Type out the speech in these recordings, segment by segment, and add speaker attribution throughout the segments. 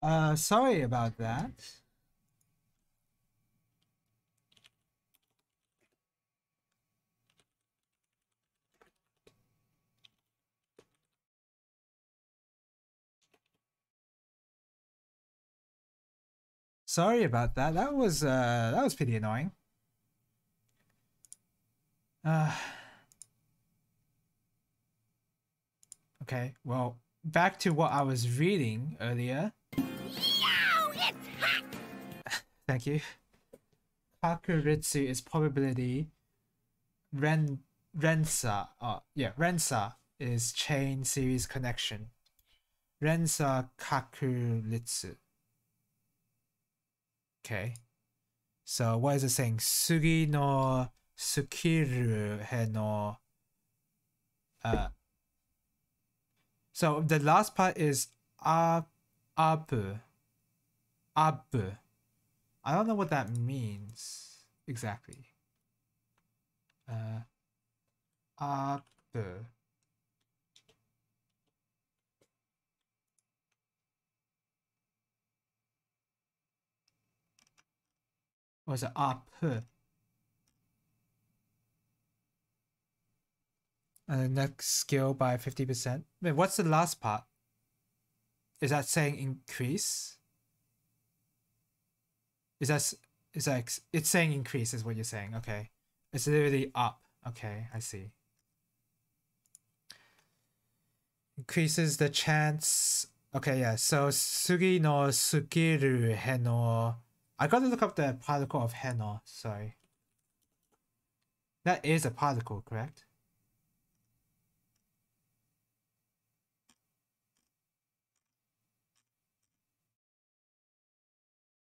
Speaker 1: Sorry about that. Sorry about that. That was pretty annoying. Uh okay, well, back to what I was reading earlier.
Speaker 2: Yo, it's hot!
Speaker 1: Thank you. Kakuritsu is probability. Rensa. Rensa is chain series connection. Rensa kakuritsu. Okay. So what is it saying? Sugi no sukiru he no. So the last part is abu. Abu. I don't know what that means exactly. Abu. Was it up? And the next skill by 50%. Wait, what's the last part? Is that saying increase? Is that it's saying increase is what you're saying? Okay, it's literally up. Okay, I see. Increases the chance. Okay, yeah. So sugi no sukiru he no. I got to look up the particle of he no. Sorry. That is a particle, correct?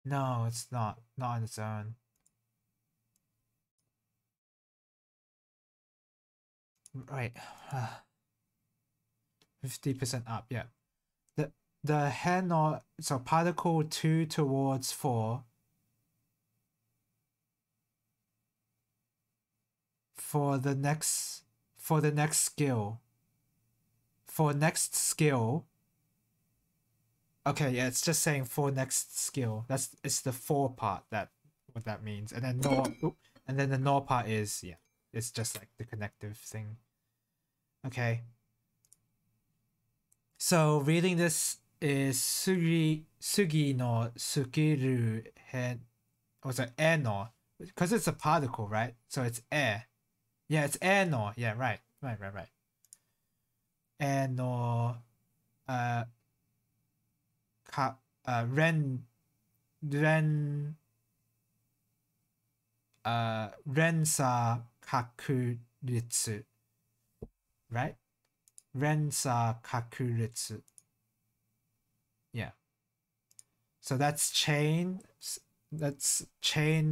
Speaker 1: No, it's not. Not on its own. Right. 50% up, yeah. The hen or so particle 2 towards 4 for the next skill. For next skill. Okay, yeah, it's just saying for next skill. It's the 4 part that what that means. And then and then the no part is yeah. It's just like the connective thing. Okay. So reading this is sugi no sukiru hen was it air no? Because it's a particle, right? So it's air. Yeah, it's air no. Yeah, right. Air no ren rensa kakuritsu. Right? Rensa kakuritsu. Yeah. So that's chain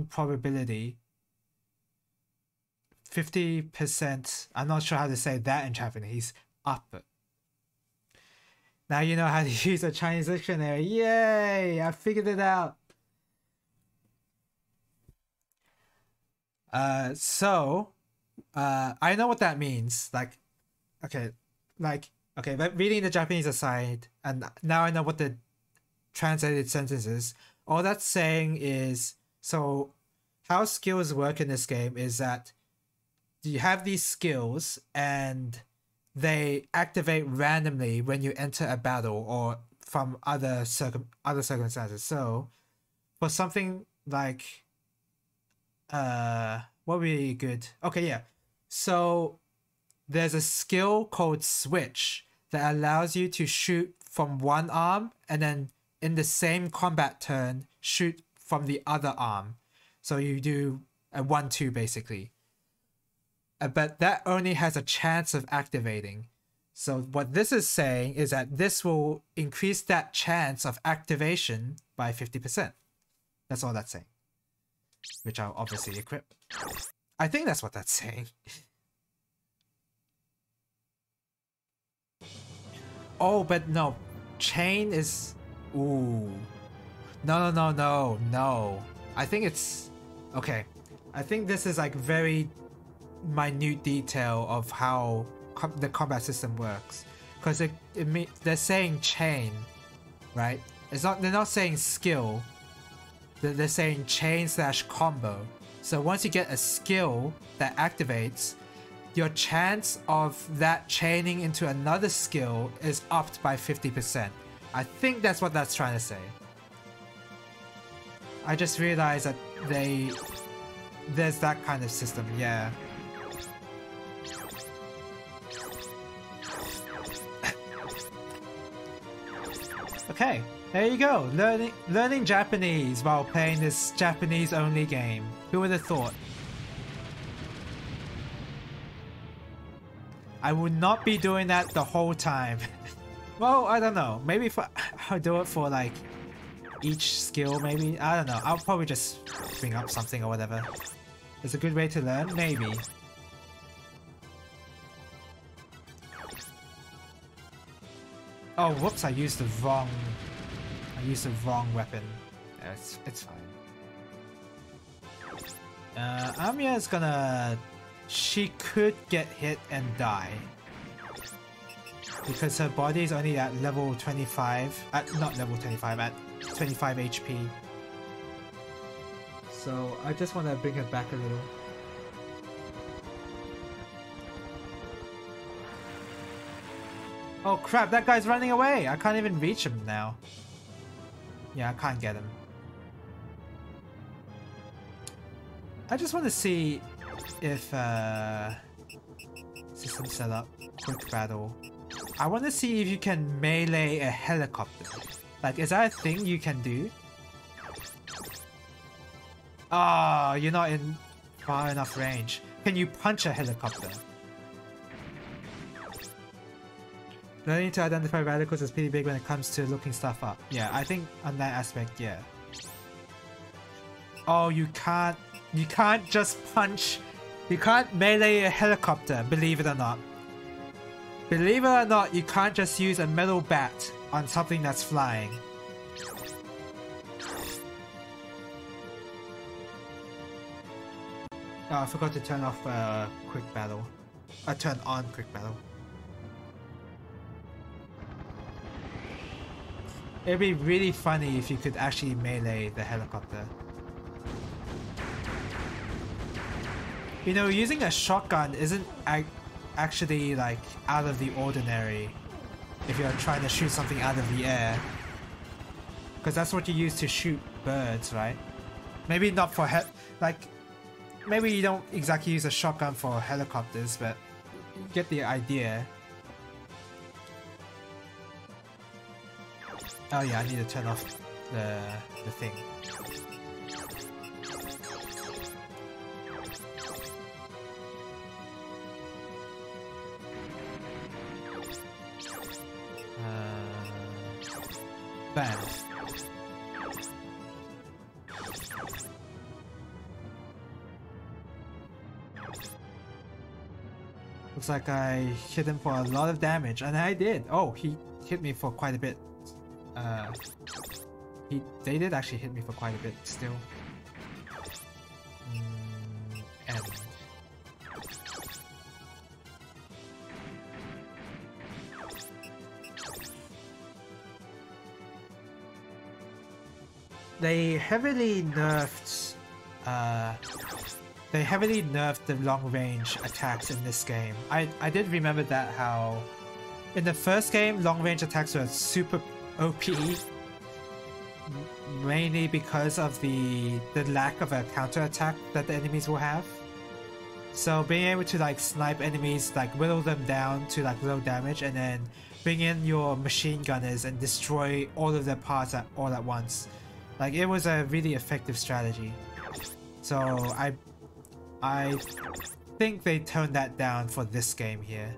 Speaker 1: probability. 50%. I'm not sure how to say that in Japanese. Up. Now you know how to use a Chinese dictionary. Yay! I figured it out. So I know what that means. Okay, but reading the Japanese aside, and now I know what the translated sentence is. All that's saying is, so how skills work in this game is that you have these skills and they activate randomly when you enter a battle or from other circumstances. So for something like what would be good? Okay, yeah. So there's a skill called switch that allows you to shoot from one arm and then in the same combat turn shoot from the other arm. So you do a 1-2 basically. But that only has a chance of activating. So what this is saying is that this will increase that chance of activation by 50%. That's all that's saying. Which I'll obviously equip. I think that's what that's saying. Oh, but no. Chain is... Ooh. No. I think it's... Okay. I think this is like very minute detail of how the combat system works. Because they're saying chain, right? It's not. They're not saying skill. They're saying chain/combo. So once you get a skill that activates, your chance of that chaining into another skill is upped by 50%. I think that's what that's trying to say. I just realized that there's that kind of system, yeah. Okay, there you go. Learning Japanese while playing this Japanese-only game. Who would have thought? I would not be doing that the whole time. Well, I don't know. Maybe I'll do it for like each skill, maybe. I don't know. I'll probably just bring up something or whatever. It's a good way to learn, maybe. Oh, whoops! I used the wrong weapon. Yeah, it's fine. Amiya is gonna. She could get hit and die because her body is only at level 25. Not level 25, at 25 HP. So I just want to bring her back a little. Oh crap, that guy's running away! I can't even reach him now. Yeah, I can't get him. I just want to see if system setup, quick battle. I want to see if you can melee a helicopter. Like, is that a thing you can do? Ah, you're not in far enough range. Can you punch a helicopter? Learning to identify radicals is pretty big when it comes to looking stuff up. Yeah, I think on that aspect, yeah. Oh, you can't just punch. You can't melee a helicopter, believe it or not. Believe it or not, you can't just use a metal bat on something that's flying. Oh, I forgot to turn off quick battle. Turn on quick battle. It'd be really funny if you could actually melee the helicopter. You know, using a shotgun isn't actually like out of the ordinary if you're trying to shoot something out of the air. Because that's what you use to shoot birds, right? Maybe not for maybe you don't exactly use a shotgun for helicopters, but you get the idea. Oh yeah, I need to turn off the thing. Bam. Looks like I hit him for a lot of damage, and I did. Oh, he hit me for quite a bit. They did actually hit me for quite a bit still. End. They heavily nerfed the long range attacks in this game. I did remember that, how in the first game long range attacks were super OP, mainly because of the lack of a counter attack that the enemies will have. So being able to like snipe enemies, like whittle them down to like low damage, and then bring in your machine gunners and destroy all of their parts all at once. Like, it was a really effective strategy. So I think they toned that down for this game here.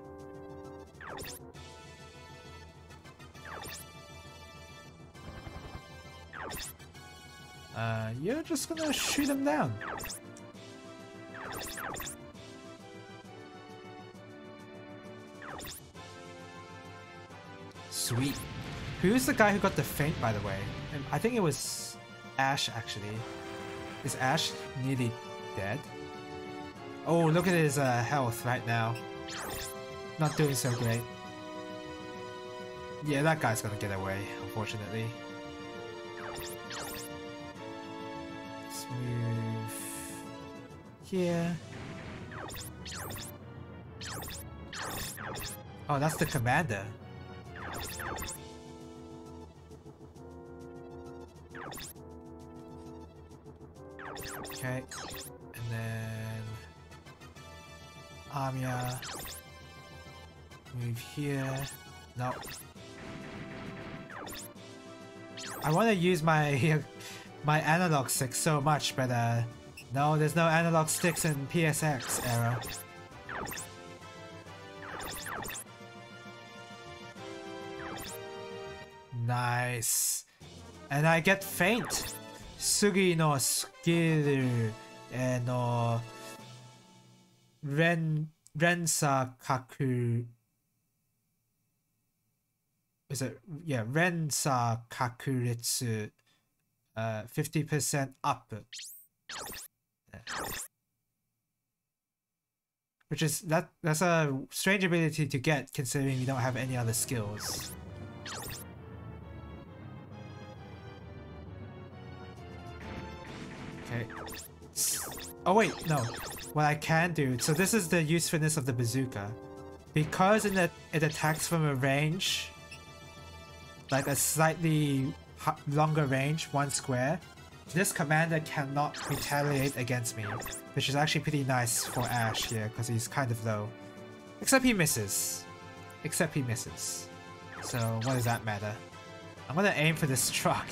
Speaker 1: You're just gonna shoot him down. Sweet. Who's the guy who got the feint, by the way? I think it was Ash, actually. Is Ash nearly dead? Oh, look at his health right now. Not doing so great. Yeah, that guy's gonna get away, unfortunately. Let's move here. Oh, that's the commander. Okay, and then Amiya. Move here. Nope. I want to use my my analog stick so much, but no, there's no analog sticks in PSX era. Nice. And I get faint. Sugi no skill no Rensa Kaku. Is it? Yeah, Rensa Kakuritsu. 50% up. Which is that's a strange ability to get considering we don't have any other skills. Okay. Oh wait, no. What I can do, so this is the usefulness of the bazooka. Because it attacks from a range, like a slightly longer range, 1 square, this commander cannot retaliate against me, which is actually pretty nice for Ash here because he's kind of low. Except he misses. Except he misses. So what does that matter? I'm gonna aim for this truck.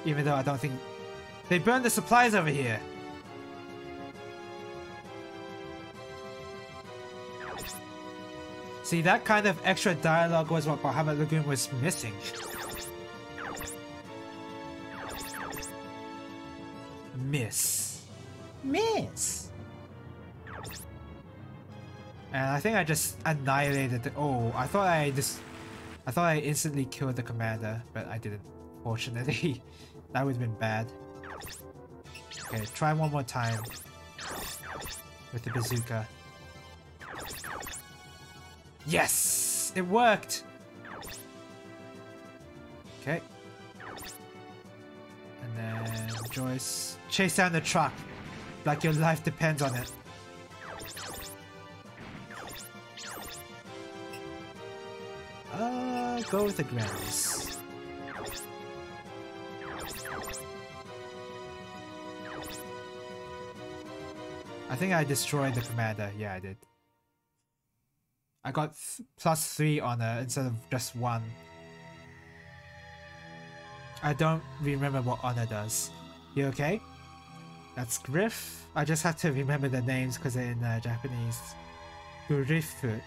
Speaker 1: Even though I don't think... They burned the supplies over here! See, that kind of extra dialogue was what Bahamut Lagoon was missing. Miss. And I think I just annihilated the... Oh, I thought I instantly killed the commander, but I didn't. Fortunately, that would have been bad. Okay, try one more time with the bazooka. Yes! It worked! Okay. And then Joyce, chase down the truck like your life depends on it. Go with the grounds. I think I destroyed the commander. Yeah, I did. I got +3 honor instead of just 1. I don't remember what honor does. You okay? That's Griff. I just have to remember the names because they're in Japanese. Griffu.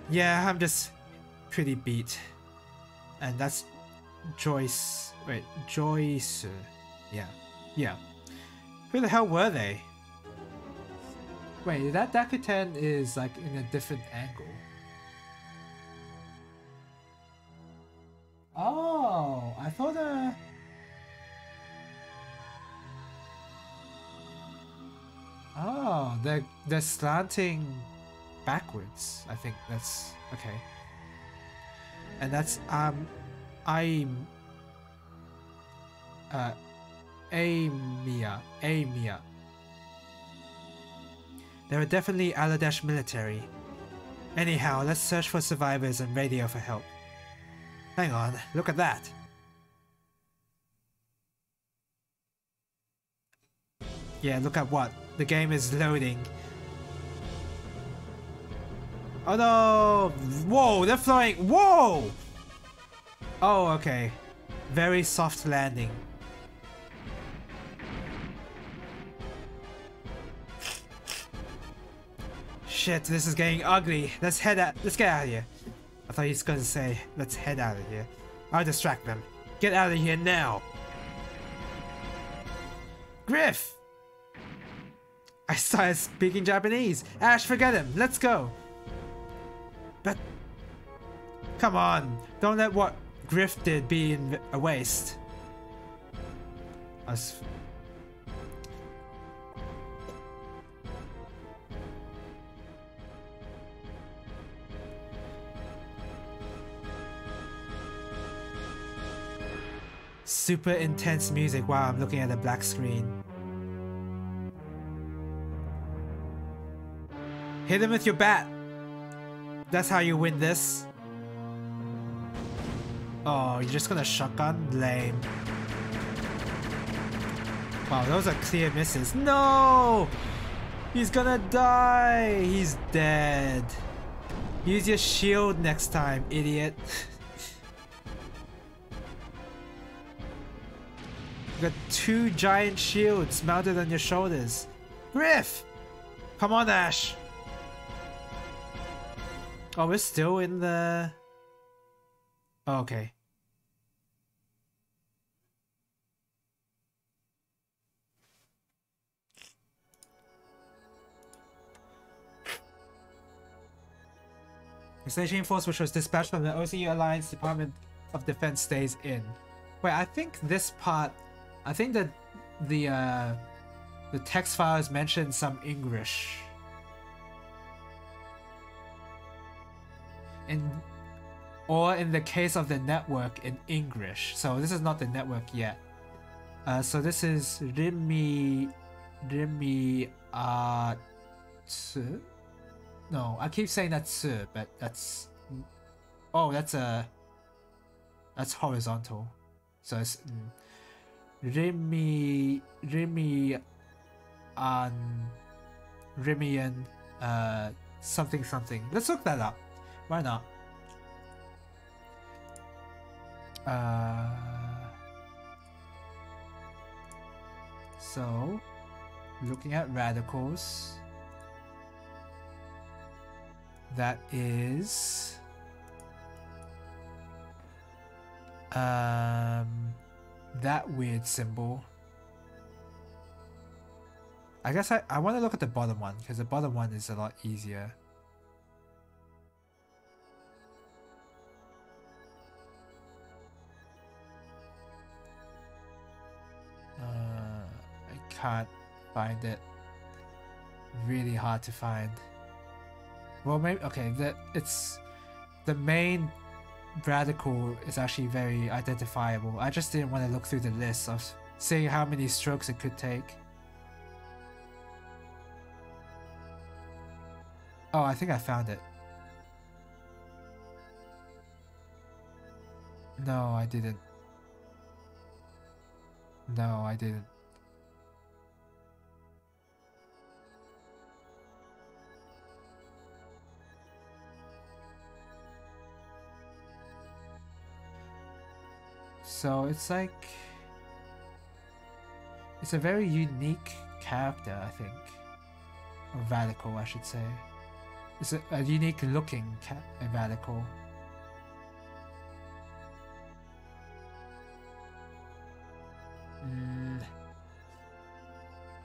Speaker 1: Yeah, I'm just pretty beat. And that's Joyce. Wait, Joyce. Yeah. Who the hell were they? Wait, that Dakuten is like in a different angle. Oh, I thought Oh, they're slanting backwards. I think that's okay. And that's Amiya. They were definitely Aladesh military. Anyhow, let's search for survivors and radio for help. Hang on, look at that. Yeah, look at what? The game is loading. Oh no! Whoa, they're flying! Whoa! Oh, okay. Very soft landing. Shit, this is getting ugly. Let's get out of here. I thought he was gonna say, let's head out of here. I'll distract them. Get out of here now! Griff! I started speaking Japanese. Ash, forget him. Let's go. But... Come on. Don't let what Griff did be a waste. super intense music while I'm looking at the black screen. Hit him with your bat. That's how you win this. Oh, you're just gonna shotgun? Lame. Wow, those are clear misses. No! He's gonna die! He's dead. Use your shield next time, idiot. You got 2 giant shields mounted on your shoulders. Griff! Come on, Ash! Oh, we're still in the... Oh, okay. The staging force which was dispatched from the OCU Alliance Department of Defense stays in. Wait, I think this part... I think that the text files mentioned some English. Or in the case of the network in English. So this is not the network yet. So this is Rimi no, I keep saying that's but that's... Oh, that's horizontal. So it's Rimian something something. Let's look that up. Why not? So looking at radicals, that is that weird symbol. I guess I want to look at the bottom one because the bottom one is a lot easier. I can't find it. Really hard to find. Well, maybe okay. It's the main radical is actually very identifiable. I just didn't want to look through the list of seeing how many strokes it could take. Oh, I think I found it. No, I didn't. No, I didn't. So it's like... It's a very unique character, I think. Or radical, I should say. It's a unique looking radical.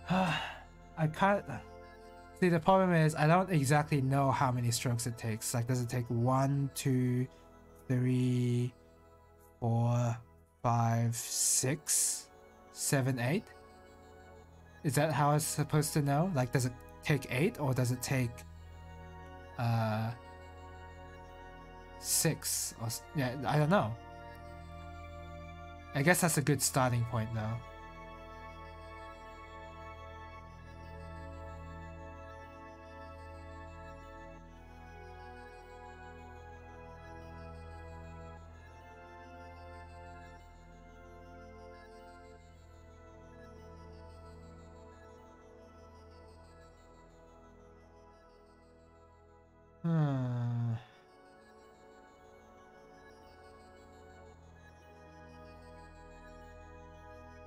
Speaker 1: I can't... See, the problem is I don't exactly know how many strokes it takes. Like, does it take 1, 2, 3, 4, 5, 6, 7, 8? Is that how it's supposed to know? Like, does it take 8 or does it take 6? Or yeah, I don't know. I guess that's a good starting point though.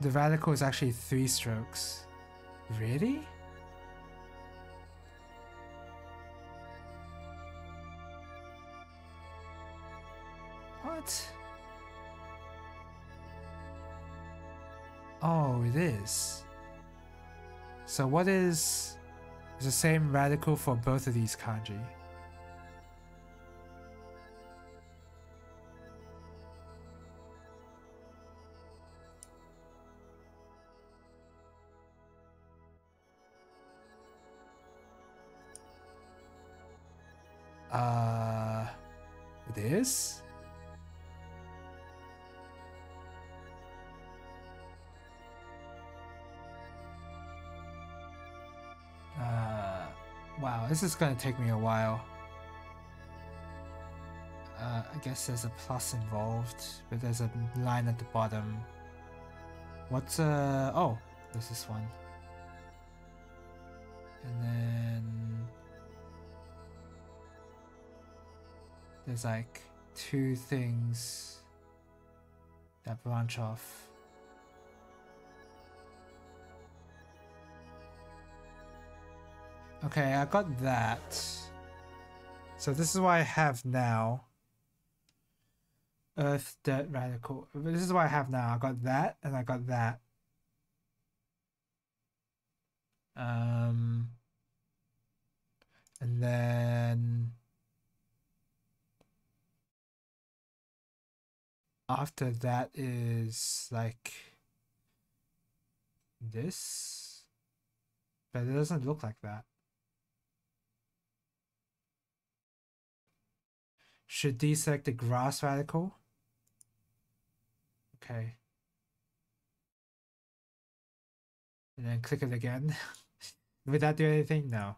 Speaker 1: The radical is actually 3 strokes. Really? What? Oh, it is. So what is the same radical for both of these kanji? It is? Wow, this is gonna take me a while. I guess there's a plus involved, but there's a line at the bottom. What's oh, this is one. And then there's like two things that branch off. Okay, I got that. So this is what I have now. Earth, dirt, radical. This is what I have now. I got that and I got that. And then after that is like this, but it doesn't look like that. Should deselect the grass radical? Okay. And then click it again. Would that do anything? No.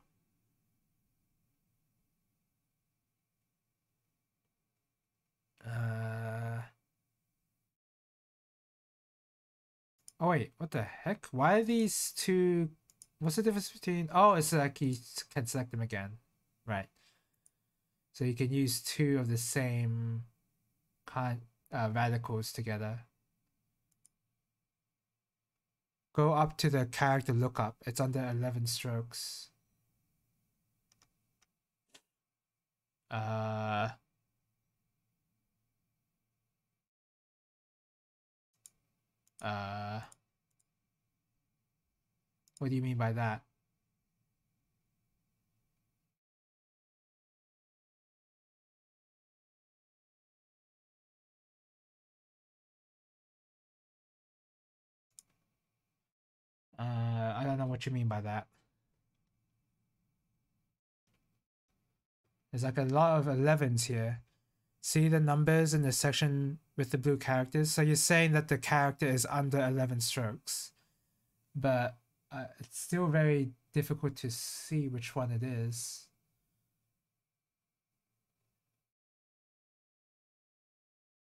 Speaker 1: Oh wait, what the heck? Why are these two? What's the difference between? Oh, it's like you can select them again. Right. So you can use two of the same kind radicals together. Go up to the character lookup. It's under 11 strokes. What do you mean by that? I don't know what you mean by that. There's like a lot of 11s here. See the numbers in the section with the blue characters? So you're saying that the character is under 11 strokes. But it's still very difficult to see which one it is.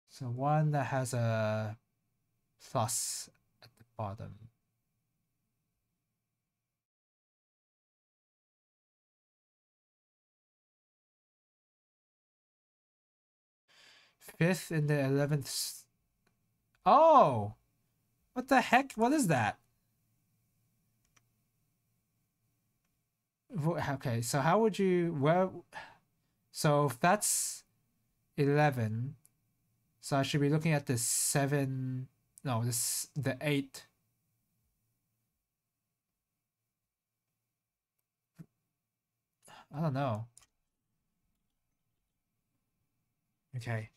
Speaker 1: So one that has a plus at the bottom. Fifth in the 11th. Oh! What the heck? What is that? Okay, so how would you... Well, so if that's 11, so I should be looking at the 7... No, the 8. I don't know. Okay.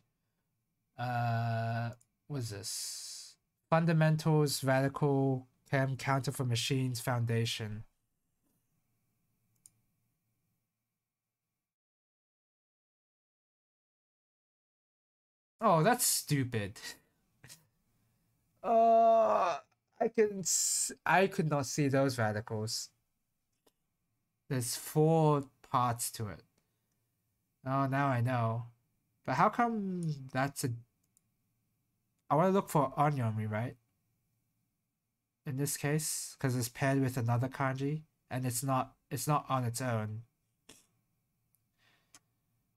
Speaker 1: What's this? Fundamentals, Radical, Chem, Counter for Machines, Foundation. Oh, that's stupid. I could not see those radicals. There's 4 parts to it. Oh, now I know. But how come that's a... I want to look for onyomi, right? In this case, because it's paired with another kanji, and it's not on its own.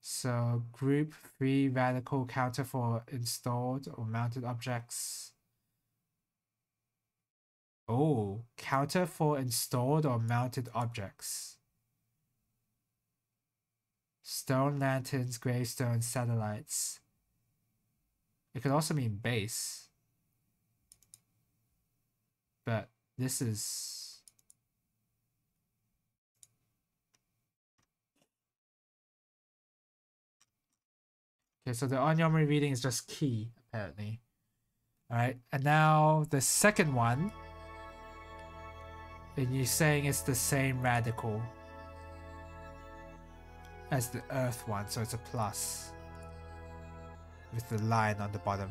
Speaker 1: So group free radical counter for installed or mounted objects. Oh, counter for installed or mounted objects. Stone lanterns, gravestone, satellites. It could also mean base. But this is... Okay, so the onyomi reading is just key, apparently. Alright, and now the second one. And you're saying it's the same radical as the earth one, so it's a plus. With the line on the bottom.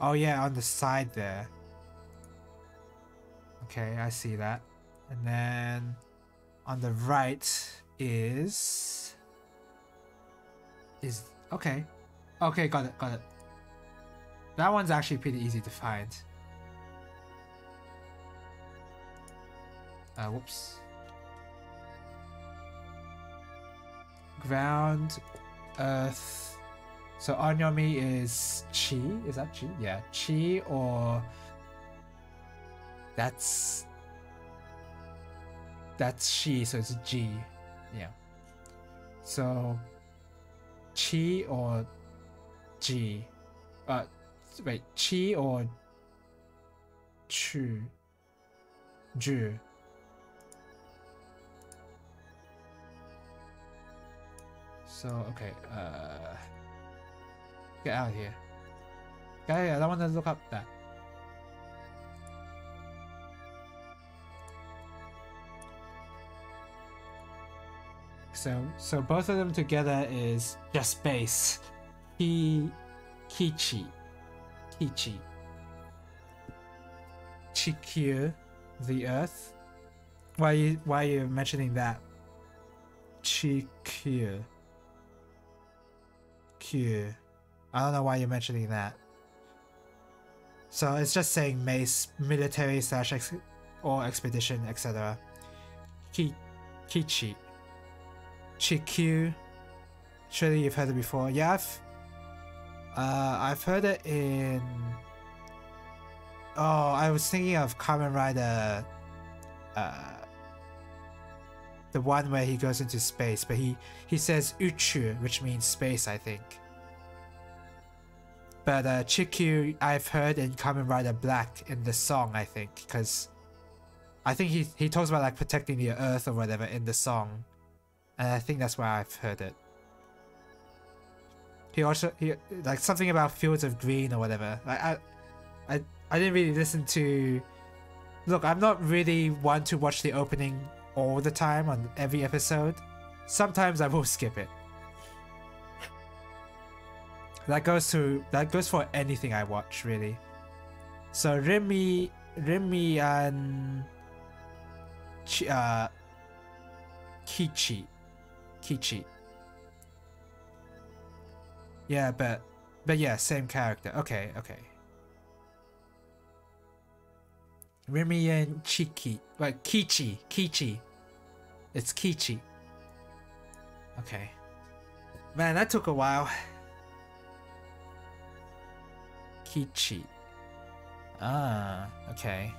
Speaker 1: Oh yeah, on the side there. Okay, I see that. And then On the right is okay. Okay, got it, got it. That one's actually pretty easy to find. Whoops. Ground, earth. So Onyomi is chi. Is that chi? Yeah, chi or that's she. So it's G. Yeah. So chi or G. Wait, chi or chu. Ju. So okay, get out of here. Okay, I don't want to look up that. So both of them together is just base. Kichi. Chikyu, the earth. Why are you mentioning that? Chikyu. Q. I don't know why you're mentioning that. So it's just saying mace, military / or expedition, etc. Kichi. Chikyu. Surely you've heard it before. Yeah, I've heard it in. Oh, I was thinking of Kamen Rider. The one where he goes into space, but he says Uchu, which means space, I think. But Chikyu, I've heard in Kamen Rider Black in the song, I think, because I think he talks about like protecting the earth or whatever in the song, and I think that's where I've heard it. He like something about fields of green or whatever. Like I didn't really listen to. Look, I'm not really one to watch the opening all the time on every episode. Sometimes I will skip it. That goes for anything I watch, really. So Rimi and Kichi. Yeah, but yeah, same character. Okay. Rimi and Chiki. Wait, Kichi. It's Kichi. Okay. Man, that took a while. Kichi. Ah, okay.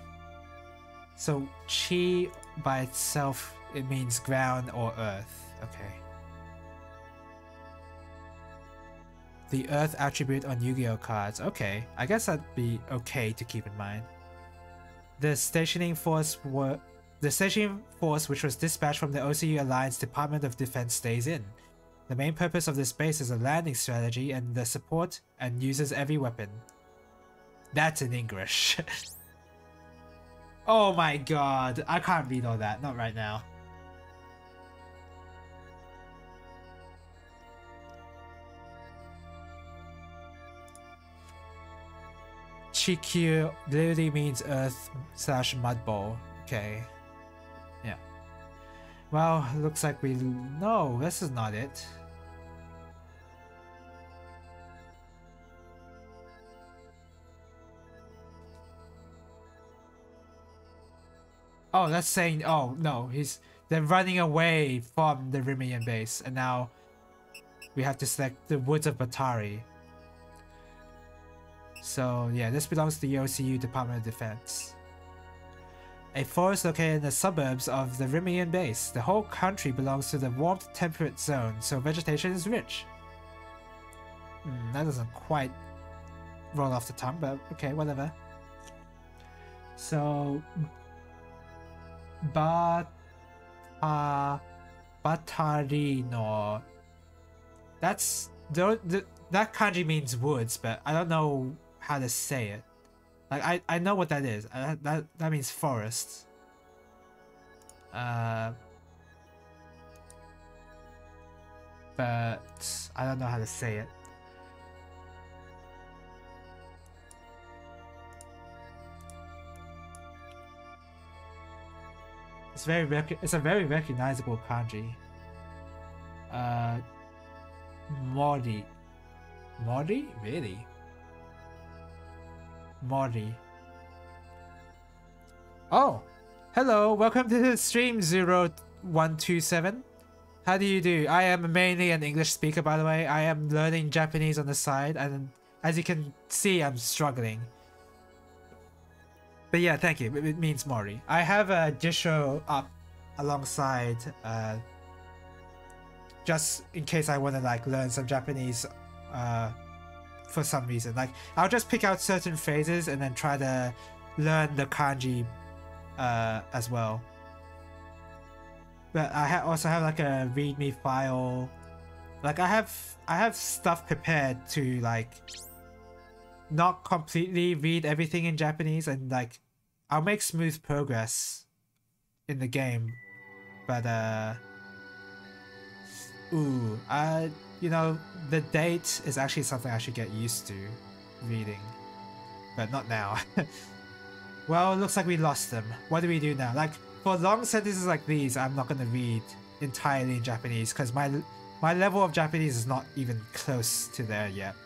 Speaker 1: So chi by itself, it means ground or earth. Okay. The earth attribute on Yu-Gi-Oh cards. Okay, I guess that'd be okay to keep in mind. The stationing force which was dispatched from the OCU Alliance Department of Defense stays in. The main purpose of this base is a landing strategy and the support and uses every weapon. That's in English. Oh my god, I can't read all that, not right now. Chikyu literally means earth / mud bowl. Okay. Yeah. Well, looks like we... No, this is not it. Oh, that's saying... Oh, no, they're running away from the Rimian base, and now we have to select the Woods of Batari. So, yeah, this belongs to the OCU Department of Defense. A forest located in the suburbs of the Rimian base. The whole country belongs to the warm temperate zone, so vegetation is rich. That doesn't quite roll off the tongue, but okay, whatever. So... Batarino. That's... that kanji means woods, but I don't know how to say it. Like, I know what that is. That means forest. But I don't know how to say it. it's a very recognizable kanji. Mori. Mori? Really? Mori. Oh! Hello, welcome to the stream 0127. How do you do? I am mainly an English speaker, by the way. I am learning Japanese on the side, and as you can see, I'm struggling. But yeah, thank you. It means Mori. I have a Jisho up alongside, just in case I want to like learn some Japanese, for some reason. Like, I'll just pick out certain phrases and then try to learn the kanji, as well. But I also have like a readme file. Like, I have stuff prepared to like not completely read everything in Japanese, and like I'll make smooth progress in the game. But you know, the date is actually something I should get used to reading, but not now. Well, it looks like we lost them. What do we do now? Like, for long sentences like these, I'm not gonna read entirely in Japanese because my level of Japanese is not even close to there yet.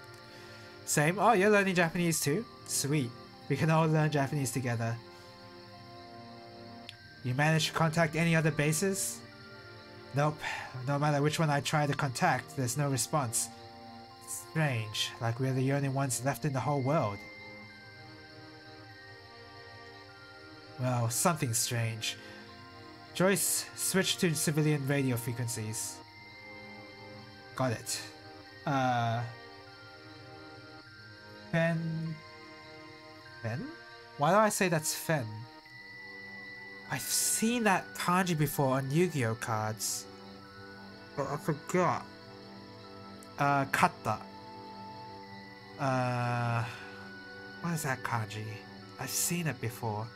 Speaker 1: Same. Oh, you're learning Japanese too? Sweet. We can all learn Japanese together. You managed to contact any other bases? Nope. No matter which one I try to contact, there's no response. Strange. Like we're the only ones left in the whole world. Well, something strange. Joyce, switch to civilian radio frequencies. Got it. Fen? Why do I say that's Fen? I've seen that kanji before on Yu-Gi-Oh cards. But I forgot. Kata. What is that kanji? I've seen it before.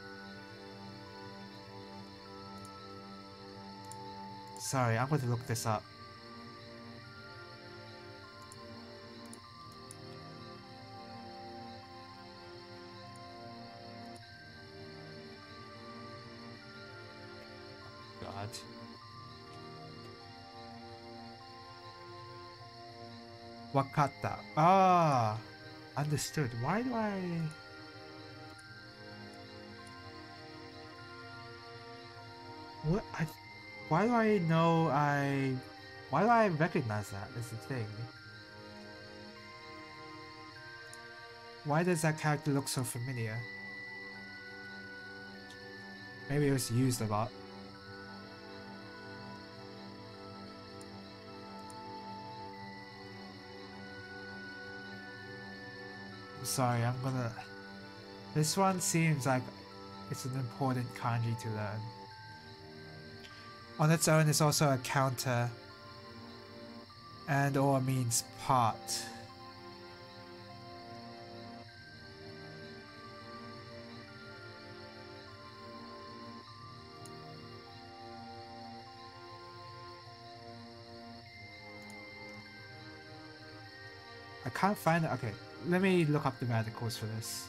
Speaker 1: Sorry, I'm going to look this up. God. Wakata. Ah, understood. Why do I... What? Why do I know Why do I recognize that is the thing? Why does that character look so familiar? Maybe it was used a lot. I'm sorry, I'm gonna... This one seems like it's an important kanji to learn. On its own, it's also a counter, and or means part. I can't find it. Okay, let me look up the radicals for this.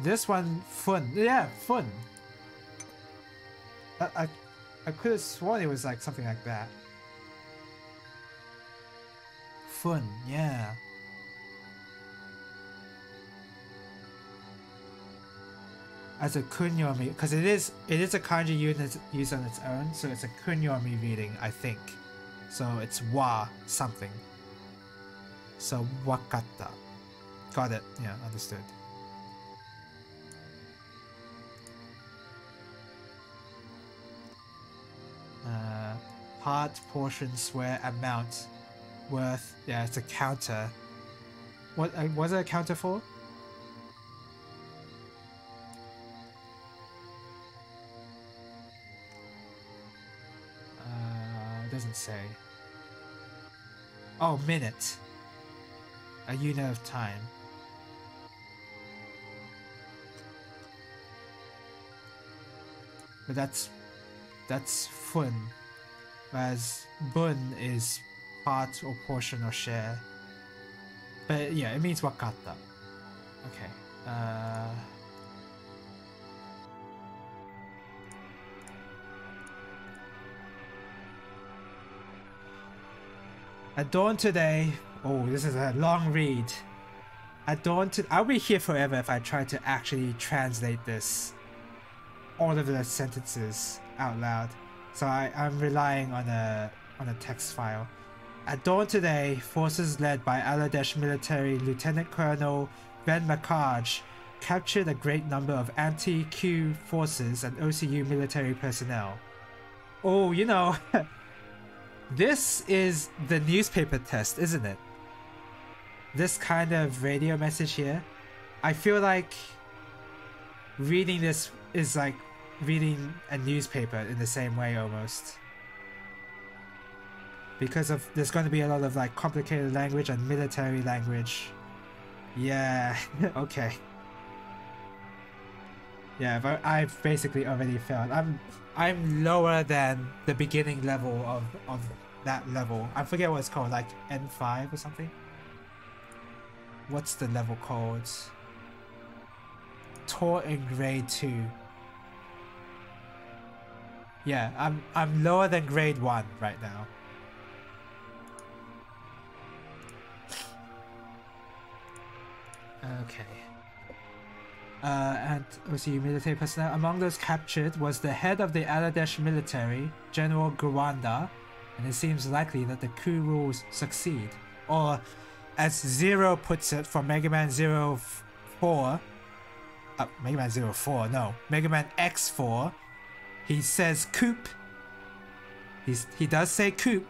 Speaker 1: This one, fun. Yeah, fun. I could have sworn it was like something like that. Fun, yeah. As a kunyomi, because it is a kanji unit used on its own, so it's a kunyomi reading, I think. So it's wa something. So wakata. Got it. Yeah, understood. Part, portion, swear, amount, worth. Yeah, it's a counter. What was it a counter for? It doesn't say. Oh, minute. A unit of time. But that's fun. Whereas bun is part or portion or share. But yeah, it means wakata. Okay. At dawn today... Oh, this is a long read. At dawn I'll be here forever if I try to actually translate this. All of the sentences out loud. So I'm relying on a text file. At dawn today, forces led by Aladesh military Lieutenant Colonel Ben Makaj captured a great number of anti-Q forces and OCU military personnel. Oh, you know, this is the newspaper test, isn't it? This kind of radio message here. I feel like reading this is like reading a newspaper in the same way almost. Because of there's going to be a lot of like complicated language and military language. Yeah, okay. Yeah, but I've basically already failed. I'm lower than the beginning level of that level. I forget what it's called, like N5 or something. What's the level called? Taught in grade 2. Yeah, I'm lower than grade 1 right now. Okay. And OCU military personnel. Among those captured was the head of the Aladesh military, General Gawanda, and it seems likely that the coup will succeed. Or, as Zero puts it from Mega Man 04, Mega Man 04, no, Mega Man X4, he says coup. He does say coup,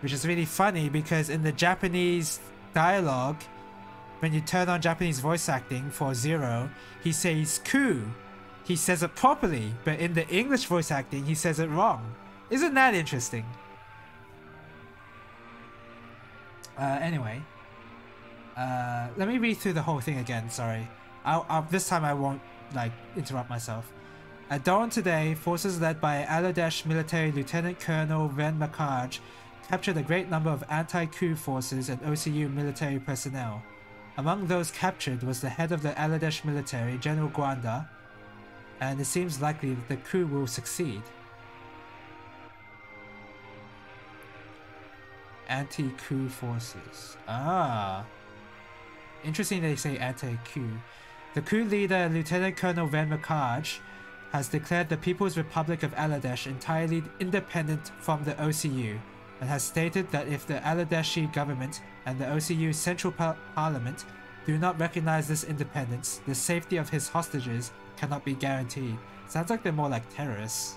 Speaker 1: which is really funny because in the Japanese dialogue, when you turn on Japanese voice acting for Zero, he says coup. He says it properly, but in the English voice acting, he says it wrong. Isn't that interesting? Anyway, let me read through the whole thing again. Sorry, this time I won't like interrupt myself. At dawn today, forces led by Aladesh military Lieutenant Colonel Ren Makaj captured a great number of anti-coup forces and OCU military personnel. Among those captured was the head of the Aladesh military, General Gwanda, and it seems likely that the coup will succeed. Anti-coup forces. Ah. Interesting they say anti-coup. The coup leader, Lieutenant Colonel Ren Makaj, has declared the People's Republic of Aladesh entirely independent from the OCU, and has stated that if the Aladeshi government and the OCU Central Parliament do not recognize this independence, the safety of his hostages cannot be guaranteed. Sounds like they're more like terrorists.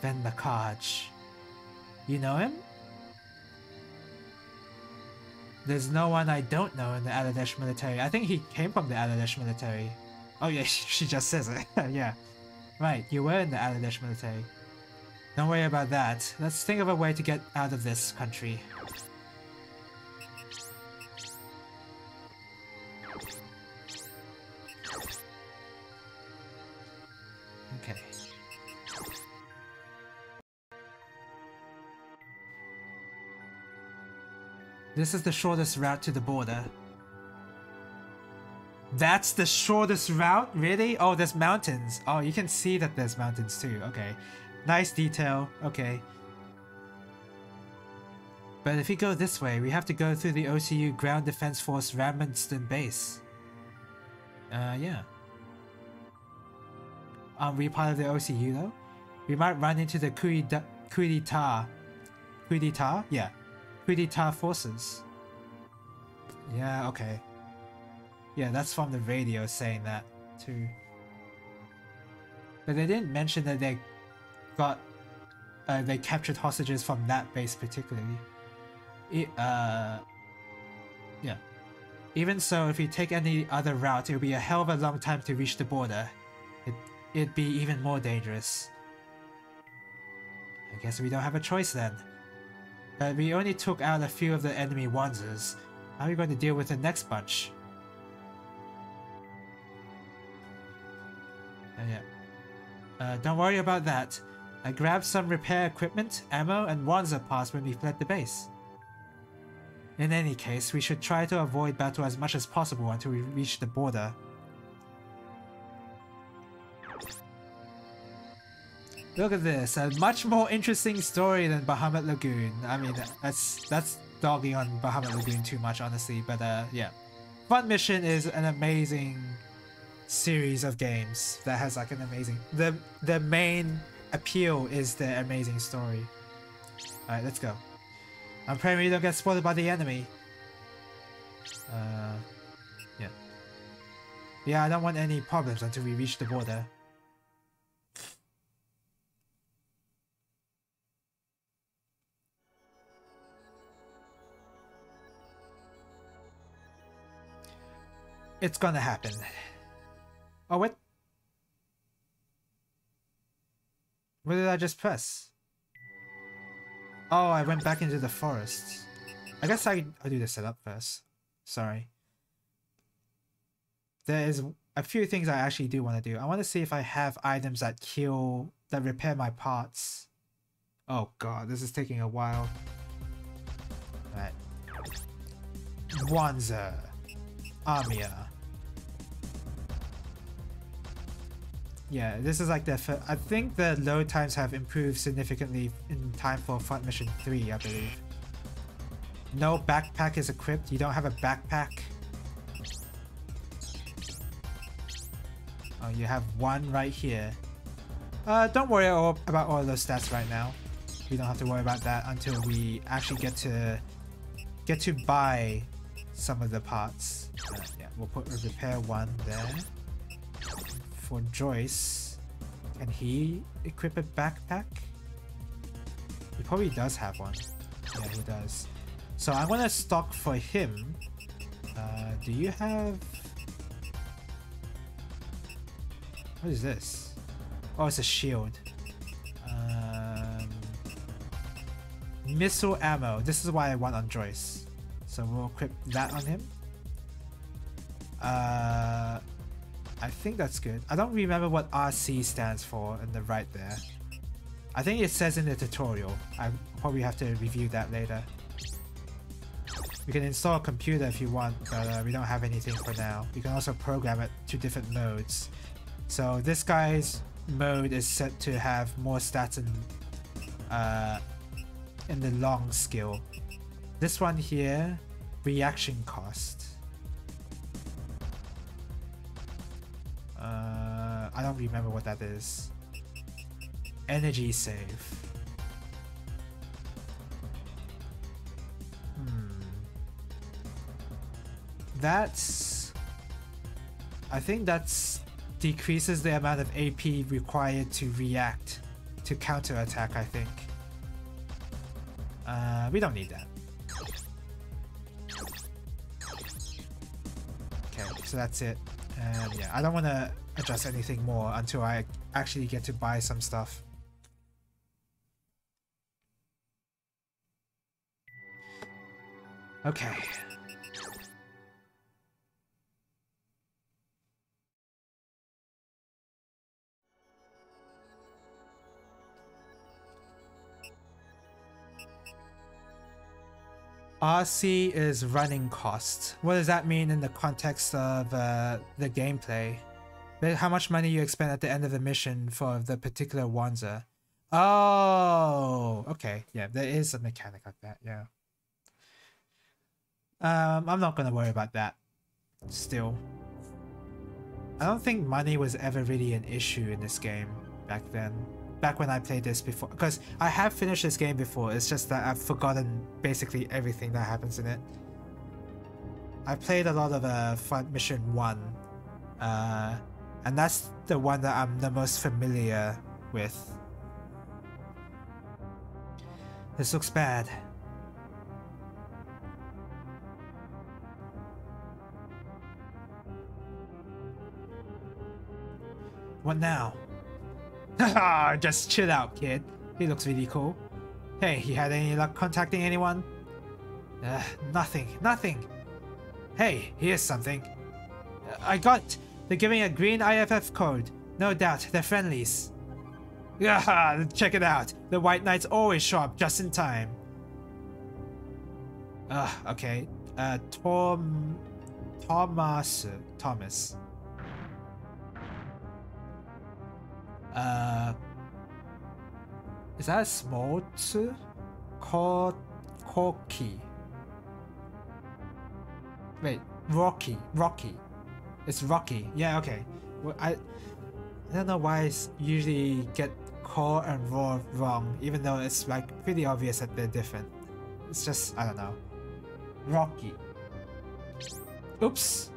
Speaker 1: Ren Makaj. You know him? There's no one I don't know in the Aladesh military. I think he came from the Aladesh military. Oh yeah, she just says it. Yeah. Right, you were in the Aladesh military. Don't worry about that. Let's think of a way to get out of this country. Okay. This is the shortest route to the border. That's the shortest route? Really? Oh, there's mountains. Oh, you can see that there's mountains too. Okay. Nice detail. Okay. But if we go this way, we have to go through the OCU Ground Defense Force Ramonston base. Yeah. Aren't we part of the OCU though? We might run into the coup d'etat. Yeah. Coup d'etat forces. Yeah, okay. Yeah, that's from the radio saying that too. But they didn't mention that they got they captured hostages from that base particularly. Yeah. Even so, if you take any other route, it'll be a hell of a long time to reach the border. It'd be even more dangerous. I guess we don't have a choice then. But we only took out a few of the enemy Wanzers. How are we going to deal with the next bunch? Yeah. Don't worry about that. I grabbed some repair equipment, ammo, and Wanzer parts when we fled the base. In any case, we should try to avoid battle as much as possible until we reach the border. Look at this, a much more interesting story than Bahamut Lagoon. I mean, that's dogging on Bahamut Lagoon too much, honestly, but yeah. Fun Mission is an amazing series of games that has like an amazing... The main appeal is the amazing story. Alright, let's go. I'm praying we don't get spotted by the enemy. Yeah. Yeah, I don't want any problems until we reach the border. It's gonna happen. Oh, what? What did I just press? Oh, I went back into the forest. I guess I'll do the setup first. Sorry. There is a few things I actually do want to do. I want to see if I have items that repair my parts. Oh god, this is taking a while. Alright. Wanzer. Amia. Yeah, this is like the... I think the load times have improved significantly in time for Front Mission 3, I believe. No backpack is equipped. You don't have a backpack. Oh, you have one right here. Don't worry about all those stats right now. We don't have to worry about that until we actually get to buy some of the parts. Yeah, we'll put a repair one there. For Joyce, can he equip a backpack? He probably does have one. Yeah, he does. So I'm gonna stock for him. Do you have... What is this? Oh, it's a shield. Missile ammo. This is why I want on Joyce. So we'll equip that on him. I think that's good. I don't remember what RC stands for in the right there. I think it says in the tutorial. I probably have to review that later. You can install a computer if you want, but we don't have anything for now. You can also program it to different modes. So this guy's mode is set to have more stats in the long skill. This one here, reaction cost. I don't remember what that is. Energy save. That's... I think that's decreases the amount of AP required to react to counterattack, I think. We don't need that. Okay, so that's it. And yeah, I don't want to adjust anything more until I actually get to buy some stuff. Okay. RC is running cost. What does that mean in the context of the gameplay? How much money you expend at the end of the mission for the particular Wanzer? Oh, okay. Yeah, there is a mechanic like that, yeah. I'm not gonna worry about that. Still. I don't think money was ever really an issue in this game back then. Back when I played this before, because I have finished this game before, it's just that I've forgotten basically everything that happens in it. I played a lot of Front Mission 1, and that's the one that I'm the most familiar with. This looks bad. What now? Haha, just chill out, kid. He looks really cool. Hey, you had any luck contacting anyone? Nothing. Hey, here's something. I got... They're giving a green IFF code. No doubt, they're friendlies. Yeah, check it out. The White Knights always show up just in time. Okay. Thomas. Is that a small tsu? Koki. Wait, Rocky. It's Rocky. Yeah, okay. Well, I don't know why I usually get Ko and Ro wrong, even though it's like pretty obvious that they're different. It's just, I don't know. Rocky. Oops.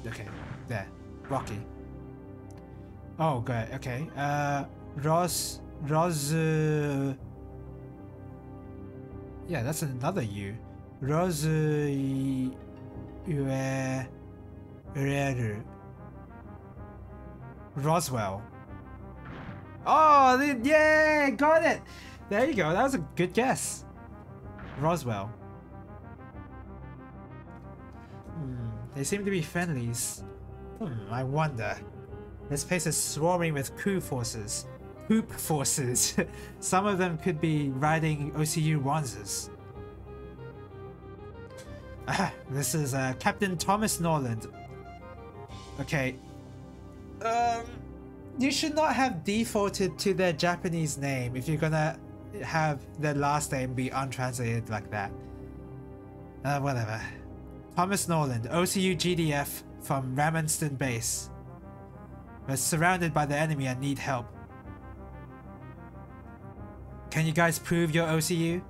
Speaker 1: Okay, there. Rocky. Oh, good. Okay. Ros. Yeah, that's another U. Roswell. Oh, yeah, got it. There you go. That was a good guess. Roswell. They seem to be friendlies. I wonder. This place is swarming with coup forces. Poop forces. Some of them could be riding OCU Wanzers. This is Captain Thomas Norland. Okay. You should not have defaulted to their Japanese name if you're gonna have their last name be untranslated like that. Whatever. Thomas Norland, OCU GDF from Ramonston Base. We're surrounded by the enemy and need help. Can you guys prove your OCU?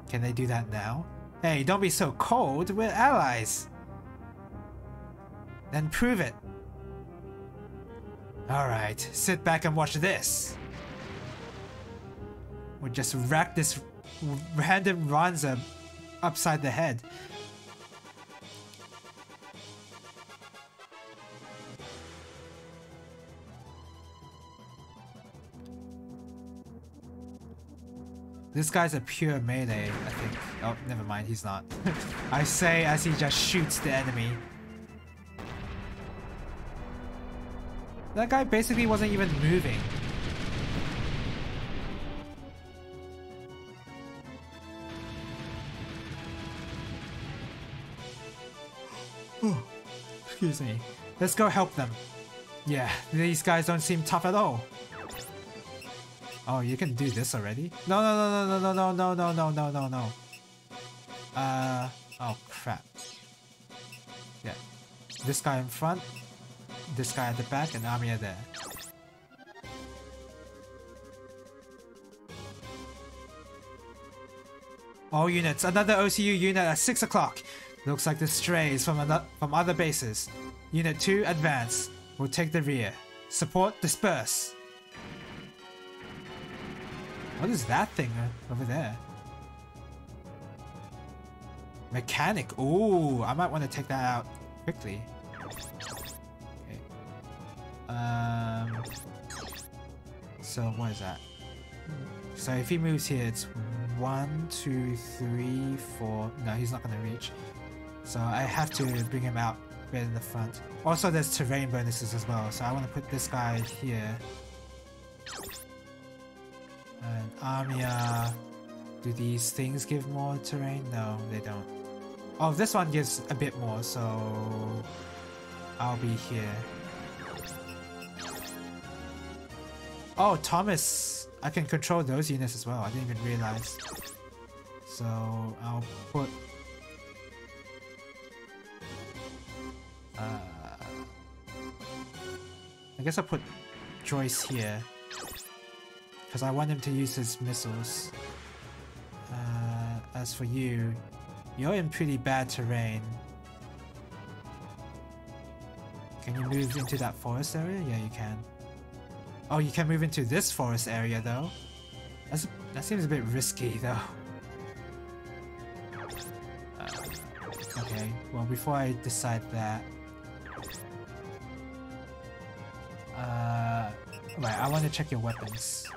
Speaker 1: Can they do that now? Hey, don't be so cold, we're allies. Then prove it. Alright, sit back and watch this. We'll just rack this random Ranza upside the head. This guy's a pure melee, I think. Oh, never mind, he's not. I say as he just shoots the enemy. That guy basically wasn't even moving. Oh, excuse me. Let's go help them. Yeah, these guys don't seem tough at all. Oh, you can do this already? No. Oh crap. Yeah. This guy in front, this guy at the back, and Amiya there. All units, another OCU unit at 6 o'clock. Looks like the strays from other bases. Unit 2, advance. We'll take the rear. Support, disperse. What is that thing over there? Mechanic. Ooh, I might want to take that out quickly. Okay. So what is that? So if he moves here, it's 1, 2, 3, 4. No, he's not gonna reach. So I have to bring him out right in the front. Also, there's terrain bonuses as well. So I want to put this guy here. And Amiya, do these things give more terrain? No, they don't. Oh, this one gives a bit more, so I'll be here. Oh, Thomas, I can control those units as well. I didn't even realize. So I'll put I guess I'll put Joyce here. Because I want him to use his missiles. As for you, you're in pretty bad terrain. Can you move into that forest area? Yeah, you can. Oh, you can move into this forest area though. That seems a bit risky though. Okay, well before I decide that... right, I want to check your weapons.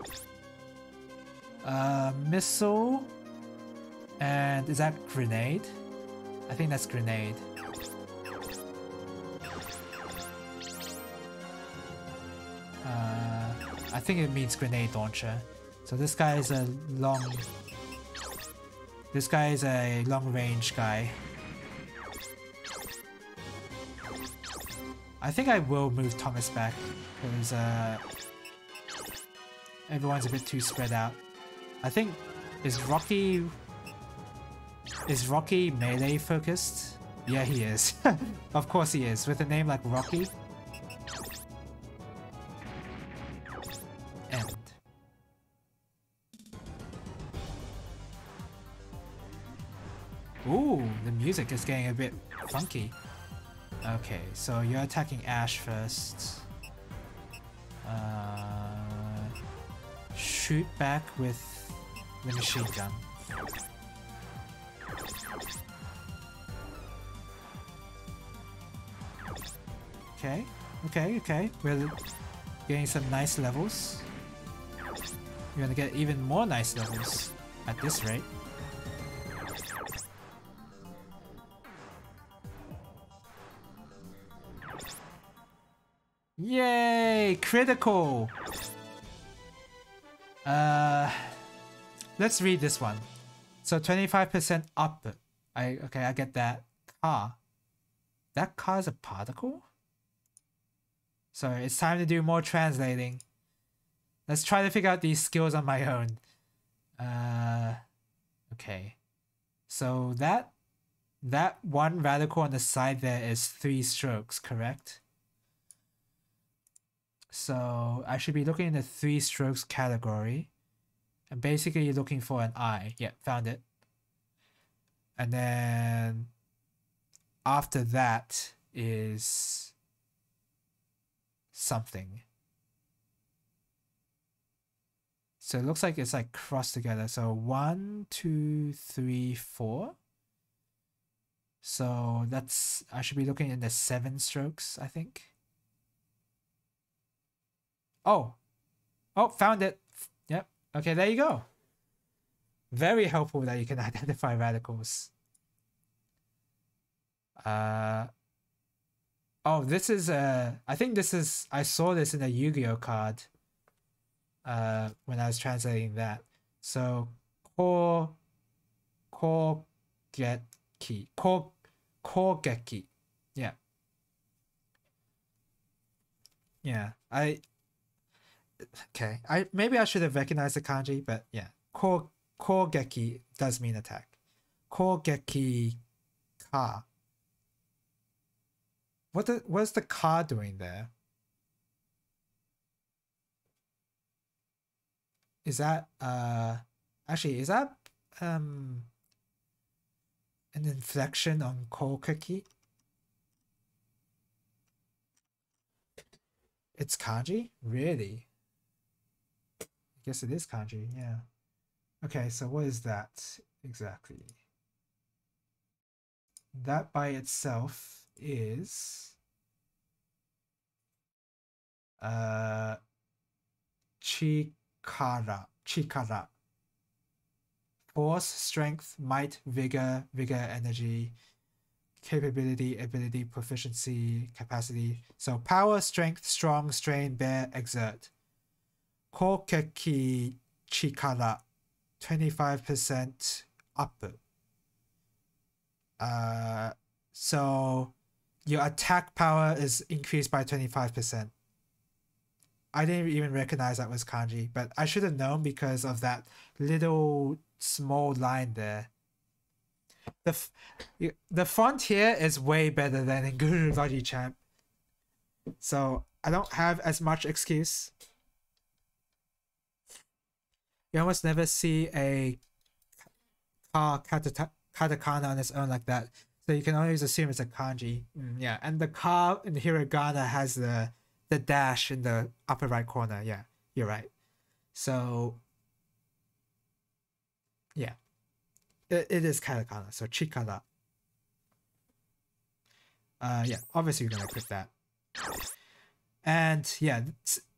Speaker 1: Missile, and is that grenade? I think that's grenade. I think it means grenade launcher. So this guy is a long range guy. I think I will move Thomas back because Everyone's a bit too spread out. I think is Rocky melee focused? Yeah, he is. Of course he is. With a name like Rocky. End. Ooh, the music is getting a bit funky. Okay, so you're attacking Ash first. Shoot back with the machine gun. Okay, okay. We're getting some nice levels. We're gonna get even more nice levels at this rate. Yay! Critical! Let's read this one. So 25% up. I get that. Car. That car is a particle? So it's time to do more translating. Let's try to figure out these skills on my own. Okay. So that one radical on the side there is 3 strokes, correct? So I should be looking in the 3 strokes category. And basically you're looking for an I. Yeah, found it. And then after that is something. So it looks like it's like crossed together. So 1, 2, 3, 4. So that's, I should be looking in the 7 strokes, I think. Oh, found it. Yep. Okay, there you go. Very helpful that you can identify radicals. Oh, this is I think this is, I saw this in a Yu-Gi-Oh card when I was translating that. So Kogeki. Yeah. Yeah. Okay. Maybe I should have recognized the kanji, but yeah. Kogeki does mean attack. Kogeki ka. What's the ka doing there? Is that actually, is that an inflection on Kogeki? It's kanji? Really? I guess it is kanji, yeah. Okay, so what is that exactly? That by itself is chikara. Force, strength, might, vigor, energy, capability, ability, proficiency, capacity. So power, strength, strong, strain, bear, exert. Kokeki chikara, 25% up. So your attack power is increased by 25%. I didn't even recognize that was kanji, but I should have known because of that little small line there. The font here is way better than in Guru Raji Champ, so I don't have as much excuse. You almost never see a katakana on its own like that, so you can always assume it's a kanji. Yeah, and the ka in hiragana has the dash in the upper right corner. Yeah, you're right. So yeah, it is katakana, so chikara. Yeah, obviously you're gonna click that. And yeah,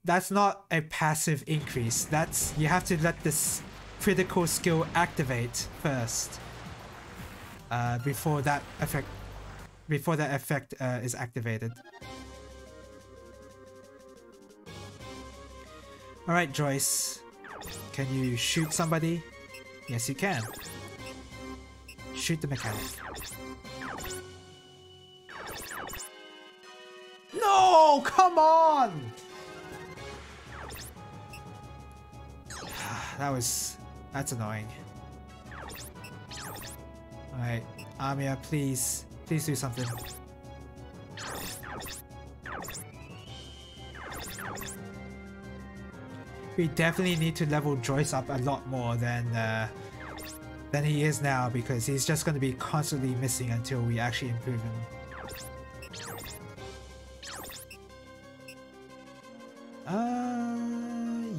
Speaker 1: that's not a passive increase. That's, you have to let this critical skill activate first before that effect is activated. All right, Joyce, can you shoot somebody? Yes, you can. Shoot the mechanic. No, come on! That's annoying. Alright, Amiya, please do something. We definitely need to level Joyce up a lot more than he is now, because he's just going to be constantly missing until we actually improve him.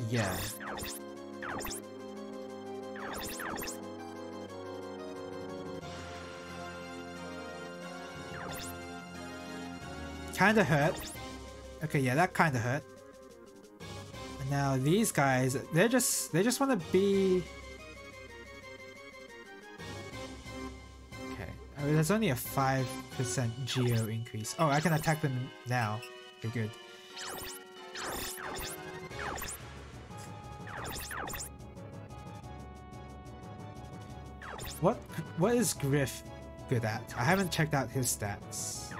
Speaker 1: Yeah. Kinda hurt. Okay, yeah, that kinda hurt. And now these guys, they just want to be... Okay, I mean, there's only a 5% geo increase. Oh, I can attack them now. Okay, good. What is Griff good at? I haven't checked out his stats.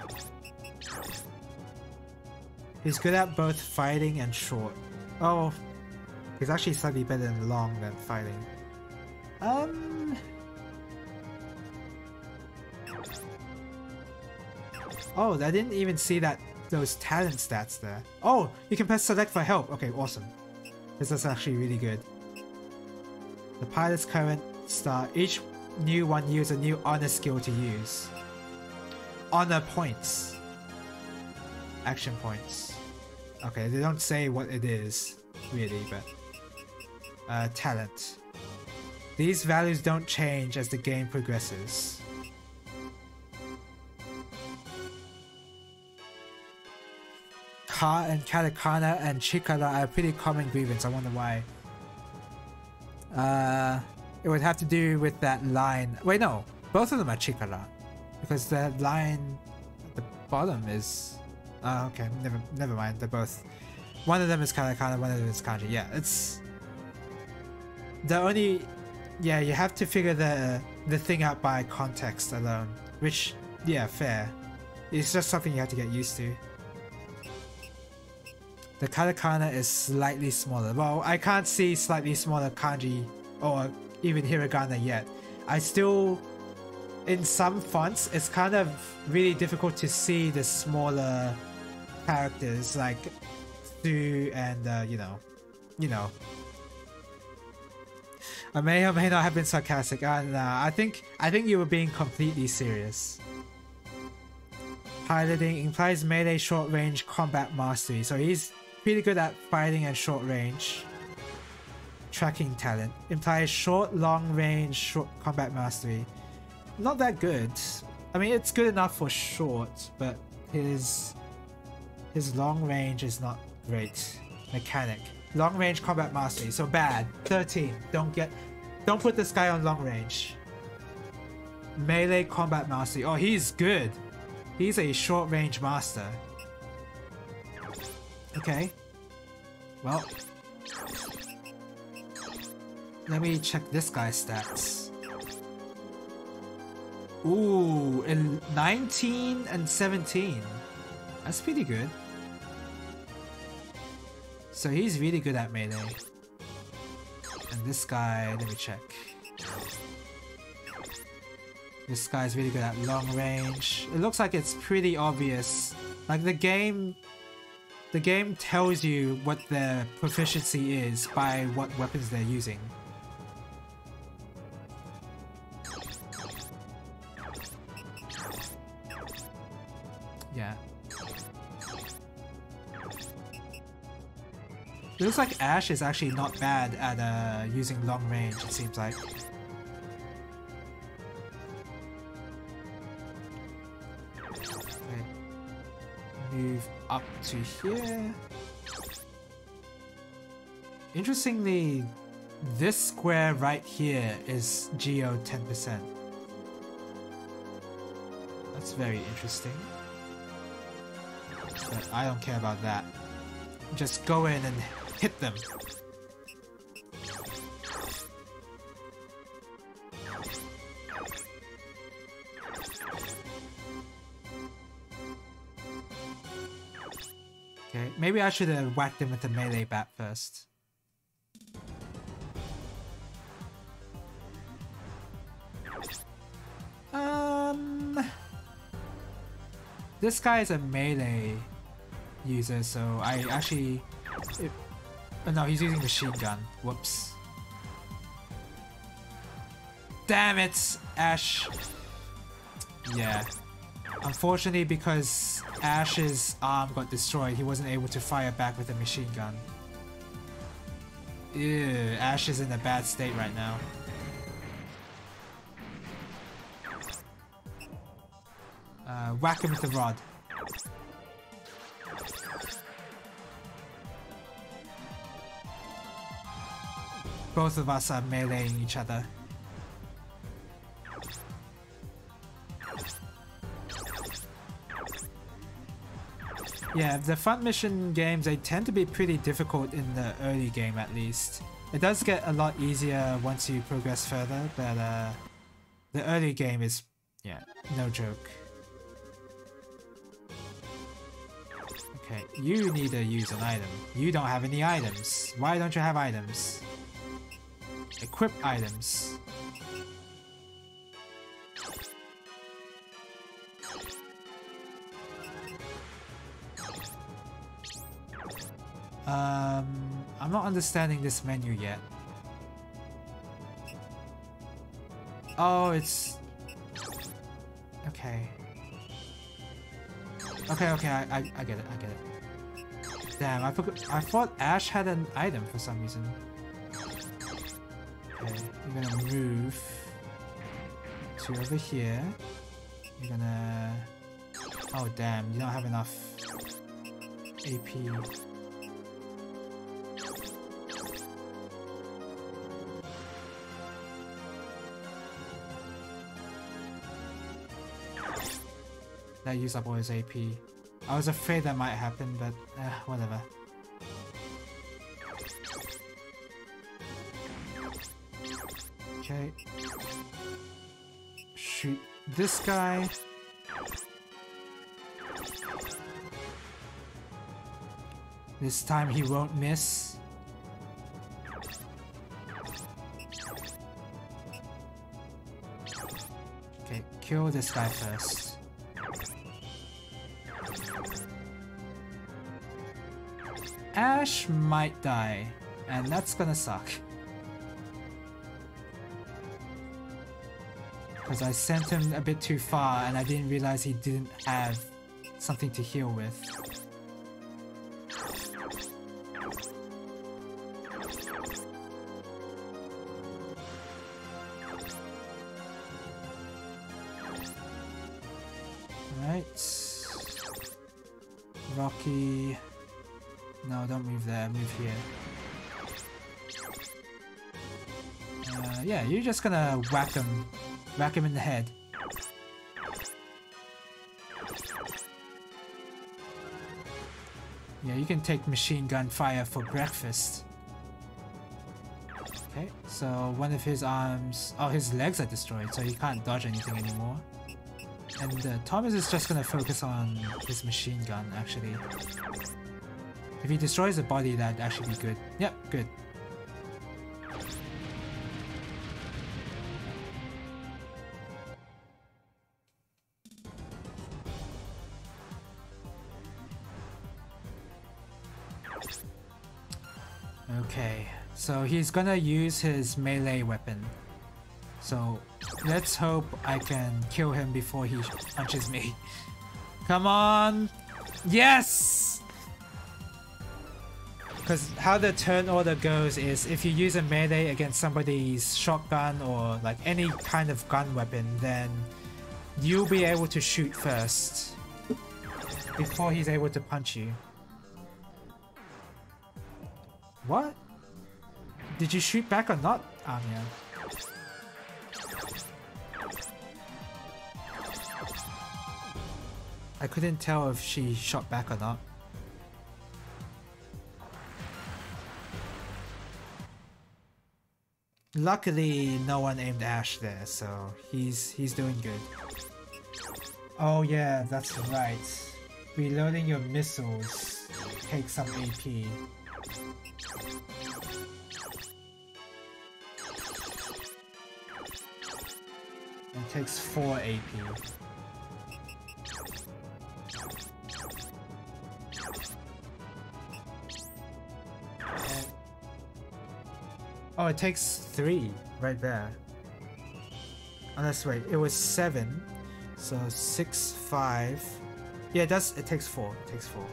Speaker 1: He's good at both fighting and short. Oh, he's actually slightly better in long than fighting. Oh, I didn't even see those talent stats there. Oh, you can press select for help. Okay, awesome. This is actually really good. The pilot's current star. Each new one uses a new honor skill to use. Honor points. Action points. Okay, they don't say what it is, really, but... talent. These values don't change as the game progresses. Ka and Katakana and Chikara are a pretty common grievance, I wonder why. It would have to do with that line. Wait, no. Both of them are Chikara. Because the line at the bottom is... okay, never mind. They're both... One of them is Katakana, one of them is Kanji. Yeah, it's... The only... Yeah, you have to figure the thing out by context alone. Which, yeah, fair. It's just something you have to get used to. The Katakana is slightly smaller. Well, I can't see slightly smaller Kanji or even Hiragana yet. I still... In some fonts, it's kind of really difficult to see the smaller characters like Su and, you know. I may or may not have been sarcastic. Nah, I think you were being completely serious. Piloting implies melee short range combat mastery, so he's pretty good at fighting and short range. Tracking talent implies short, long range, short combat mastery. Not that good. I mean, it's good enough for short, but his long range is not great. Mechanic. Long range combat mastery, so bad. 13. Don't put this guy on long range. Melee combat mastery. Oh, he's good. He's a short range master. Okay. Well. Let me check this guy's stats. Ooh, 19 and 17. That's pretty good. So he's really good at melee. And this guy, let me check. This guy's really good at long range. It looks like it's pretty obvious. Like the game tells you what their proficiency is by what weapons they're using. Yeah. It looks like Ash is actually not bad at using long range, it seems like. Okay. Move up to here. Interestingly, this square right here is Geo 10%. That's very interesting. But I don't care about that. Just go in and hit them. Okay, maybe I should have whacked them with the melee bat first. This guy is a melee user, so I actually... oh no, he's using machine gun. Whoops. Damn it, Ash. Yeah. Unfortunately, because Ash's arm got destroyed, he wasn't able to fire back with a machine gun. Ew, Ash is in a bad state right now. Whack him with the rod. Both of us are meleeing each other. Yeah, the front mission games, they tend to be pretty difficult in the early game at least. It does get a lot easier once you progress further, but the early game is, yeah, no joke. Okay, you need to use an item. You don't have any items. Why don't you have items? Equip items. I'm not understanding this menu yet. Oh, it's... Okay. Okay, I get it, I get it. Damn, I thought Ash had an item for some reason. Okay, you're gonna move to over here. You're gonna... Oh damn, you don't have enough AP. That used up all his AP. I was afraid that might happen, but whatever. Okay. Shoot this guy. This time he won't miss. Okay, kill this guy first. Ash might die, and that's gonna suck. Because I sent him a bit too far and I didn't realize he didn't have something to heal with. Alright. Rocky. No, don't move there, move here. Yeah, you're just gonna whack him in the head. Yeah, you can take machine gun fire for breakfast. Okay, so one of his arms... Oh, his legs are destroyed, so he can't dodge anything anymore. And Thomas is just gonna focus on his machine gun, actually. If he destroys the body, that'd actually be good. Yep, good. Okay, so he's gonna use his melee weapon. So let's hope I can kill him before he punches me. Come on! Yes! Because how the turn order goes is if you use a melee against somebody's shotgun or like any kind of gun weapon, then you'll be able to shoot first before he's able to punch you. What? Did you shoot back or not, Anya? I couldn't tell if she shot back or not. Luckily, no one aimed Ash there, so he's doing good. Oh yeah, that's right. Reloading your missiles takes some AP. And takes 4 AP. And... oh, it takes 3 right there. Unless, wait, it was 7. So 6, 5. Yeah, it takes 4. It takes 4.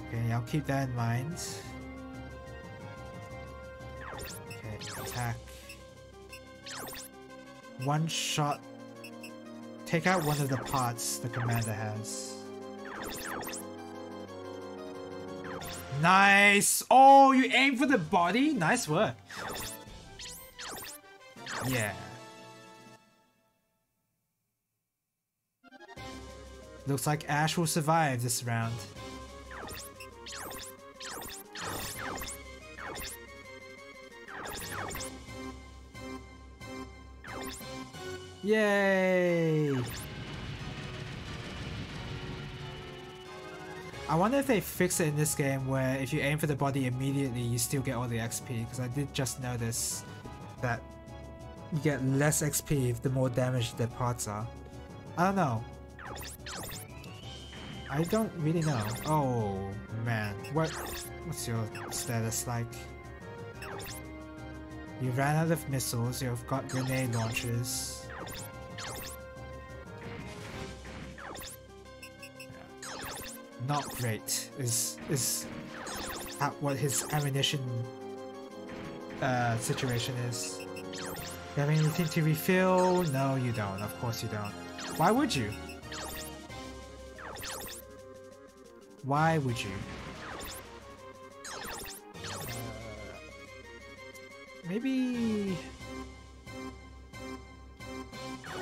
Speaker 1: Okay, I'll keep that in mind. Okay, attack. One shot. Take out one of the parts the commander has. Nice! Oh, you aim for the body? Nice work. Yeah. Looks like Ash will survive this round. Yay! I wonder if they fix it in this game where if you aim for the body immediately you still get all the XP, because I did just notice that you get less XP the more damaged the parts are. I don't know. I don't really know. Oh man, what's your status like? You ran out of missiles, you've got grenade launchers. Not great is what his ammunition situation is. You have anything to refill? No, you don't. Of course you don't. Why would you? Why would you? Maybe...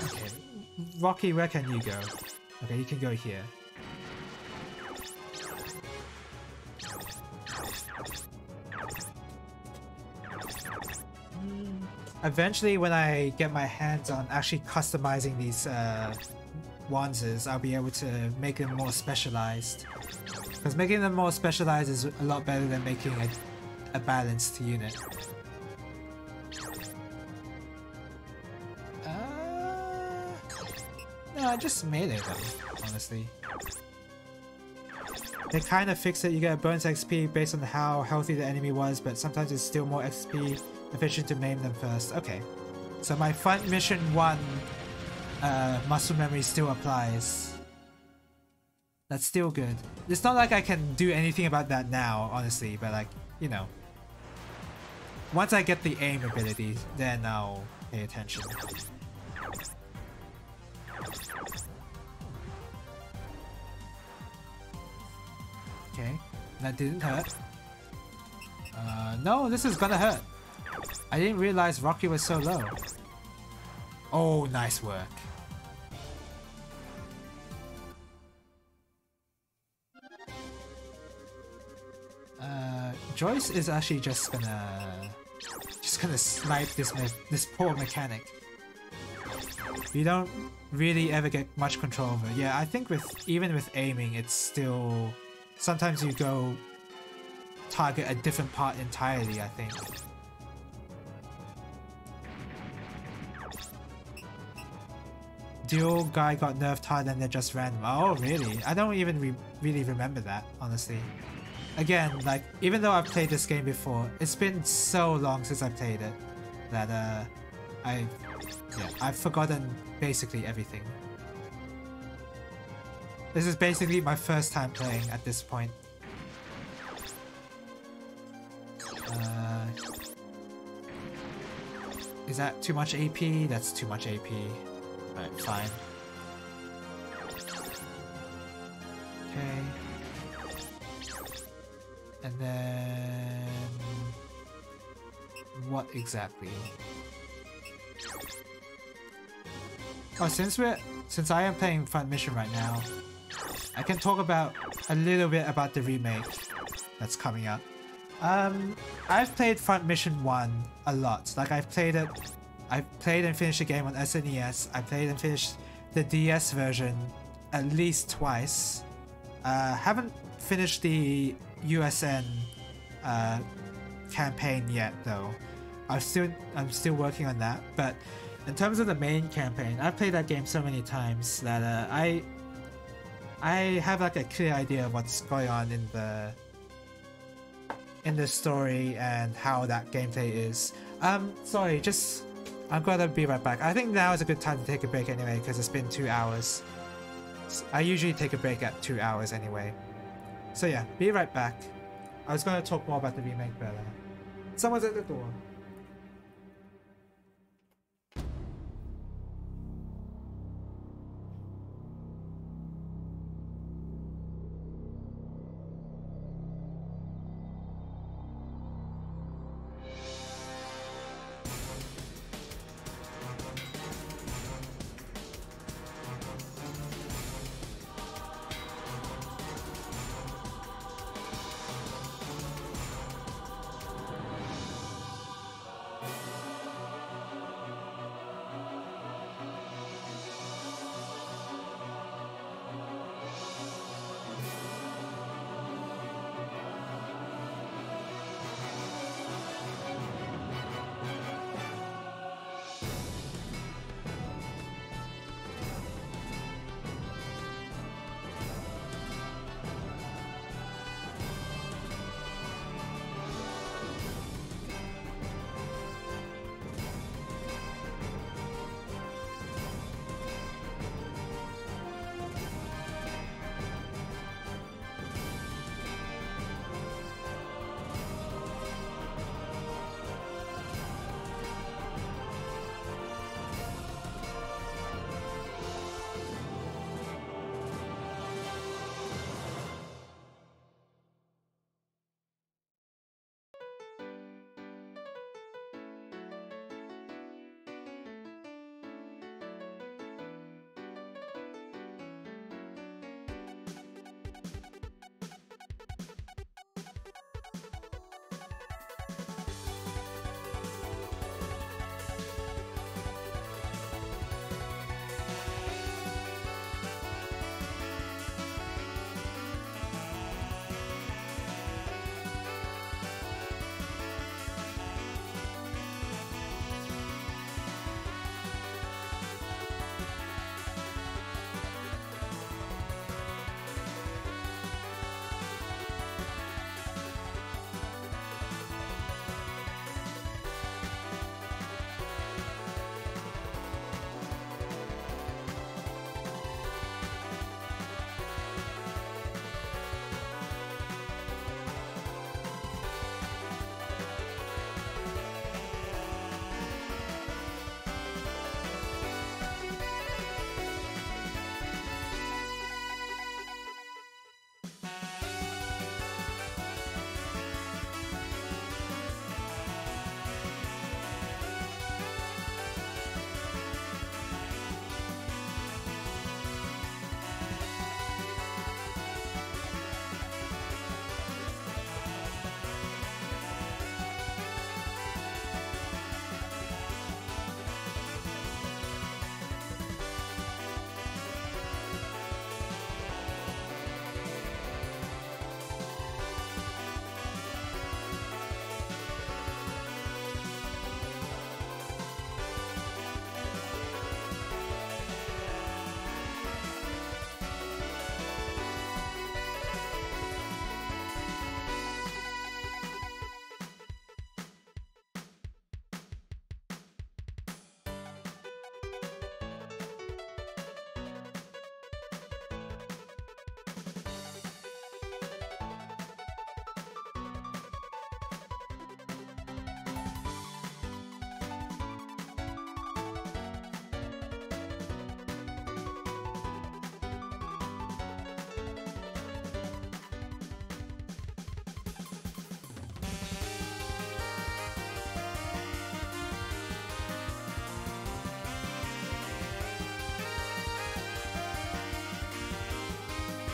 Speaker 1: okay. Rocky, where can you go? Okay, you can go here. Eventually, when I get my hands on actually customizing these wanzers, I'll be able to make them more specialized. Because making them more specialized is a lot better than making a balanced unit. No, I just made it them, honestly. They kind of fix it, you get a bonus XP based on how healthy the enemy was, but sometimes it's still more XP efficient to maim them first. Okay. So my Front Mission 1 muscle memory still applies. That's still good. It's not like I can do anything about that now, honestly, but like, you know. Once I get the aim ability, then I'll pay attention. Okay, that didn't hurt. No, this is gonna hurt. I didn't realize Rocky was so low. Oh, nice work. Joyce is actually just gonna snipe this poor mechanic. You don't really ever get much control over it. Yeah, I think even with aiming, it's still sometimes you go target a different part entirely, I think. Dual guy got nerfed hard and they're just random. Oh, really? I don't even really remember that, honestly. Again, like, even though I've played this game before, it's been so long since I played it that I've forgotten basically everything. This is basically my first time playing at this point. Is that too much AP? That's too much AP. Alright, fine. Okay. And then... what exactly? Oh, since I am playing Front Mission right now, I can talk about a little bit about the remake that's coming up. I've played Front Mission 1 a lot. Like, I've played and finished the game on SNES. I played and finished the DS version at least twice. Haven't finished the USN campaign yet though. I'm still working on that, but in terms of the main campaign, I've played that game so many times that I have like a clear idea of what's going on in the story and how that gameplay is. Sorry, I'm gonna be right back. I think now is a good time to take a break anyway because it's been 2 hours. I usually take a break at 2 hours anyway. So yeah, be right back. I was gonna talk more about the remake, but someone's at the door.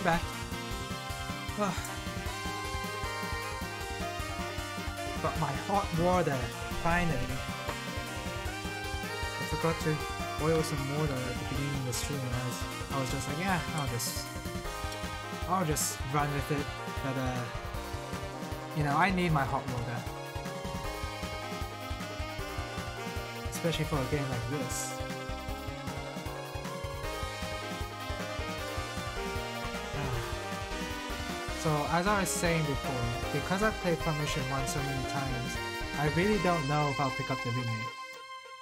Speaker 1: Back. Ugh. Got my hot water, finally. I forgot to boil some water at the beginning of the stream and I was just like, yeah, I'll just run with it. But you know, I need my hot water. especially for a game like this. So as I was saying before, because I've played Front Mission 1 so many times, I really don't know if I'll pick up the remake.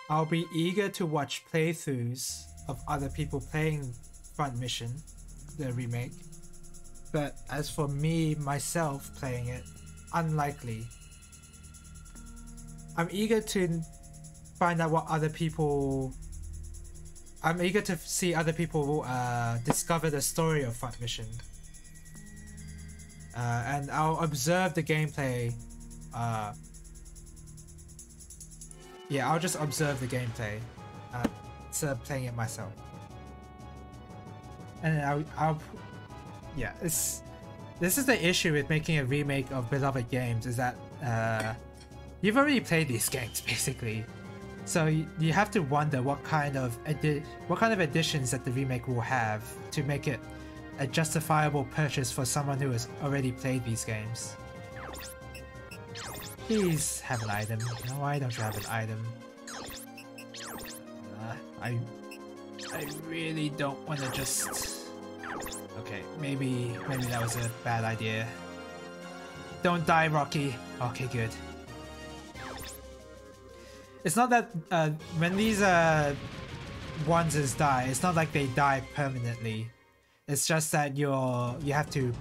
Speaker 1: I'll be eager to watch playthroughs of other people playing Front Mission, the remake. But as for me, myself playing it, unlikely. I'm eager to find out what other people... I'm eager to see other people discover the story of Front Mission. And I'll observe the gameplay. Yeah, I'll just observe the gameplay instead of playing it myself. And yeah, this is the issue with making a remake of beloved games, is that you've already played these games basically, so you have to wonder what kind of additions that the remake will have to make it a justifiable purchase for someone who has already played these games. Please have an item. No, why don't you have an item? I really don't want to just... Okay, maybe that was a bad idea. Don't die, Rocky. Okay, good. It's not that when these onces die, it's not like they die permanently. It's just that you have to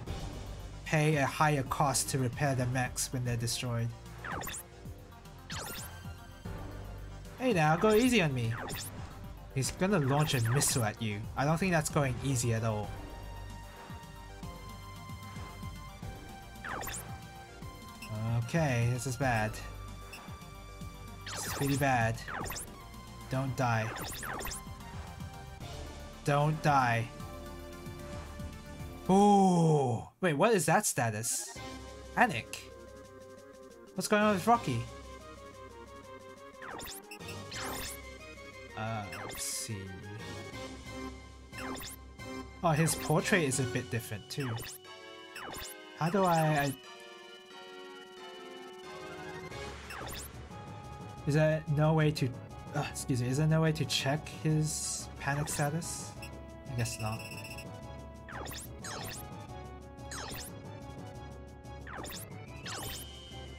Speaker 1: pay a higher cost to repair the mechs when they're destroyed. Hey now, go easy on me. He's gonna launch a missile at you. I don't think that's going easy at all. Okay, this is bad. This is pretty bad. Don't die. Don't die. Ooh! Wait, what is that status? Panic. What's going on with Rocky? Let's see. Oh, his portrait is a bit different too. How do I... Is there no way to... excuse me, is there no way to check his panic status? I guess not.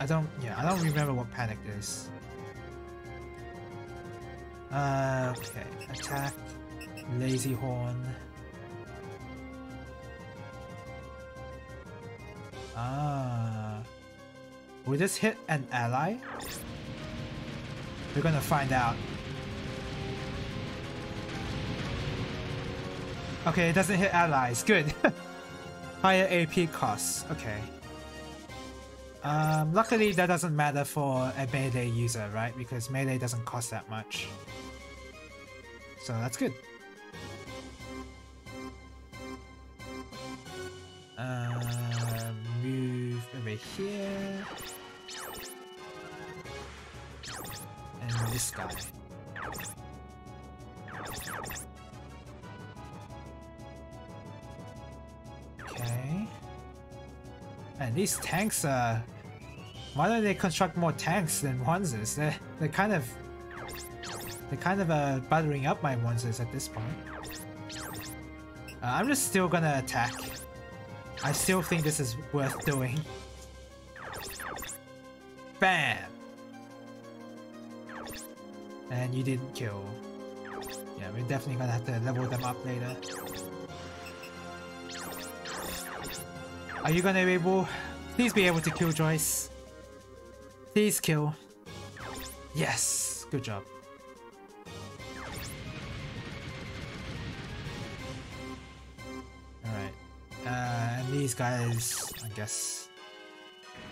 Speaker 1: I don't remember what panic is. Okay, attack, lazy horn. Will this hit an ally? We're gonna find out. Okay, it doesn't hit allies. Good. Higher AP costs. Okay. Luckily that doesn't matter for a melee user, right? Because melee doesn't cost that much. So that's good. Move over here. And this guy. Okay. And these tanks are... Why don't they construct more tanks than onces? They're kind of buttering up my onces at this point. I'm just still gonna attack. I still think this is worth doing. Bam! And you didn't kill. Yeah, we're definitely gonna have to level them up later. Are you gonna be able... Please be able to kill Joyce. Please kill. Yes! Good job. Alright. And these guys, I guess...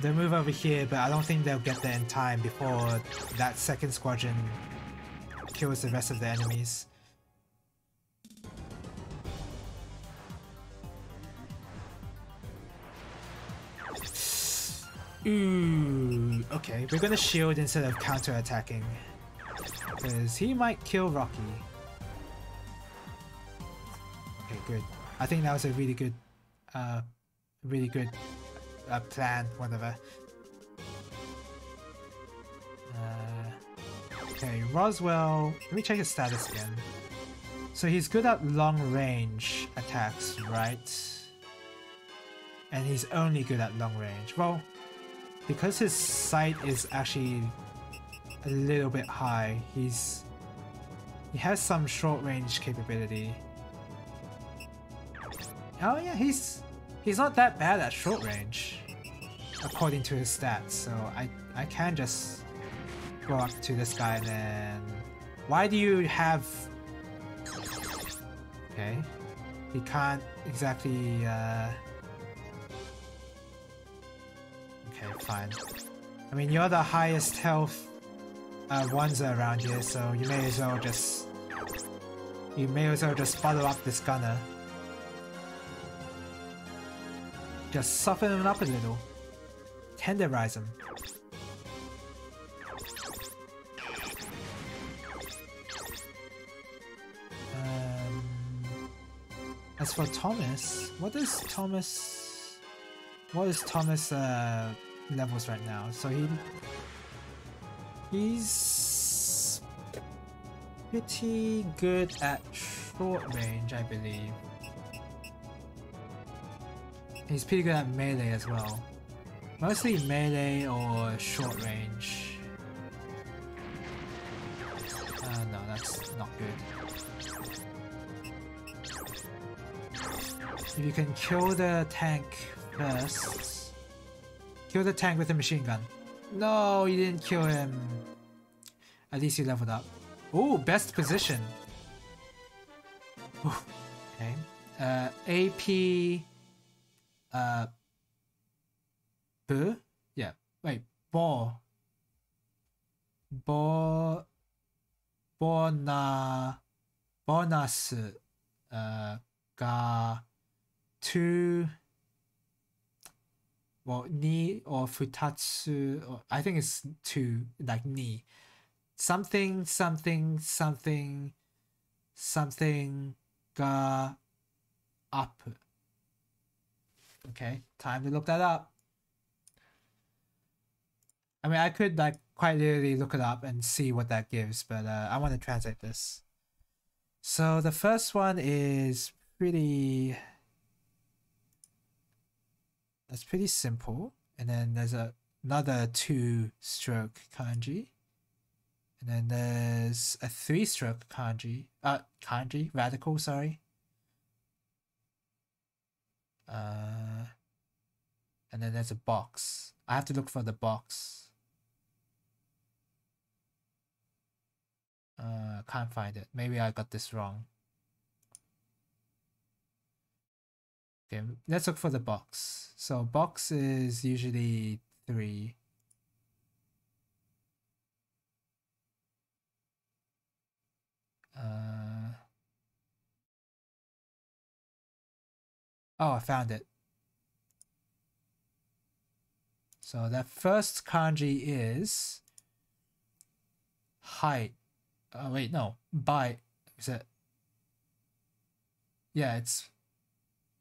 Speaker 1: They'll move over here, but I don't think they'll get there in time before that second squadron kills the rest of the enemies. Ooh, okay, we're gonna shield instead of counter-attacking. Because he might kill Rocky. Okay, good. I think that was a really good plan, whatever. Okay, Roswell. Let me check his status again. So he's good at long range attacks, right? And he's only good at long range. Well, because his sight is actually a little bit high, he has some short range capability. Oh yeah, he's not that bad at short range, according to his stats. So I can just go up to this guy and then... Why do you have... Okay, he can't exactly... Okay, fine. I mean, you're the highest health ones around here, so you may as well just... follow up this gunner. Just soften him up a little. Tenderize him. As for Thomas, what is Thomas levels right now? So he's pretty good at short range, I believe. He's pretty good at melee as well. Mostly melee or short range. No, that's not good. If you can kill the tank first. Kill the tank with a machine gun. No, you didn't kill him. At least you leveled up. Ooh, best position. Ooh, okay. AP... Yeah, wait, bonus, ga, 2, well, ni or futatsu, or I think it's 2, like ni. Something ga up. Okay, time to look that up. I mean, I could like quite literally look it up and see what that gives, but I want to translate this. So the first one is that's pretty simple. And then there's another 2-stroke kanji. And then there's a 3-stroke kanji. Radical, sorry. And then there's a box. I have to look for the box. Can't find it. Maybe I got this wrong. Okay, let's look for the box. So box is usually 3. Oh, I found it. So that first kanji is height. Oh wait, no. By is it? Yeah, it's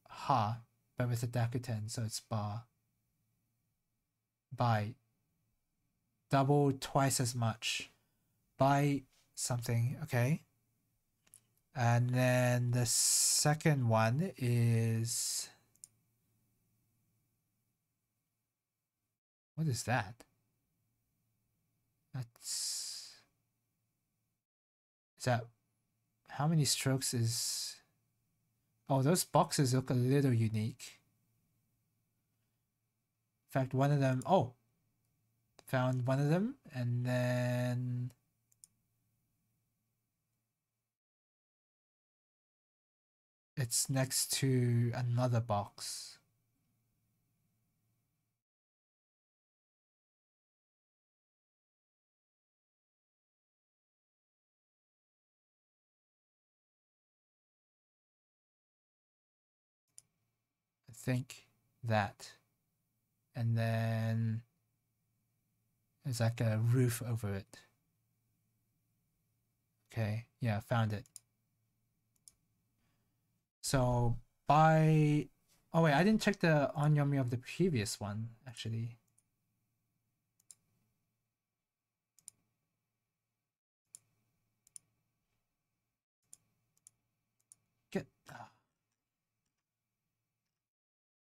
Speaker 1: ha, but with a dakuten, so it's ba. By. Double, twice as much. By something, okay. And then the second one is... What is that? Is that... How many strokes is... Oh, those boxes look a little unique. In fact, one of them... Oh! Found one of them, and then... It's next to another box. I think that. And then there's like a roof over it. Okay, yeah, found it. So by... Oh wait, I didn't check the onyomi of the previous one, actually.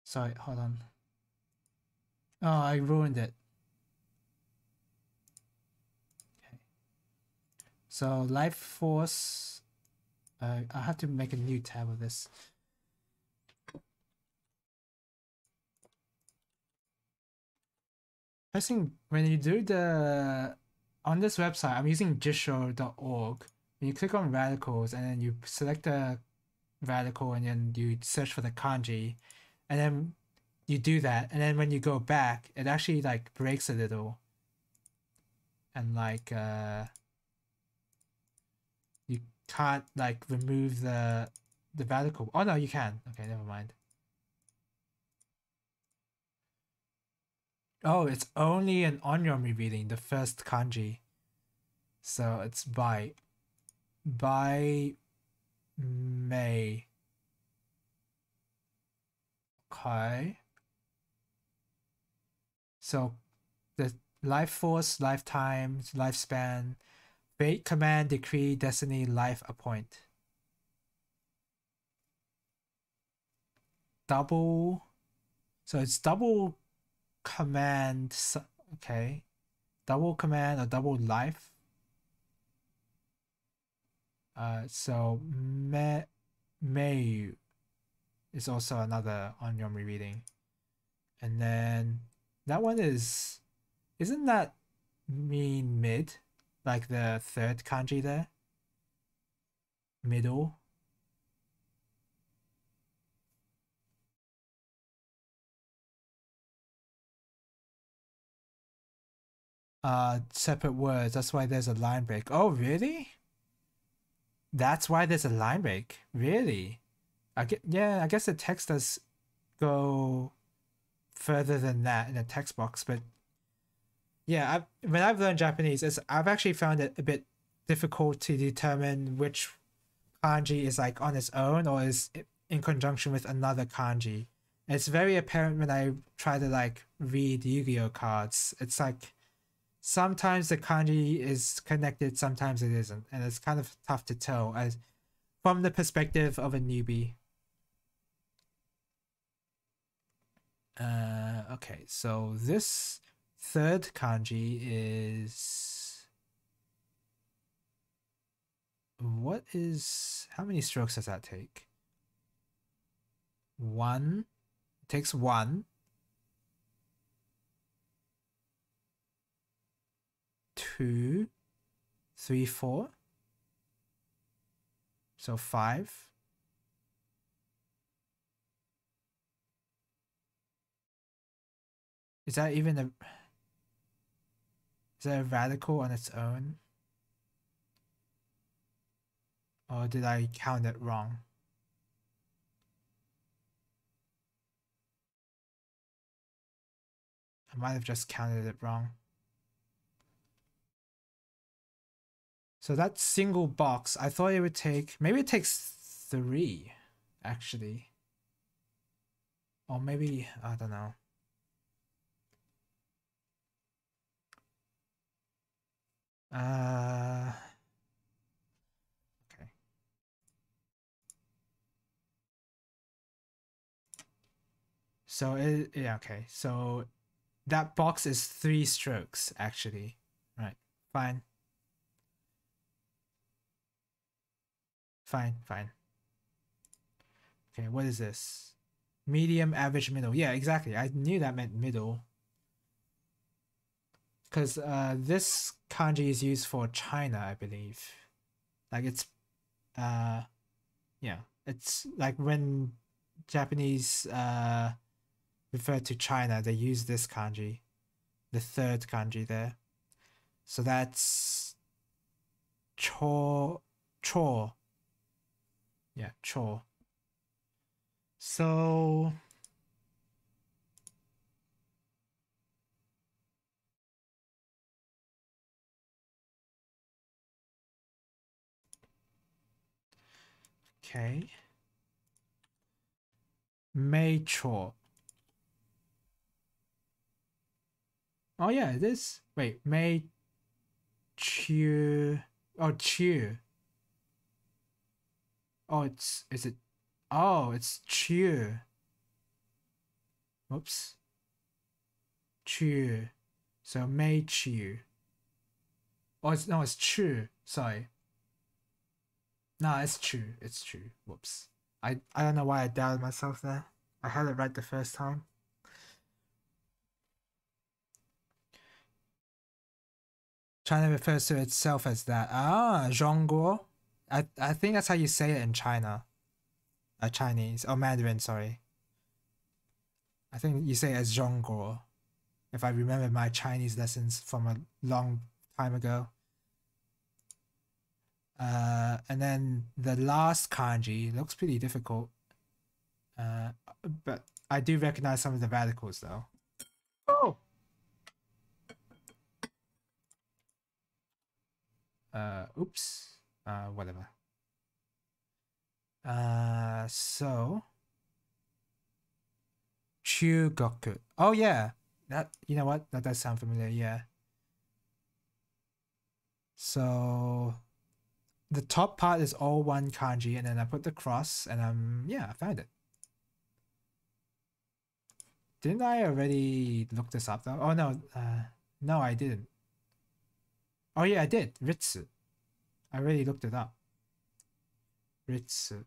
Speaker 1: Sorry, hold on. Oh, I ruined it. Okay. So life force. I have to make a new tab of this. I think when you do on this website, I'm using jisho.org. When you click on radicals and then you select a radical and then you search for the kanji, and then you do that, and then when you go back, it actually like breaks a little, and like you can't like remove the radical. Oh no, you can. Okay, never mind. Oh, it's only an onyomi reading, the first kanji. So it's by May. Okay. So the life force, lifetime, lifespan, fate, command, decree, destiny, life, appoint. Double. So it's double command. Okay. Double command or double life. So Mayu is also another onyomi reading. And then that one isn't that mean mid? Like the third kanji there? Middle? Separate words. That's why there's a line break. Oh, really? That's why there's a line break. Really? Yeah, I guess the text does go further than that in the text box, but yeah, when I've learned Japanese, I've actually found it a bit difficult to determine which kanji is like on its own or is in conjunction with another kanji. It's very apparent when I try to like read Yu-Gi-Oh cards. It's like sometimes the kanji is connected, sometimes it isn't, and it's kind of tough to tell as from the perspective of a newbie. Okay, so this third kanji is how many strokes does that take? One. It takes one. Two, three, four. So 5. Is that a radical on its own? Or did I count it wrong? I might have just counted it wrong. So that single box, I thought it would take, maybe it takes 3, actually. Or maybe, I don't know. Okay. So yeah, okay. So that box is 3 strokes, actually. Right. Fine. Fine. Okay, what is this? Medium, average, middle. Yeah, exactly. I knew that meant middle. Because this kanji is used for China, I believe. Like it's, yeah, it's like when Japanese refer to China, they use this kanji, the third kanji there. So that's cho. Yeah, cho. So okay. Mei cho. Oh yeah, it is. Wait, Mei chu. Oh, chu. Oh, is it? Oh, it's chu. Whoops. Chu. So Mei Chu. Oh, no, it's Chu. Sorry. No, it's Chu. It's Chu. Whoops. I don't know why I doubted myself there. I had it right the first time. China refers to itself as that. Ah, Zhongguo. I think that's how you say it in China. Chinese. or Mandarin, sorry. I think you say it as Zhongguo. If I remember my Chinese lessons from a long time ago. And then the last kanji looks pretty difficult. But I do recognize some of the radicals though. Oh! Oops. Whatever. So Chugoku. Oh yeah. That, you know what? That does sound familiar, yeah. So the top part is all one kanji, and then I put the cross, and yeah, I found it. Didn't I already look this up though? Oh no, no, I didn't. Oh yeah, I did. Ritsu. I already looked it up. Ritsu.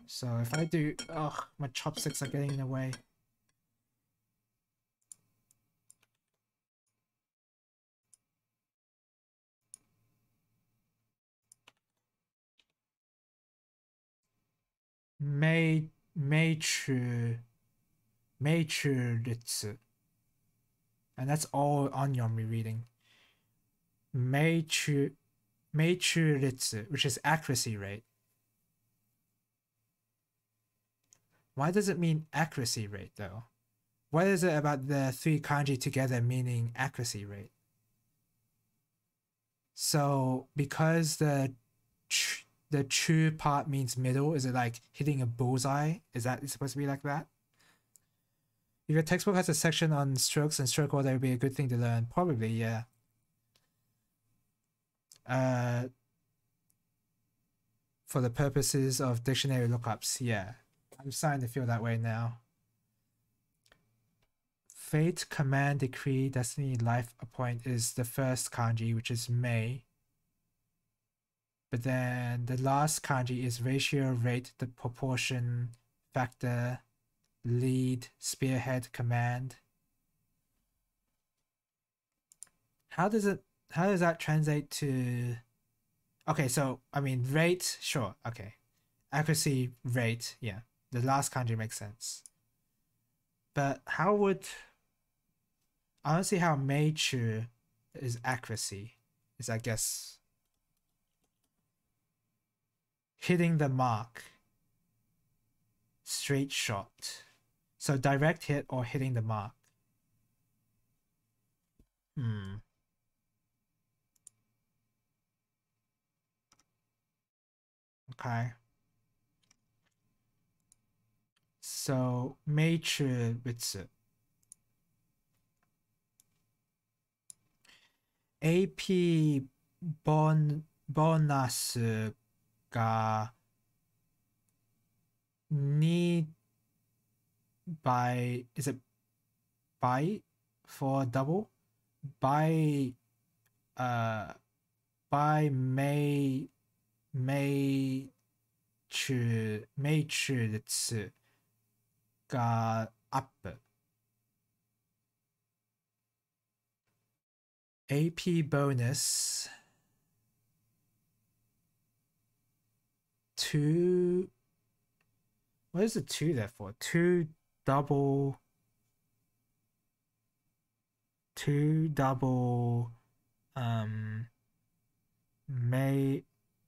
Speaker 1: So if I do, oh, my chopsticks are getting in the way. Meichu Ritsu. And that's all Onyomi reading. Meichu Ritsu, which is accuracy rate. Why does it mean accuracy rate though? What is it about the three kanji together meaning accuracy rate? So because the chu part means middle, is it like hitting a bullseye? Is that supposed to be like that? If your textbook has a section on strokes and stroke order, it would be a good thing to learn. Probably, yeah. For the purposes of dictionary lookups, yeah. I'm starting to feel that way now. Fate, command, decree, destiny, life, appoint is the first kanji, which is Mei. But then the last kanji is ratio, rate, the proportion, factor, lead, spearhead, command. How does that translate to? Okay, so I mean rate, sure, okay. Accuracy, rate, yeah. The last kanji makes sense. But how would I don't see how Meichu is accuracy. Is I guess hitting the mark. Straight shot. So direct hit or hitting the mark. Okay. So Meichu Ritsu. AP bonus ga need by, is it by for double? By Meichu Ritsu ga up. AP bonus 2. What is the 2 there for? 2 double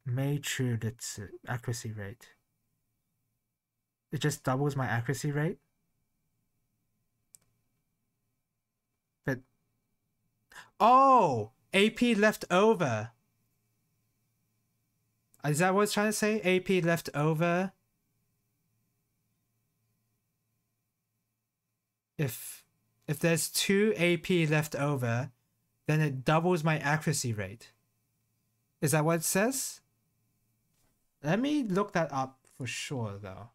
Speaker 1: Meichu accuracy rate. It just doubles my accuracy rate. But oh, AP left over. Is that what it's trying to say? AP left over. If there's 2 AP left over, then it doubles my accuracy rate. Is that what it says? Let me look that up for sure though.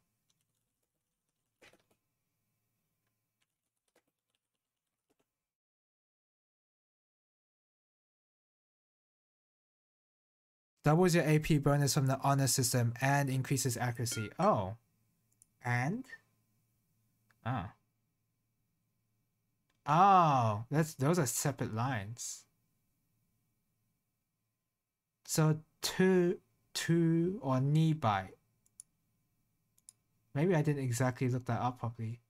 Speaker 1: Doubles your AP bonus from the honor system and increases accuracy. Oh. And? Oh. Oh, those are separate lines. So two or nearby. Maybe I didn't exactly look that up properly.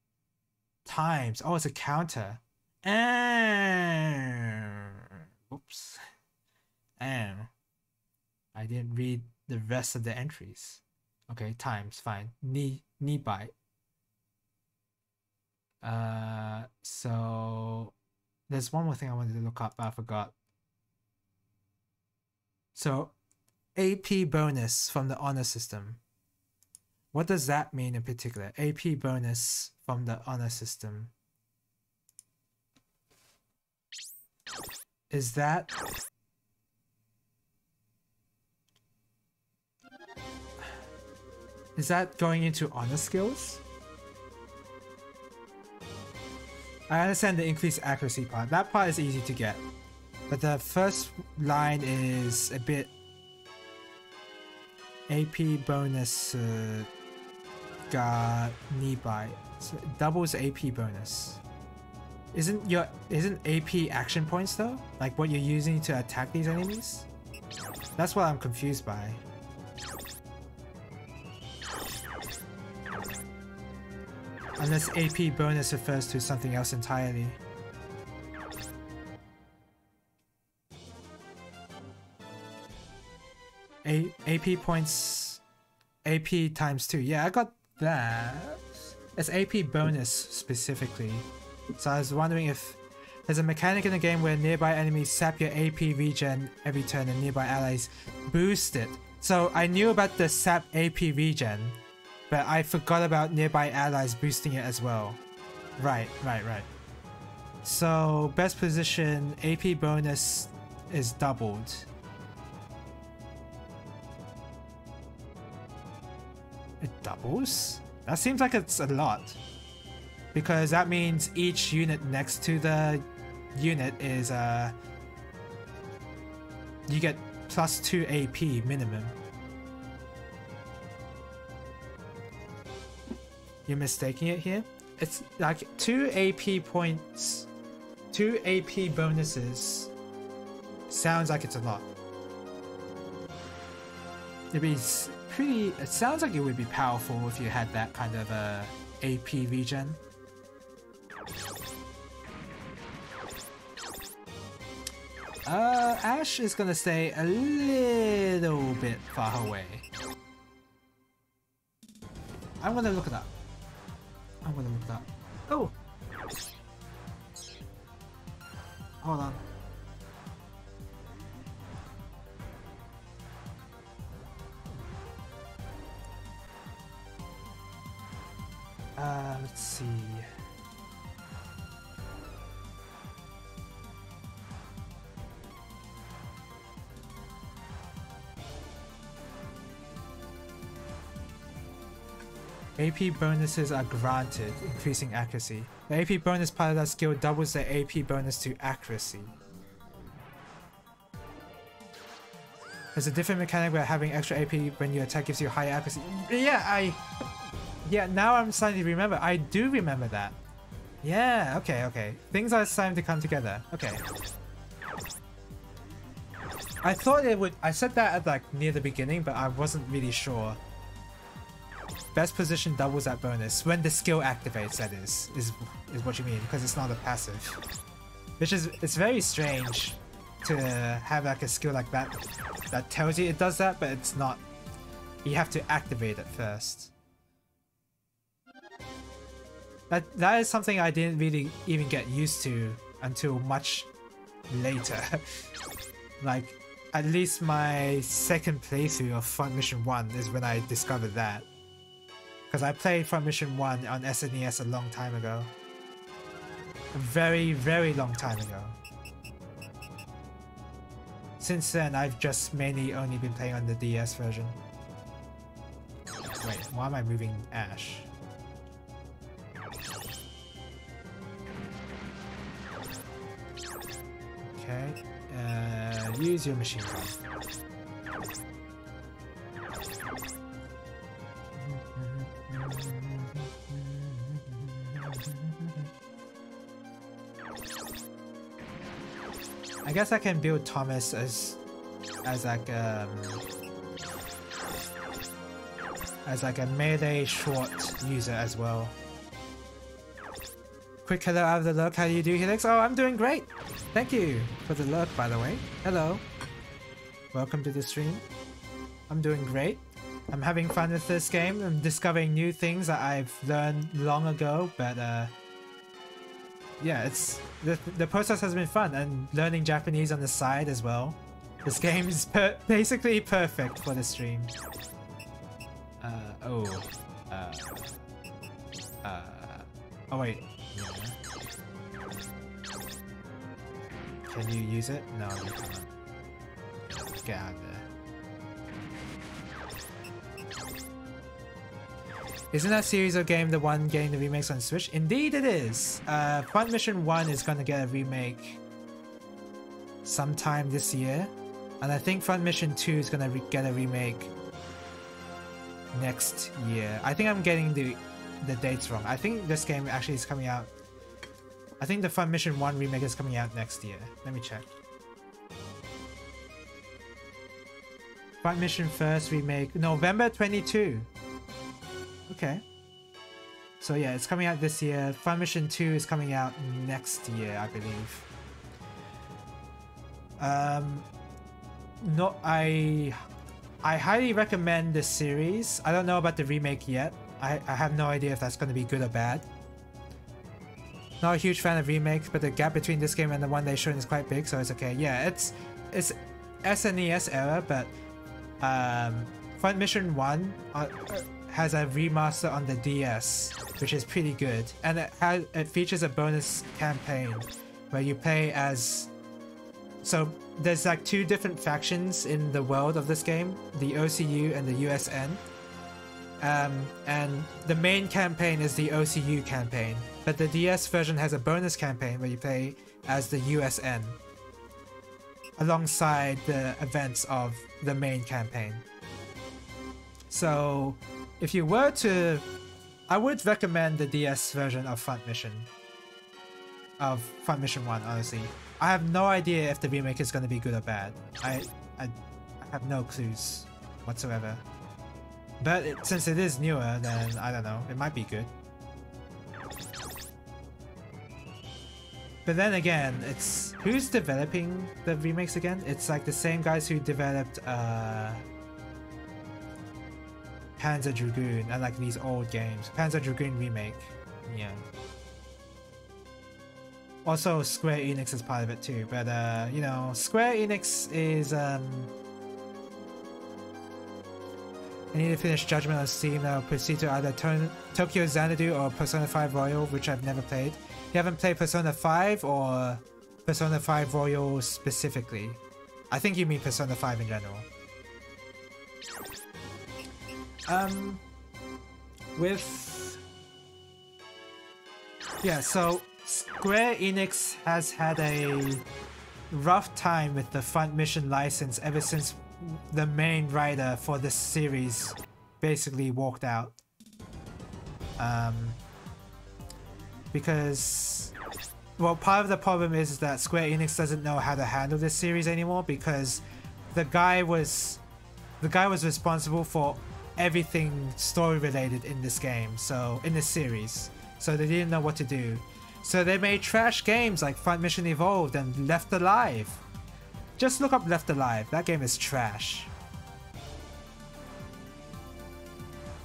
Speaker 1: Times. Oh, it's a counter. Oops. I didn't read the rest of the entries. Okay, times, fine. Nearby. So there's one more thing I wanted to look up, but I forgot. So AP bonus from the honor system. What does that mean in particular? AP bonus from the honor system. Is that going into honor skills? I understand the increased accuracy part. That part is easy to get. But the first line is a bit... AP bonus got nearby. So it doubles AP bonus. Isn't AP action points though? Like what you're using to attack these enemies? That's what I'm confused by. Unless AP bonus refers to something else entirely. AP points, AP times 2. Yeah, I got that. It's AP bonus specifically. So I was wondering if there's a mechanic in the game where nearby enemies sap your AP regen every turn and nearby allies boost it. So I knew about the sap AP regen, but I forgot about nearby allies boosting it as well. Right. So best position, AP bonus is doubled. It doubles? That seems like it's a lot. Because that means each unit next to the unit is you get +2 AP minimum. You're mistaking it here? It's like 2 AP points, 2 AP bonuses. Sounds like it's a lot. It sounds like it would be powerful if you had that kind of AP regen. Ash is gonna stay a little bit far away. I'm gonna look it up. Oh! Hold on. Let's see. AP bonuses are granted, increasing accuracy. The AP bonus part of that skill doubles the AP bonus to accuracy. There's a different mechanic where having extra AP when you attack gives you higher accuracy. Yeah, now I'm starting to remember. I do remember that. Yeah, okay. Things are starting to come together. Okay. I thought it would... I said that at like near the beginning, but I wasn't really sure. Best position doubles that bonus when the skill activates, that is what you mean, because it's not a passive. Which is... it's very strange to have like a skill like that that tells you it does that, but it's not... you have to activate it first. That is something I didn't really even get used to until much later. Like, at least my second playthrough of Front Mission 1 is when I discovered that. Because I played Front Mission 1 on SNES a long time ago. A very, very long time ago. Since then, I've just mainly only been playing on the DS version. Wait, why am I moving Ash? Okay, use your machine gun. I guess I can build Thomas as like a melee short user as well. Quick hello out of the lurk. How do you do, Helix? Oh, I'm doing great. Thank you for the lurk, by the way. Hello. Welcome to the stream. I'm doing great. I'm having fun with this game. I'm discovering new things that I've learned long ago, but yeah, it's the process has been fun, and learning Japanese on the side as well. This game is basically perfect for the stream. Oh wait. Yeah. Can you use it? No, you can't. Get out of there. Isn't that series of game the one getting the remakes on Switch? Indeed it is! Front Mission 1 is gonna get a remake sometime this year. And I think Front Mission 2 is gonna get a remake next year. I think I'm getting the dates wrong. I think this game actually is coming out. I think the Front Mission 1 remake is coming out next year. Let me check. Front Mission first remake, November 22. Okay. So yeah, it's coming out this year. Front Mission 2 is coming out next year, I believe. No, I highly recommend this series. I don't know about the remake yet. I have no idea if that's going to be good or bad. Not a huge fan of remakes, but the gap between this game and the one they showed is quite big, so it's okay. Yeah, it's SNES era, but Front Mission 1 has a remaster on the DS, which is pretty good, and it features a bonus campaign where you play as. So there's like two different factions in the world of this game, the OCU and the USN. And the main campaign is the OCU campaign, but the DS version has a bonus campaign where you play as the USN alongside the events of the main campaign. So if you were to, I would recommend the DS version of Front Mission 1, honestly. I have no idea if the remake is going to be good or bad. I have no clues whatsoever. But since it is newer, then I don't know, it might be good. But then again, it's who's developing the remakes again? It's like the same guys who developed Panzer Dragoon and like these old games. Panzer Dragoon remake, yeah. Also, Square Enix is part of it too, but you know, Square Enix is I need to finish Judgment on Steam. I'll proceed to either Tokyo Xanadu or Persona 5 Royal, which I've never played. You haven't played Persona 5 or Persona 5 Royal specifically? I think you mean Persona 5 in general. So Square Enix has had a rough time with the Front Mission license ever since the main writer for this series basically walked out. Because, well, part of the problem is that Square Enix doesn't know how to handle this series anymore, because the guy was responsible for everything story related in this game, so in this series, so they didn't know what to do. So they made trash games like Front Mission Evolved and Left Alive. Just look up Left Alive, that game is trash.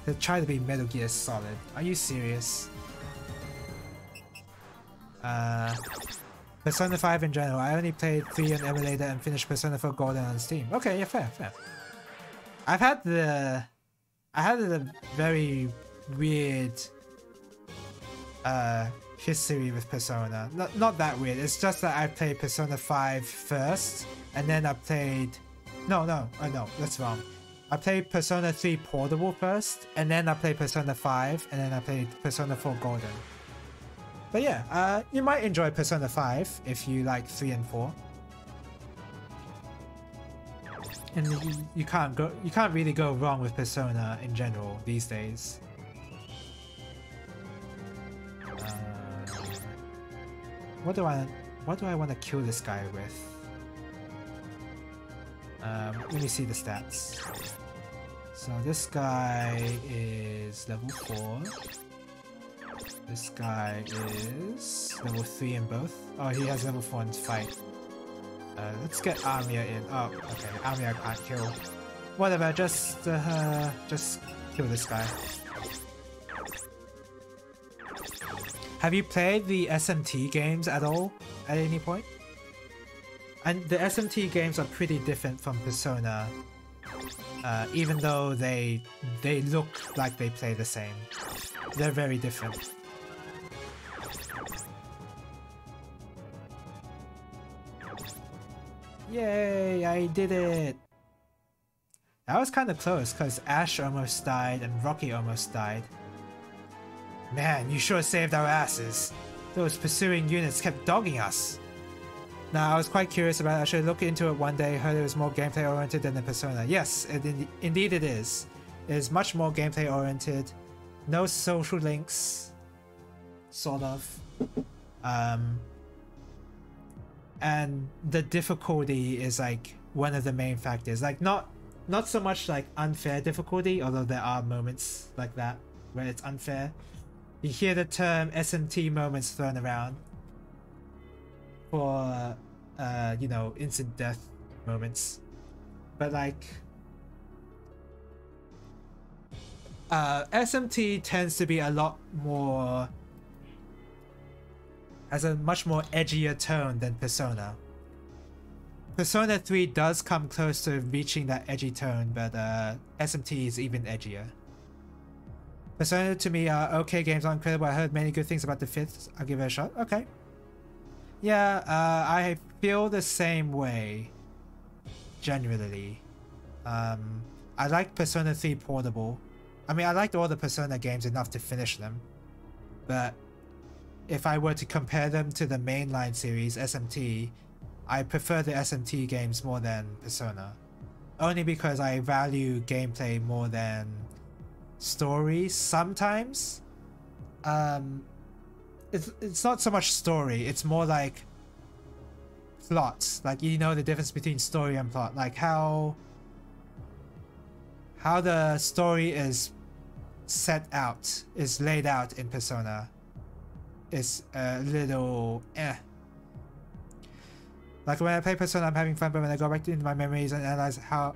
Speaker 1: They try to be Metal Gear Solid. Are you serious? Persona 5 in general. I only played 3 on emulator and finished Persona 4 Golden on Steam. Okay, yeah, fair. I had a very weird history with Persona. Not that weird. It's just that I played Persona 5 first, and then I played. No, that's wrong. I played Persona 3 Portable first, and then I played Persona 5, and then I played Persona 4 Golden. But yeah, you might enjoy Persona 5 if you like 3 and 4. and you can't really go wrong with Persona in general these days. What do I want to kill this guy with? Let me see the stats. So this guy is level 4. This guy is level 3 in both. Oh, he has level 4 in fight. Let's get Amiya in. Oh, okay. Amiya can't kill. Whatever, just kill this guy. Have you played the SMT games at all? At any point? And the SMT games are pretty different from Persona. Even though they look like they play the same. They're very different. Yay, I did it! That was kind of close because Ash almost died and Rocky almost died. Man, you sure saved our asses. Those pursuing units kept dogging us. Now, I was quite curious about it. I should look into it one day. Heard it was more gameplay oriented than the Persona. Yes, indeed it is. It is much more gameplay oriented. No social links. Sort of. And the difficulty is like one of the main factors. Like not so much like unfair difficulty, although there are moments like that where it's unfair. You hear the term SMT moments thrown around for you know, instant death moments, but like SMT tends to be a lot more, has a much more edgier tone than Persona. Persona 3 does come close to reaching that edgy tone, but SMT is even edgier. Persona to me are okay games, are incredible. I heard many good things about the 5th. I'll give it a shot. Okay. Yeah, I feel the same way. Generally. I like Persona 3 Portable. I mean, I liked all the Persona games enough to finish them. But if I were to compare them to the mainline series, SMT, I prefer the SMT games more than Persona. Only because I value gameplay more than story sometimes. It's not so much story, it's more like plots. Like, you know the difference between story and plot. Like how the story is set out, is laid out in Persona is a little Like when I play Persona, I'm having fun, but when I go back into my memories and analyze how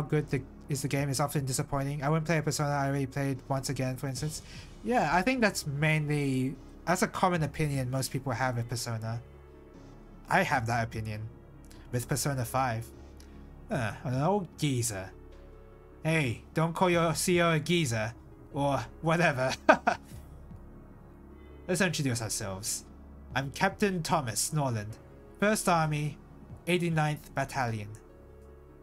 Speaker 1: good the game is often disappointing. I wouldn't play a Persona I already played once again, for instance. Yeah, I think that's a common opinion most people have with Persona. I have that opinion with Persona 5. An old geezer. Hey, don't call your CEO a geezer, or whatever. Let's introduce ourselves. I'm Captain Thomas Norland, 1st Army, 89th Battalion.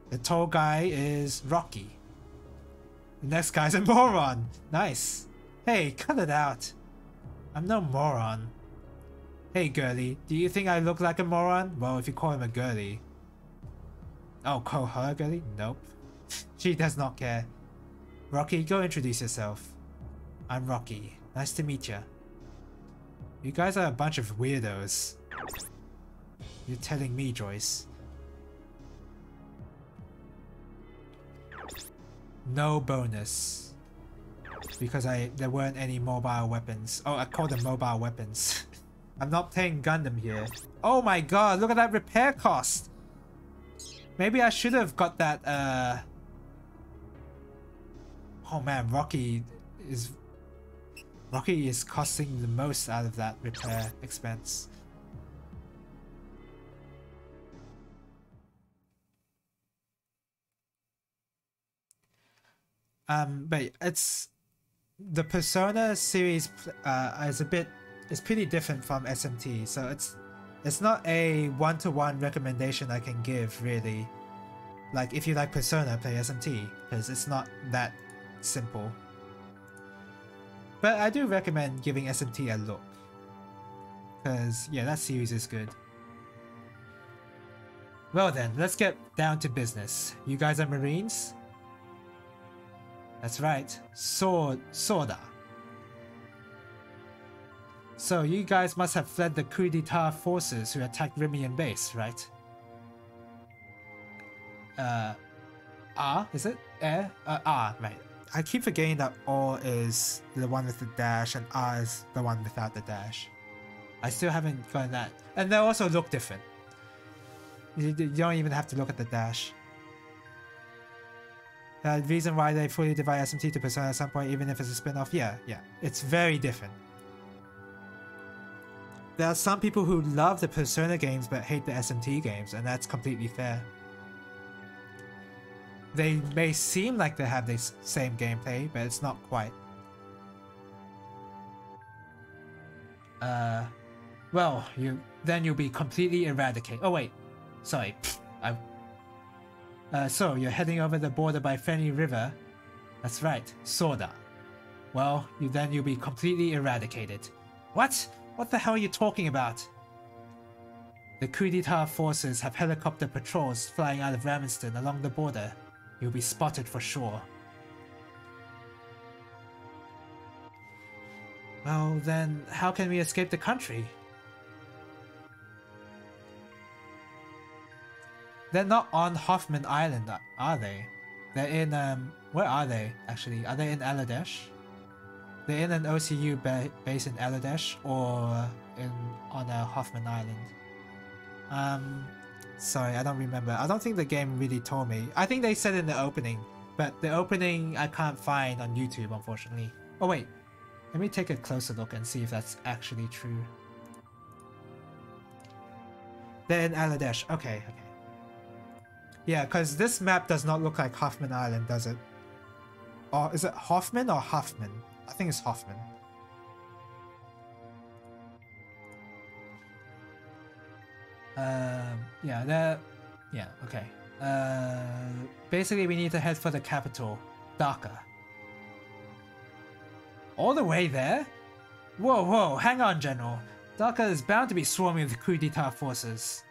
Speaker 1: The tall guy is Rocky. The next guy's a moron. Nice. Hey, cut it out. I'm no moron. Hey girlie, do you think I look like a moron? Well, if you call him a girlie. Oh, call her a girlie? Nope. She does not care. Rocky, go introduce yourself. I'm Rocky. Nice to meet ya. You guys are a bunch of weirdos. You're telling me, Joyce. No bonus. Because there weren't any mobile weapons. Oh, I call them mobile weapons. I'm not playing Gundam here. Oh my god, look at that repair cost! Maybe I should have got that, Oh man, Rocky is costing the most out of that repair expense. But it's the Persona series is pretty different from SMT, so it's not a one-to-one recommendation I can give really. Like if you like Persona, play SMT, because it's not that simple. But I do recommend giving SMT a look, because yeah, that series is good. Well then, let's get down to business. You guys are Marines? That's right. Sorda. So you guys must have fled the coup d'etat forces who attacked Rimian base, right? Is it? Right. I keep forgetting that O is the one with the dash and R is the one without the dash. I still haven't gotten that. And they also look different. You don't even have to look at the dash. The reason why they fully divide SMT to Persona at some point, even if it's a spin-off, yeah. It's very different. There are some people who love the Persona games but hate the SMT games, and that's completely fair. They may seem like they have the same gameplay, but it's not quite. Well, you'll be completely eradicated. Oh wait, sorry. So you're heading over the border by Fenny River. That's right, Sorda. Well, you'll be completely eradicated. What? What the hell are you talking about? The coup d'etat forces have helicopter patrols flying out of Ramenston along the border. You'll be spotted for sure. Well, then how can we escape the country? They're not on Hoffman Island, are they? They're in, where are they, actually? Are they in Aladesh? They're in an OCU base in Aladesh, or on Hoffman Island. Sorry, I don't remember. I don't think the game really told me. I think they said in the opening, but the opening I can't find on YouTube, unfortunately. Oh wait, let me take a closer look and see if that's actually true. They're in Aladesh, okay. Yeah, because this map does not look like Hoffman Island, does it? Or is it Hoffman or Huffman? I think it's Hoffman. Okay. Basically we need to head for the capital, Dhaka. All the way there? Whoa, hang on, General. Dhaka is bound to be swarming with coup d'etat forces.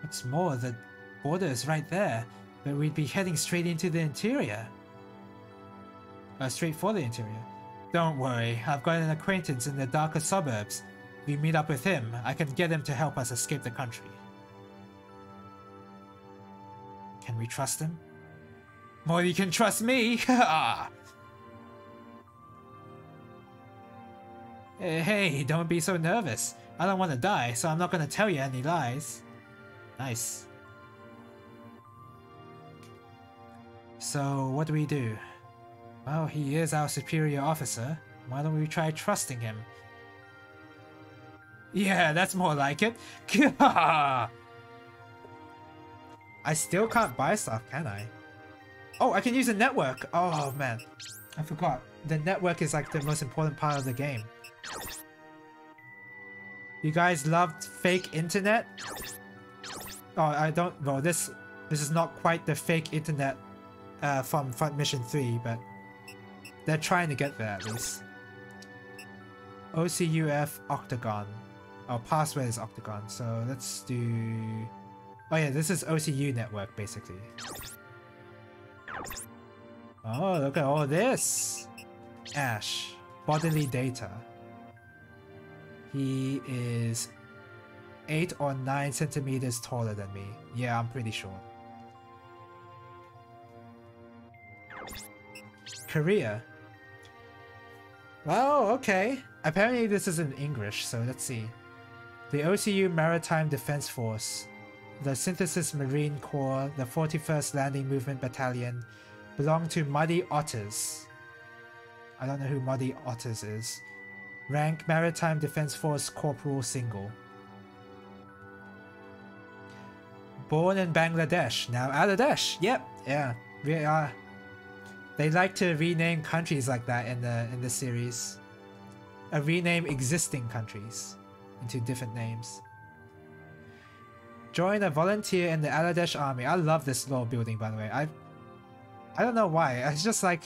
Speaker 1: What's more, the border is right there, but we'd be heading straight into the interior. Straight for the interior. Don't worry, I've got an acquaintance in the Dhaka suburbs. If we meet up with him, I can get him to help us escape the country. Can we trust him? More you can trust me! Hey, don't be so nervous. I don't want to die, so I'm not going to tell you any lies. Nice. So, what do we do? Well, he is our superior officer. Why don't we try trusting him? Yeah, that's more like it. I still can't buy stuff, can I? Oh, I can use a network. Oh, man. I forgot. The network is like the most important part of the game. You guys loved fake internet? Oh, I don't... Well, this is not quite the fake internet from Front Mission 3, but they're trying to get there at least. OCUF Octagon. Oh, password is Octagon, so let's do... Oh yeah, this is OCU network, basically. Oh, look at all this! Ash. Bodily data. He is 8 or 9 centimeters taller than me. Yeah, I'm pretty sure. Korea. Oh, okay. Apparently this is in English, so let's see. The OCU Maritime Defense Force, the Synthesis Marine Corps, the 41st Landing Movement Battalion, belong to Muddy Otters. I don't know who Muddy Otters is. Rank Maritime Defense Force Corporal Single. Born in Bangladesh, now Bangladesh. Yep, yeah, we are. They like to rename countries like that in the series. Rename existing countries into different names. Join a volunteer in the Bangladesh army. I love this little building, by the way. I don't know why. It's just like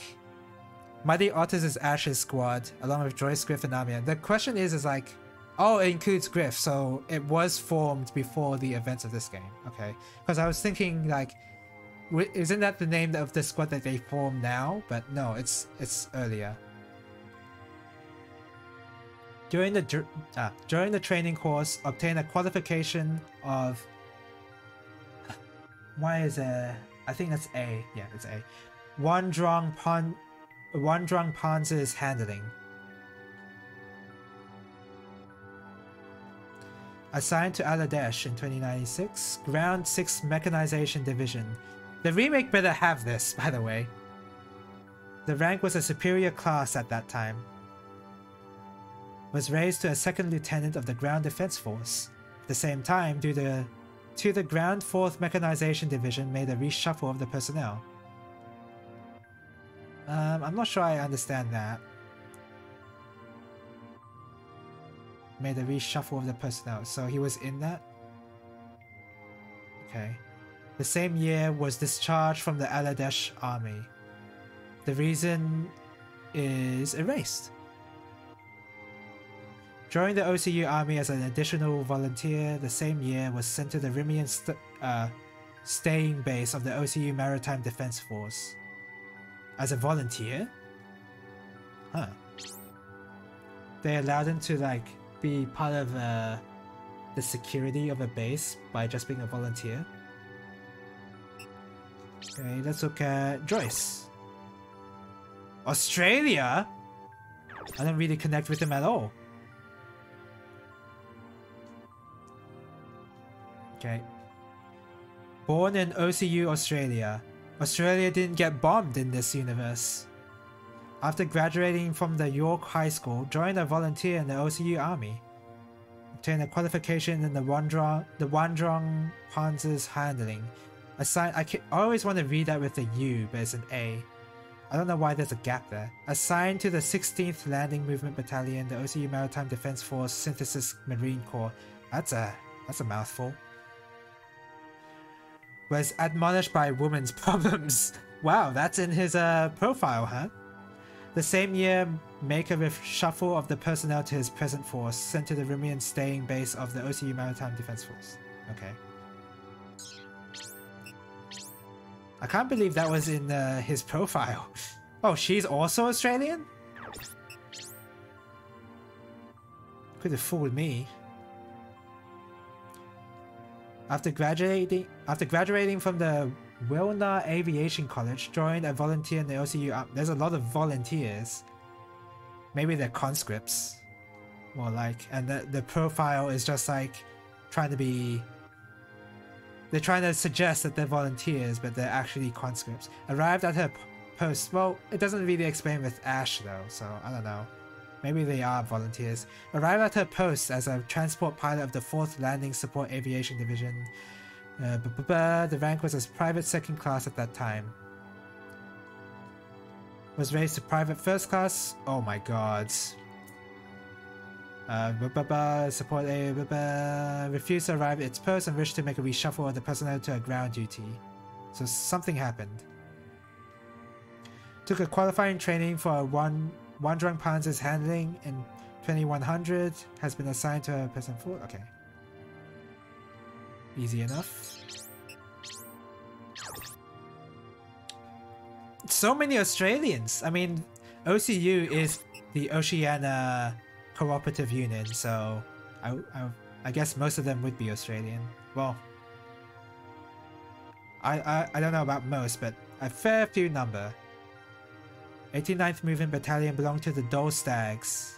Speaker 1: Muddy Otters is Ash's squad, along with Joyce, Griff, and Amiya. The question is like, Oh, it includes Griff, so it was formed before the events of this game. Okay, because I was thinking like, isn't that the name of the squad that they form now? But no, it's earlier. During the training course, obtain a qualification of. Why is I think that's A. Yeah, it's A. Wandrang Panzer's handling. Assigned to Aladesh in 2096, Ground 6 Mechanization Division. The remake better have this, by the way. The rank was a superior class at that time. Was raised to a second lieutenant of the Ground Defense Force. At the same time, due to the Ground 4th Mechanization Division made a reshuffle of the personnel. I'm not sure I understand that. Made a reshuffle of the personnel, so he was in that? Okay. The same year was discharged from the Aladesh army. The reason is erased. Joined the OCU army as an additional volunteer, the same year was sent to the Rimian staying base of the OCU Maritime Defense Force. As a volunteer? Huh. They allowed him to like be part of the security of a base by just being a volunteer. Okay, let's look at Joyce. Australia? I don't really connect with him at all. Okay. Born in OCU, Australia. Australia didn't get bombed in this universe. After graduating from the York High School, joined a volunteer in the OCU Army. Obtained a qualification in the Wandrang Panzer's handling. I always want to read that with a U, but it's an A. I don't know why there's a gap there. Assigned to the 16th Landing Movement Battalion, the OCU Maritime Defense Force Synthesis Marine Corps. That's a mouthful. Was admonished by women's problems. Wow, that's in his profile, huh? The same year, make a reshuffle of the personnel to his present force, sent to the Rimian staying base of the OCU Maritime Defense Force. Okay. I can't believe that was in his profile. Oh, she's also Australian? Could have fooled me. After graduating from the Wilna Aviation College, joined a volunteer in the OCU. There's a lot of volunteers. Maybe they're conscripts. More like, and the profile is just like trying to be. They're trying to suggest that they're volunteers, but they're actually conscripts. Arrived at her post. Well, it doesn't really explain with Ash though, so I don't know. Maybe they are volunteers. Arrived at her post as a transport pilot of the 4th Landing Support Aviation Division. The rank was as private second class at that time. Was raised to private first class. Oh my god. Support A. Refused to arrive at its post and wished to make a reshuffle of the personnel to a ground duty. So something happened. Took a qualifying training for Wandrang Panzer's handling in 2100. Has been assigned to a person for. Okay. Easy enough. So many Australians. I mean, OCU is the Oceania Cooperative Union, so I guess most of them would be Australian. Well, I don't know about most, but a fair few number. 89th Movement Battalion belonged to the Dole Stags.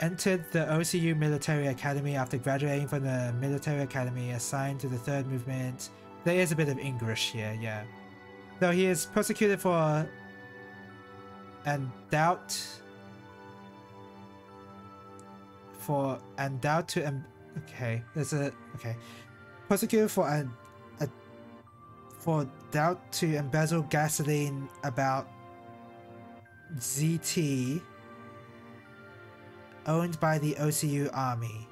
Speaker 1: Entered the OCU Military Academy after graduating from the Military Academy, assigned to the 3rd Movement. There is a bit of English here, yeah. Though he is prosecuted for prosecuted for doubt to embezzle gasoline about ZT owned by the OCU Army.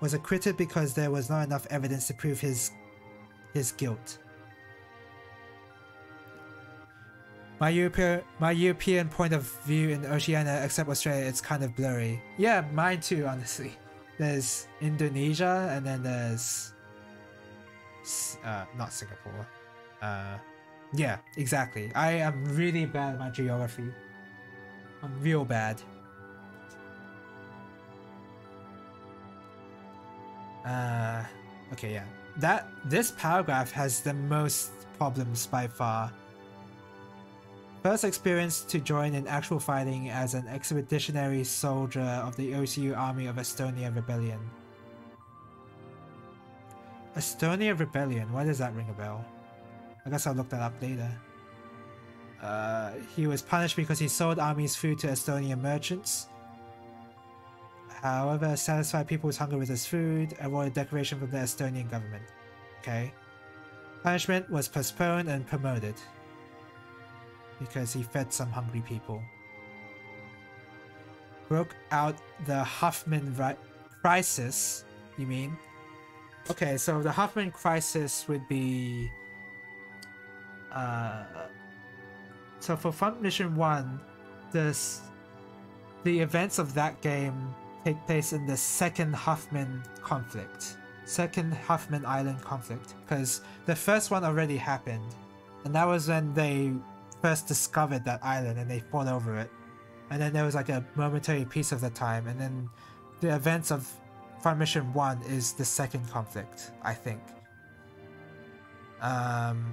Speaker 1: Was acquitted because there was not enough evidence to prove his guilt. My European point of view in Oceania, except Australia, it's kind of blurry. Yeah, mine too, honestly. There's Indonesia, and then there's not Singapore. Yeah, exactly. I am really bad at my geography. I'm real bad. Okay, yeah. This paragraph has the most problems by far. First experience to join in actual fighting as an expeditionary soldier of the OCU Army of Estonia Rebellion. Estonia Rebellion, why does that ring a bell? I guess I'll look that up later. He was punished because he sold army's food to Estonian merchants. However, satisfied people's hunger with his food, avoided decoration from the Estonian government. Okay. Punishment was postponed and promoted. Because he fed some hungry people. Broke out the Huffman crisis, you mean? Okay, so the Huffman crisis would be... So for Front Mission 1, the events of that game take place in the second Huffman conflict. Second Huffman Island conflict. Because the first one already happened. And that was when they first discovered that island and they fought over it. And then there was like a momentary peace of the time. And then the events of Front Mission 1 is the second conflict, I think. And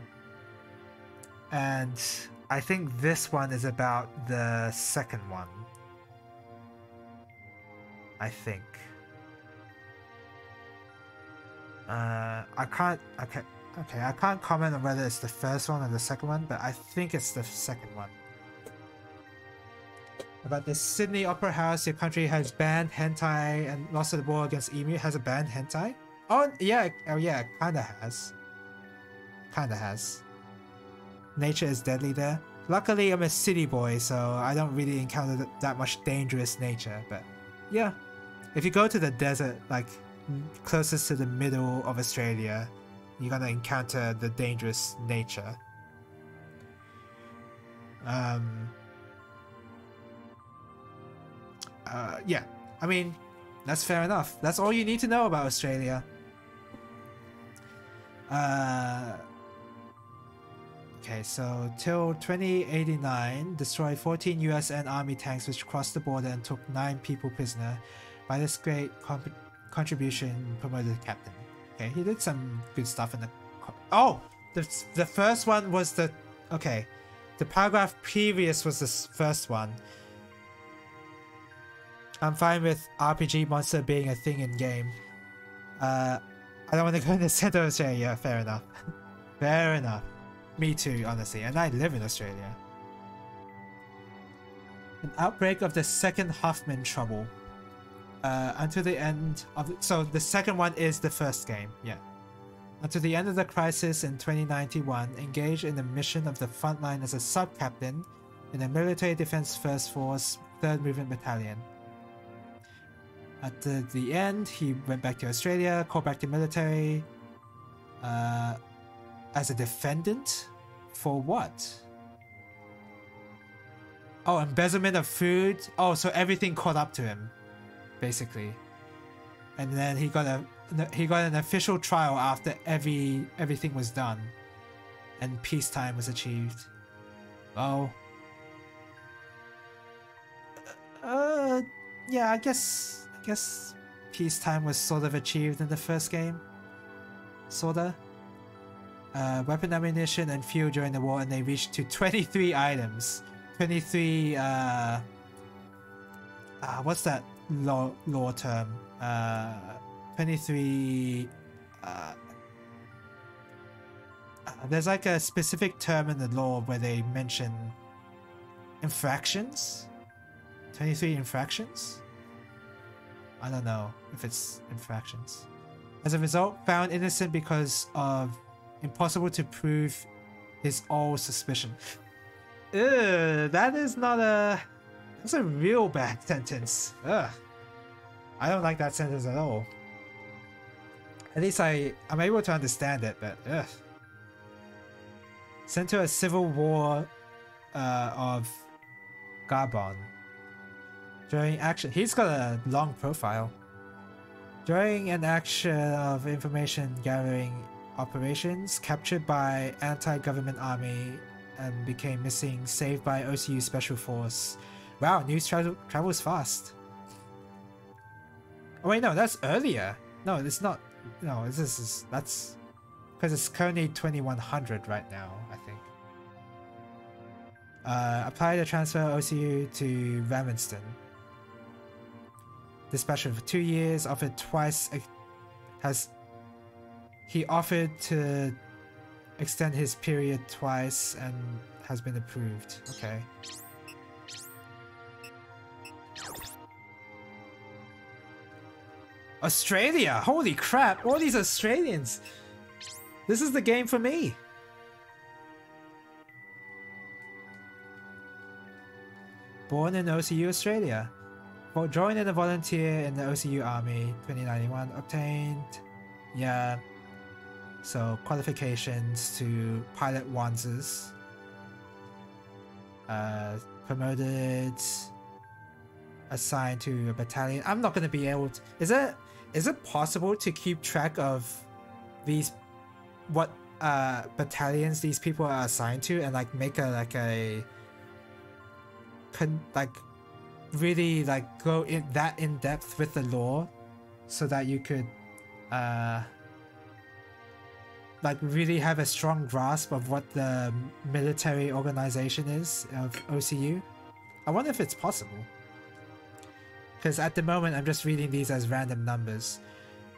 Speaker 1: I think this one is about the second one. I think. I can't comment on whether it's the first one or the second one, but I think it's the second one. About the Sydney Opera House, your country has banned hentai and lost the war against emu. Has it banned hentai? Oh yeah, kinda has. Nature is deadly there. Luckily, I'm a city boy, so I don't really encounter that much dangerous nature, but yeah. If you go to the desert, like closest to the middle of Australia, you're gonna encounter the dangerous nature. Yeah, I mean, that's fair enough. That's all you need to know about Australia. Okay, so till 2089, destroyed 14 US and Army tanks which crossed the border and took 9 people prisoner. By this great contribution, promoted captain. Okay, he did some good stuff in the... Oh! The first one was the... Okay, the paragraph previous was the first one. I'm fine with RPG monster being a thing in game. I don't want to go into Central Australia. Fair enough. Fair enough. Me too, honestly, and I live in Australia. An outbreak of the second Huffman trouble. Until the end of... So the second one is the first game, yeah. Until the end of the crisis in 2091, engaged in the mission of the frontline as a sub-captain in the Military Defense First Force 3rd Movement Battalion. At the end, he went back to Australia, called back to military as a defendant? For what? Oh, embezzlement of food? Oh, so everything caught up to him, basically. And then he got an official trial after everything was done. And peacetime was achieved. Oh. Yeah, I guess peacetime was sort of achieved in the first game. Sorta. Weapon ammunition and fuel during the war, and they reached to 23 items. 23, what's that law term? 23, there's like a specific term in the law where they mention infractions? 23 infractions? I don't know if it's infractions. As a result, found innocent because of impossible to prove his old suspicion. Ugh, that is not a... That's a real bad sentence. Ugh. I don't like that sentence at all. At least I'm able to understand it, but ugh. Sent to a civil war of Gabon. During action, he's got a long profile. During an action of information gathering operations, captured by anti-government army and became missing, saved by OCU Special Force. Wow, news travels fast. Oh wait, no, that's earlier. No, it's not. No, that's because it's currently 2100 right now, I think. Apply the transfer OCU to Ramenston. Dispatcher for 2 years, offered twice. He offered to extend his period twice and has been approved. Okay. Australia! Holy crap! All these Australians! This is the game for me! Born in OCU, Australia. Joined in a volunteer in the OCU Army, 2091. Obtained... yeah... so, qualifications to pilot Wanzers. Promoted... assigned to a battalion. I'm not going to be able to... Is it possible to keep track of these... what battalions these people are assigned to and like make a really like go in depth with the lore so that you could like really have a strong grasp of what the military organization is of OCU? I wonder if it's possible. Because at the moment I'm just reading these as random numbers.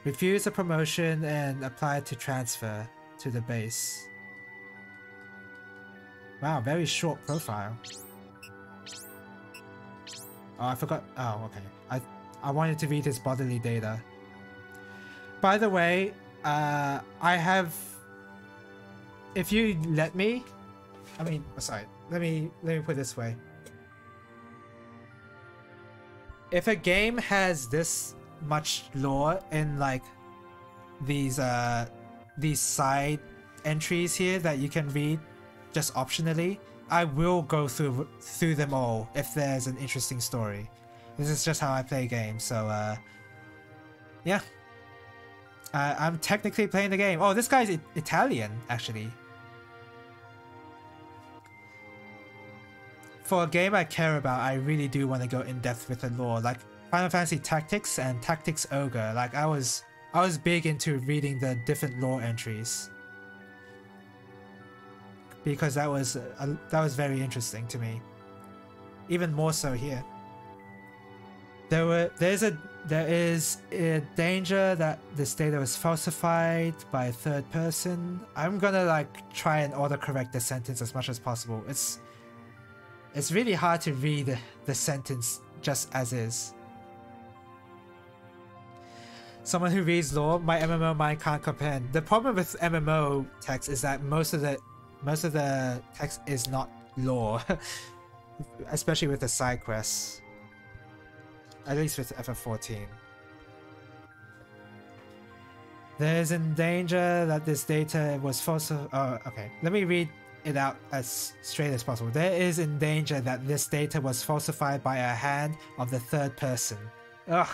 Speaker 1: Refuse a promotion and apply to transfer to the base. Wow, very short profile. Oh, I forgot. Oh, okay. I wanted to read his bodily data. By the way, I have... if you let me... I mean, sorry. Let me put it this way. If a game has this much lore in like these side entries here that you can read just optionally, I will go through them all if there's an interesting story. This is just how I play games, so yeah. I'm technically playing the game. Oh, this guy's Italian, actually. For a game I care about, I really do want to go in depth with the lore, like Final Fantasy Tactics and Tactics Ogre. Like I was big into reading the different lore entries because that was very interesting to me. Even more so here. There is a danger that this data was falsified by a third person. I'm gonna like try and autocorrect the sentence as much as possible. It's really hard to read the sentence just as is. Someone who reads lore, my MMO mind can't comprehend. The problem with MMO text is that most of the text is not lore, especially with the side quests. At least with FF14. There's in danger that this data was falsified. Oh, okay. Let me read it out as straight as possible. There is in danger that this data was falsified by a hand of the third person. Ugh.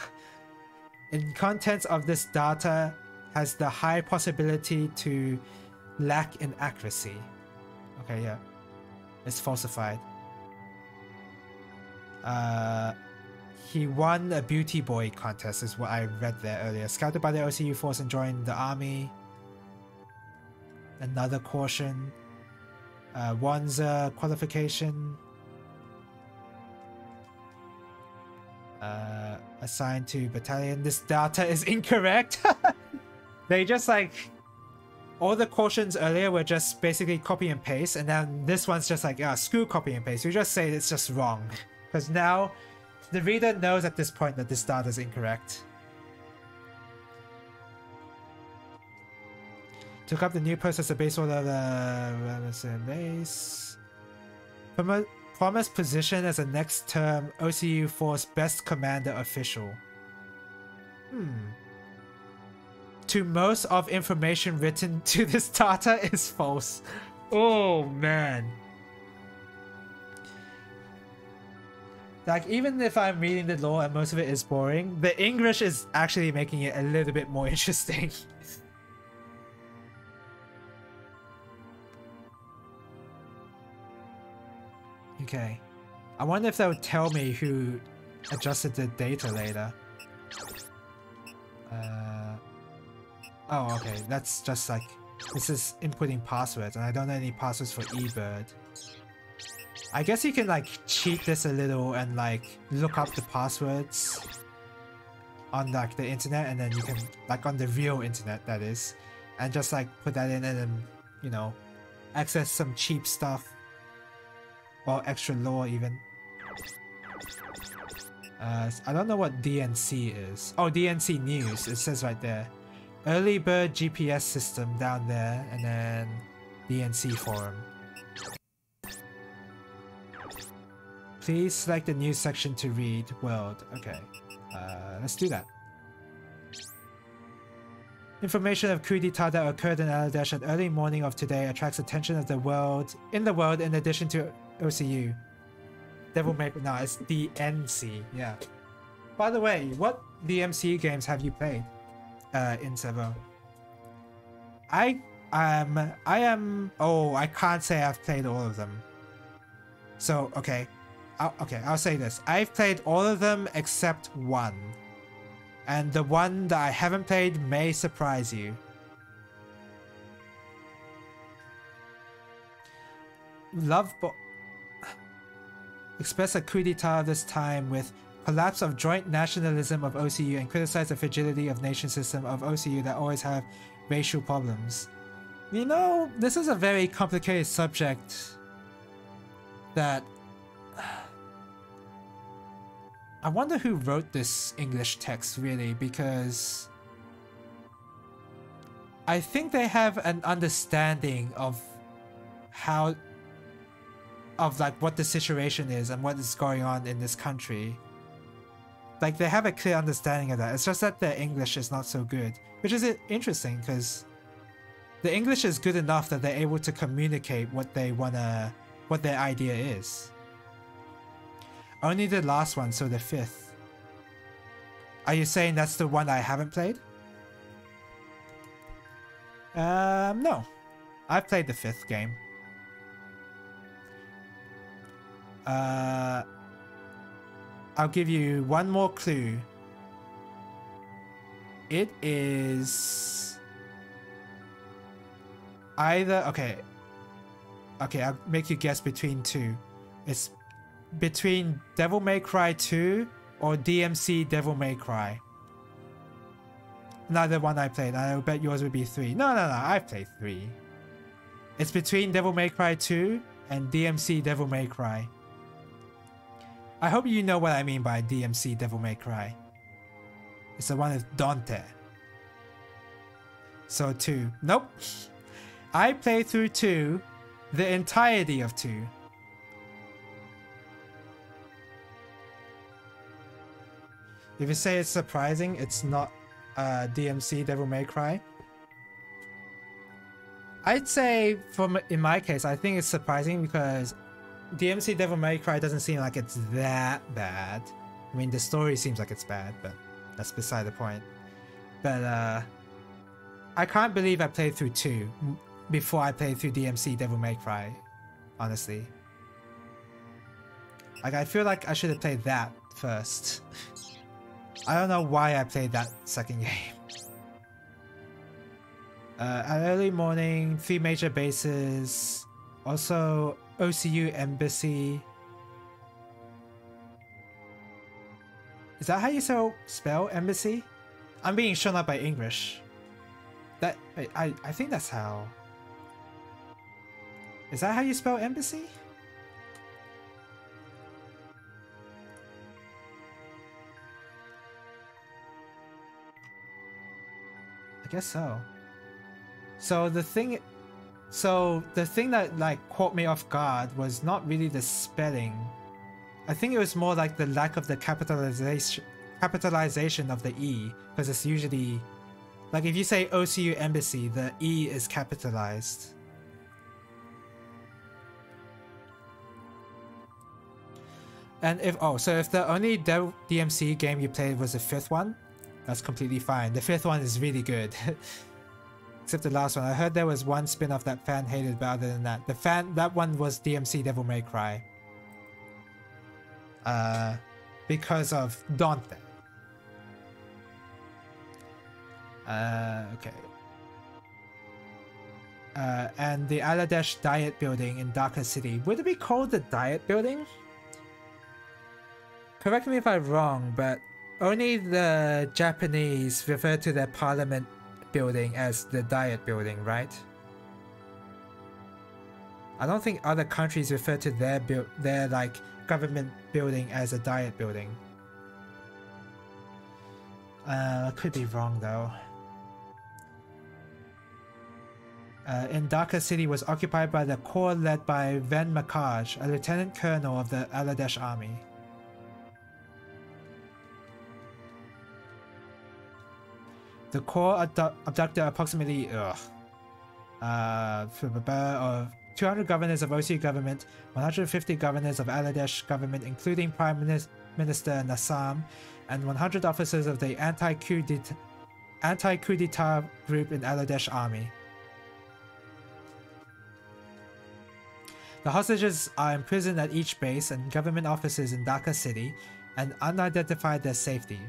Speaker 1: In contents of this data has the high possibility to lack in accuracy. Okay, yeah. It's falsified. He won a beauty boy contest is what I read there earlier. Scouted by the OCU force and joined the army. Another caution. Wanza qualification. Assigned to battalion. This data is incorrect. They just like... all the cautions earlier were just basically copy and paste, and then this one's just like, screw copy and paste. You just say it's just wrong. Because now, the reader knows at this point that this data is incorrect. Took up the new post as a base order of the base. Promised position as a next term OCU Force Best Commander official. To most of information written to this data is false. Oh man. Like, even if I'm reading the lore and most of it is boring, the English is actually making it a little bit more interesting. Okay. I wonder if they'll tell me who adjusted the data later. Oh, okay. That's just like... This is inputting passwords, and I don't know any passwords for eBird. I guess you can like cheat this a little and like look up the passwords on like the internet, and then you can like on the real internet, that is, and just like put that in and then, you know, access some cheap stuff or extra lore even. I don't know what DNC is. Oh, DNC News, it says right there. Early bird GPS system down there, and then DNC forum. Please select the news section to read world. Okay, let's do that. Information of coup d'etat that occurred in Aladesh at early morning of today attracts attention of the world in addition to OCU. Devil May Cry. No, it's DNC. Yeah. By the way, what DMC games have you played in Sevo? I am. Oh, I can't say I've played all of them. So okay. I'll say this. I've played all of them except one. And the one that I haven't played may surprise you. Express a coup d'etat this time with collapse of joint nationalism of OCU and criticize the fragility of nation system of OCU that always have racial problems. You know, this is a very complicated subject that... I wonder who wrote this English text, really, because I think they have an understanding of how, like what the situation is and what is going on in this country. Like, they have a clear understanding of that. It's just that their English is not so good, which is interesting because the English is good enough that they're able to communicate what they wanna, what their idea is. Only the last one, so the 5th. Are you saying that's the one I haven't played? No. I've played the 5th game. I'll give you one more clue. It is... either... Okay, I'll make you guess between two. It's between Devil May Cry 2 or DMC Devil May Cry. Neither one I played. I bet yours would be 3. No, I've played 3. It's between Devil May Cry 2 and DMC Devil May Cry. I hope you know what I mean by DMC Devil May Cry. It's the one with Dante. So 2. Nope. I played through 2, the entirety of 2. If you say it's surprising, it's not DMC Devil May Cry. I'd say, in my case, I think it's surprising because DMC Devil May Cry doesn't seem like it's that bad. I mean, the story seems like it's bad, but that's beside the point. But I can't believe I played through 2 before I played through DMC Devil May Cry, honestly. Like, I feel like I should have played that first. I don't know why I played that second game. At early morning, 3 major bases, also OCU Embassy. Is that how you spell embassy? I'm being shown up by English. I think that's how. Is that how you spell embassy? I guess so. So the thing that like caught me off guard was not really the spelling. I think it was more like the lack of the capitalization of the E, because it's usually like if you say OCU Embassy, the E is capitalized. And if if the only DMC game you played was the 5th one, that's completely fine. The 5th one is really good. Except the last one. I heard there was one spin-off that fan hated, but other than that, that one was DMC Devil May Cry. Because of Dante. Okay. And the Aladesh Diet Building in Dhaka City. Would it be called the Diet Building? Correct me if I'm wrong, but only the Japanese refer to their parliament building as the Diet Building, right? I don't think other countries refer to their like government building as a Diet Building. I could be wrong though. In Dhaka City was occupied by the corps led by Ven Makaj, a lieutenant colonel of the Aladesh army. The corps abducted approximately of 200 governors of OCU government, 150 governors of Aladesh government, including Prime Minister Nassam, and 100 officers of the anti-coup d'etat group in Aladesh army. The hostages are imprisoned at each base and government offices in Dhaka City and unidentified their safety.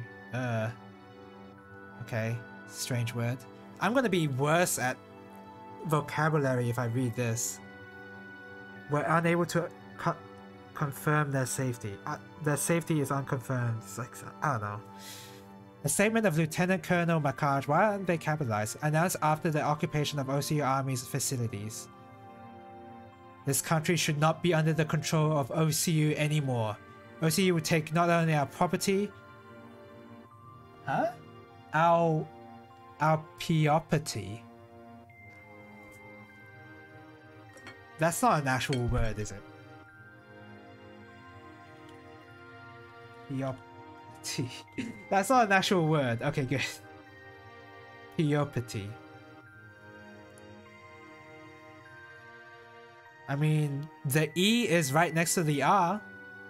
Speaker 1: Okay, strange word. I'm gonna be worse at vocabulary if I read this. We're unable to confirm their safety. Their safety is unconfirmed. It's like, I don't know. A statement of Lieutenant Colonel Makaj, why aren't they capitalized, announced after the occupation of OCU Army's facilities. This country should not be under the control of OCU anymore. OCU would take not only our property, our property. That's not an actual word, is it? Piopity. That's not an actual word. Okay, good. Piopity. I mean, the E is right next to the R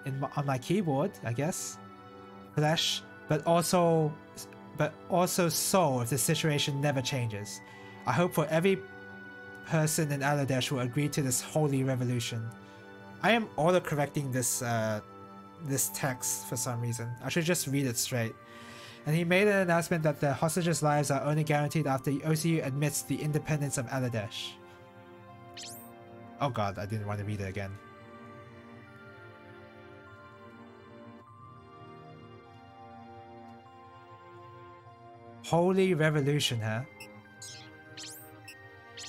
Speaker 1: on my keyboard, I guess. Flesh, but also soul if the situation never changes. I hope for every person in Aladesh will agree to this holy revolution. I am auto-correcting this text for some reason. I should just read it straight. And he made an announcement that the hostages' lives are only guaranteed after OCU admits the independence of Aladesh. Oh god, I didn't want to read it again. Holy revolution, huh?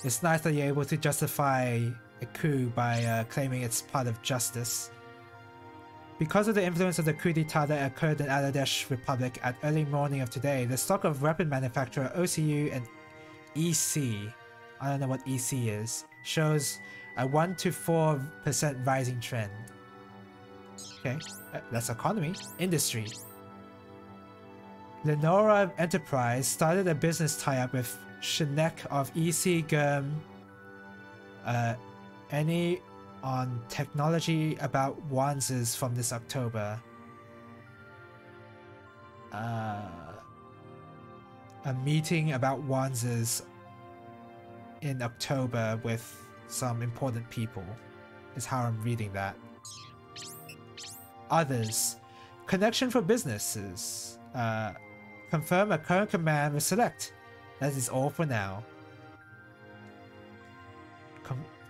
Speaker 1: It's nice that you're able to justify a coup by claiming it's part of justice. Because of the influence of the coup d'etat that occurred in Aladesh Republic at early morning of today, the stock of weapon manufacturer OCU and EC, I don't know what EC is, shows a 1 to 4% rising trend. Okay, that's economy. Industry. Lenora Enterprise started a business tie-up with Shinek of EC Gurm any on technology about Wanzas from this October. A meeting about Wanzas in October with some important people is how I'm reading that. Others. Connection for businesses. Confirm a current command with select. That is all for now.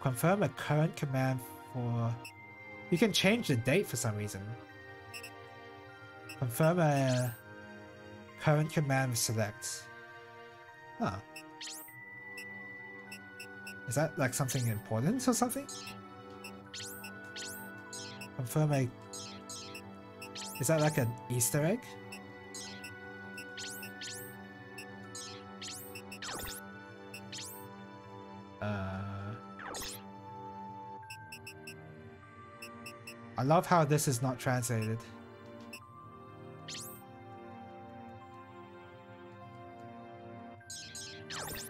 Speaker 1: Confirm a current command for... You can change the date for some reason. Confirm a current command with select. Huh. Is that like something important or something? Confirm a... Is that like an Easter egg? I love how this is not translated.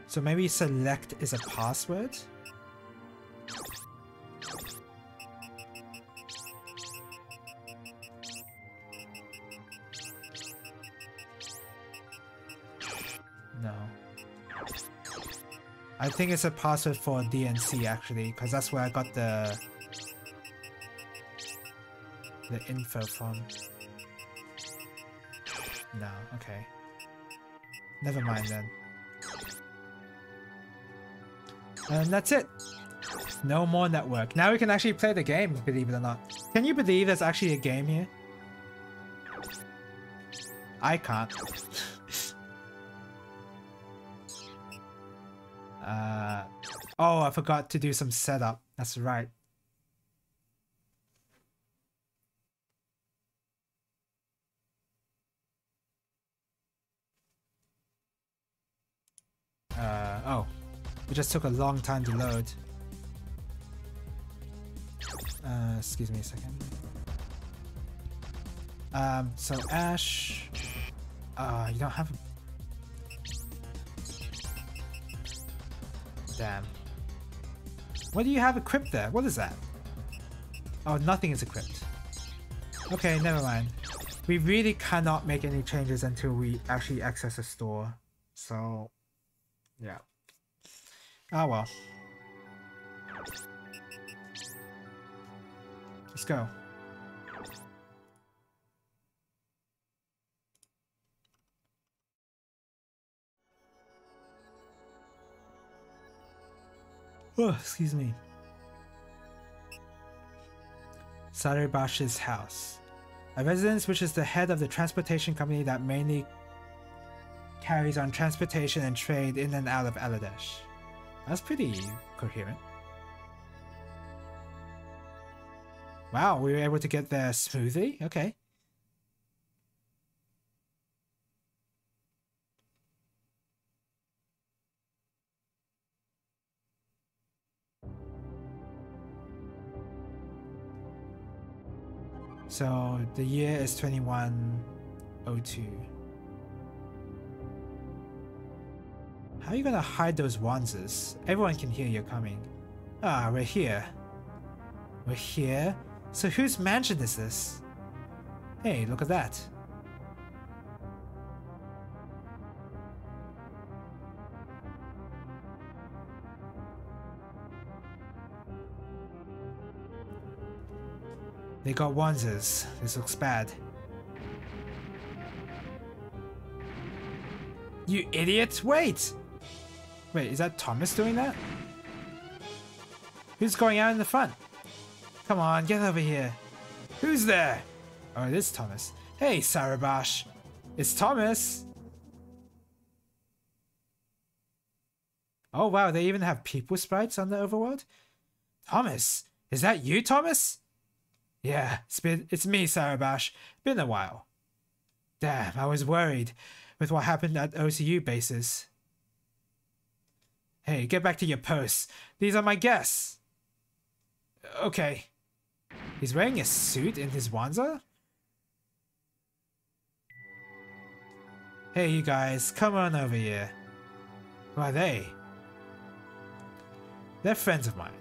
Speaker 1: So maybe select is a password? No. I think it's a password for DNC actually, because that's where I got the info from. No, okay. Never mind then. And that's it. No more network. Now we can actually play the game, believe it or not. Can you believe there's actually a game here? I can't. Oh, I forgot to do some setup. That's right. Oh. It just took a long time to load. Excuse me a second. So Ash... you don't have a... Damn. What do you have equipped there? What is that? Oh, nothing is equipped. Okay, never mind. We really cannot make any changes until we actually access a store. So... yeah. Ah well. Let's go. Oh, excuse me. Saribash's house. A residence which is the head of the transportation company that mainly carries on transportation and trade in and out of Aladesh. That's pretty coherent. Wow, we were able to get there smoothly? Okay. So the year is 2102. How are you gonna hide those Wanzas? Everyone can hear you coming. Ah, we're here. We're here? So whose mansion is this? Hey, look at that. They got Wanzas. This looks bad. You idiot! Wait! Wait, is that Thomas doing that? Who's going out in the front? Come on, get over here. Who's there? Oh, it is Thomas. Hey, Sarabash. It's Thomas. Oh wow, they even have people sprites on the overworld? Thomas! Is that you, Thomas? Yeah, it's me, Sarabash. Been a while. Damn, I was worried with what happened at OCU bases. Hey, get back to your posts. These are my guests. Okay. He's wearing a suit in his Wanza? Hey, you guys, come on over here. Who are they? They're friends of mine.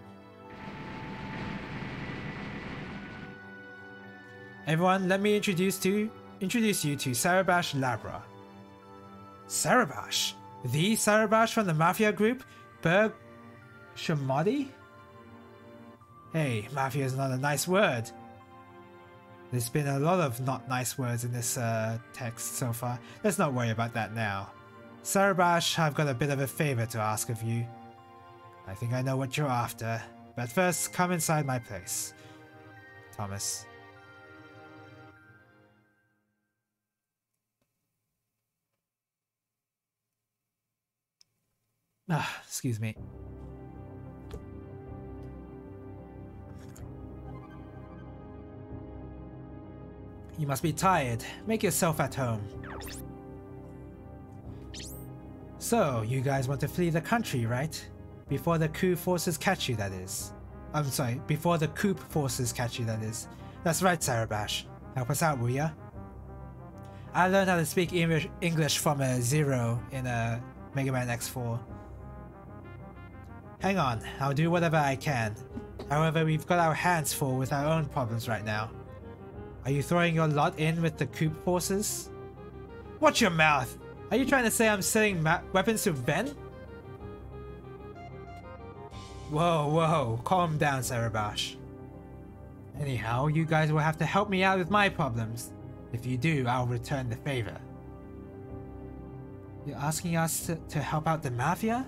Speaker 1: Everyone, let me introduce you to Sarabash Labra. Sarabash? The Sarabash from the Mafia group? Berg Shamadi? Hey, Mafia is not a nice word. There's been a lot of not nice words in this text so far. Let's not worry about that now. Sarabash, I've got a bit of a favor to ask of you. I think I know what you're after, but first come inside my place. Thomas. Ah, excuse me. You must be tired. Make yourself at home. So, you guys want to flee the country, right? Before the coup forces catch you, that is. I'm sorry, before the coup forces catch you, that is. That's right, Sarabash. Help us out, will ya? I learned how to speak English from a Zero in a Mega Man X4. Hang on, I'll do whatever I can. However, we've got our hands full with our own problems right now. Are you throwing your lot in with the coup forces? Watch your mouth! Are you trying to say I'm selling weapons to Ben? Whoa, whoa, calm down, Sarabash. Anyhow, you guys will have to help me out with my problems. If you do, I'll return the favor. You're asking us to help out the Mafia?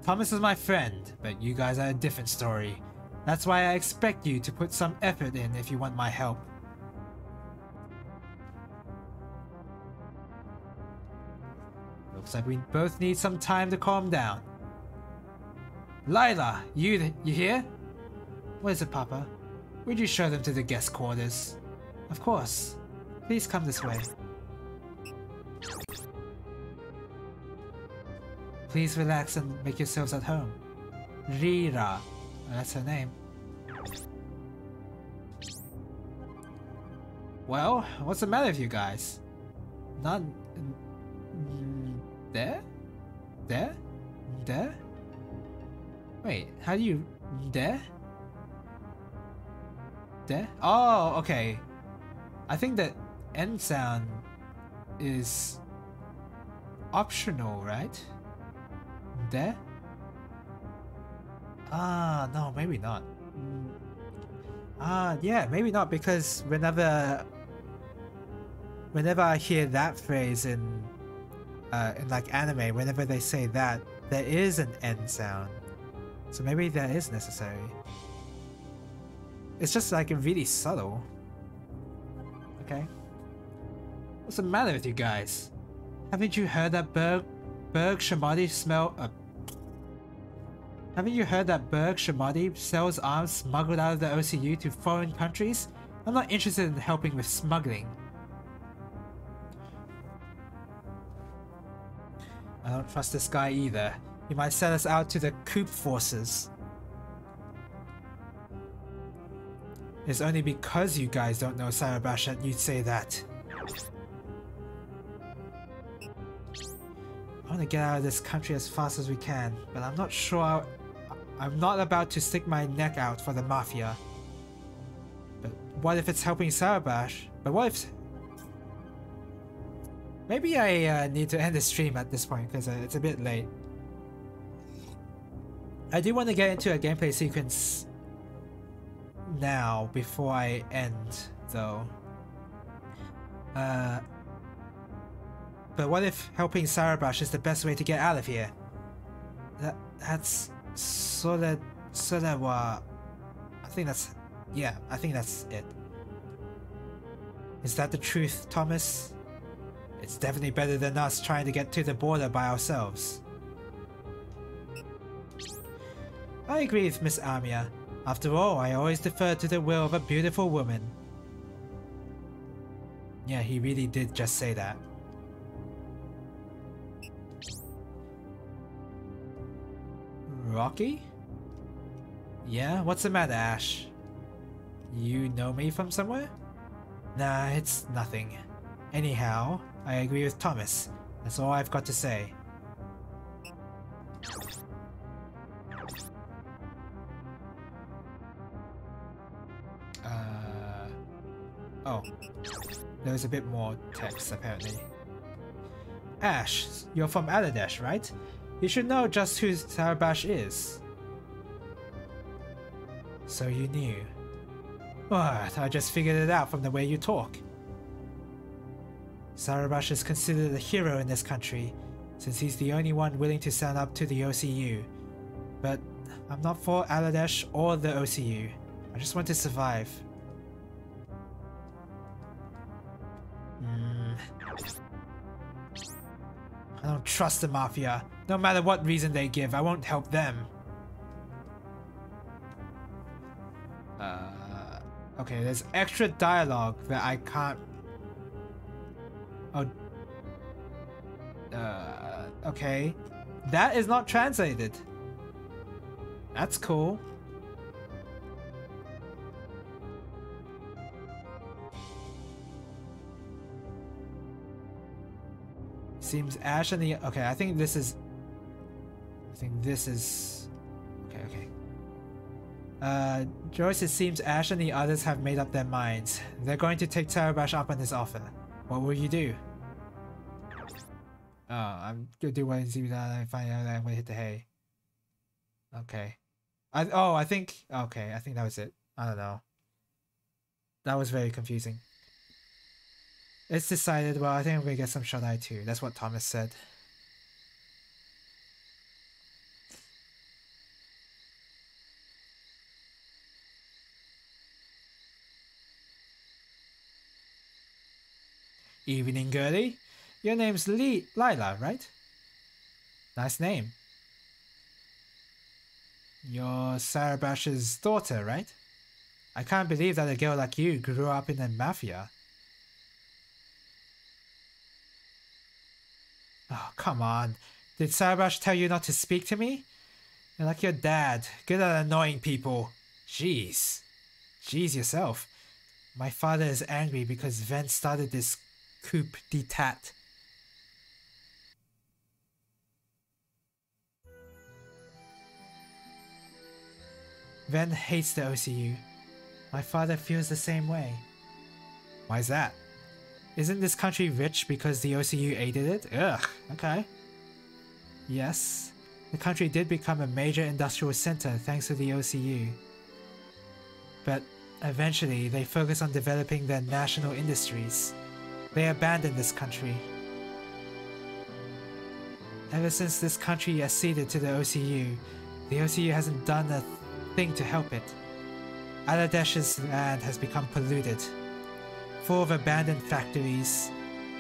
Speaker 1: Thomas is my friend, but you guys are a different story. That's why I expect you to put some effort in if you want my help. Looks like we both need some time to calm down. Lila, you here? What is it, Papa? Would you show them to the guest quarters? Of course. Please come this way. Please relax and make yourselves at home. Rira. That's her name. Well, what's the matter with you guys? Not... there? There? There? Wait, how do you... there? There? Oh, okay. I think that end sound is optional, right? There? Ah, no, maybe not. Yeah, maybe not, because whenever I hear that phrase in like anime, whenever they say that, there is an end sound. So maybe that is necessary. It's just like really subtle. Okay. What's the matter with you guys? Haven't you heard that Berg Shamadi Haven't you heard that Berg Shamadi sells arms smuggled out of the OCU to foreign countries? I'm not interested in helping with smuggling. I don't trust this guy either. He might sell us out to the coup forces. It's only because you guys don't know Sarabash that you'd say that. I want to get out of this country as fast as we can, but I'm not sure I'm not about to stick my neck out for the Mafia. But what if it's helping Sarabash? But what if... Maybe I need to end the stream at this point because it's a bit late. I do want to get into a gameplay sequence now before I end, though. But what if helping Sarabash is the best way to get out of here? That's Solewa. I think that's... yeah, I think that's it. Is that the truth, Thomas? It's definitely better than us trying to get to the border by ourselves. I agree with Miss Amiya. After all, I always defer to the will of a beautiful woman. Yeah, he really did just say that. Rocky? Yeah, what's the matter, Ash? You know me from somewhere? Nah, it's nothing. Anyhow, I agree with Thomas. That's all I've got to say. Oh. There's a bit more text, apparently. Ash, you're from Aladesh, right? You should know just who Sarabash is. So you knew. What? I just figured it out from the way you talk. Sarabash is considered a hero in this country, since he's the only one willing to stand up to the OCU. But I'm not for Aladesh or the OCU. I just want to survive. I don't trust the Mafia. No matter what reason they give, I won't help them. Okay, there's extra dialogue that I can't... Oh. Okay. That is not translated. That's cool. Seems Ash and the... Okay, I think this is... Okay. Joyce, it seems Ash and the others have made up their minds. They're going to take Sarabash up on his offer. What will you do? I'm gonna do what and see that I find out that I'm gonna hit the hay. Okay. I think okay, I think that was it. I don't know. That was very confusing. It's decided, well, I think I'm gonna get some shut-eye too. That's what Thomas said. Evening, girlie. Your name's Lila, right? Nice name. You're Sarabash's daughter, right? I can't believe that a girl like you grew up in the mafia. Oh, come on. Did Sarabash tell you not to speak to me? You're like your dad, good at annoying people. Jeez. Jeez yourself. My father is angry because Ven started this coup d'etat. Ven hates the OCU. My father feels the same way. Why's that? Isn't this country rich because the OCU aided it? Ugh, okay. Yes, the country did become a major industrial center thanks to the OCU. But eventually, they focused on developing their national industries. They abandoned this country. Ever since this country acceded to the OCU hasn't done a thing to help it. Aladesh's land has become polluted, full of abandoned factories,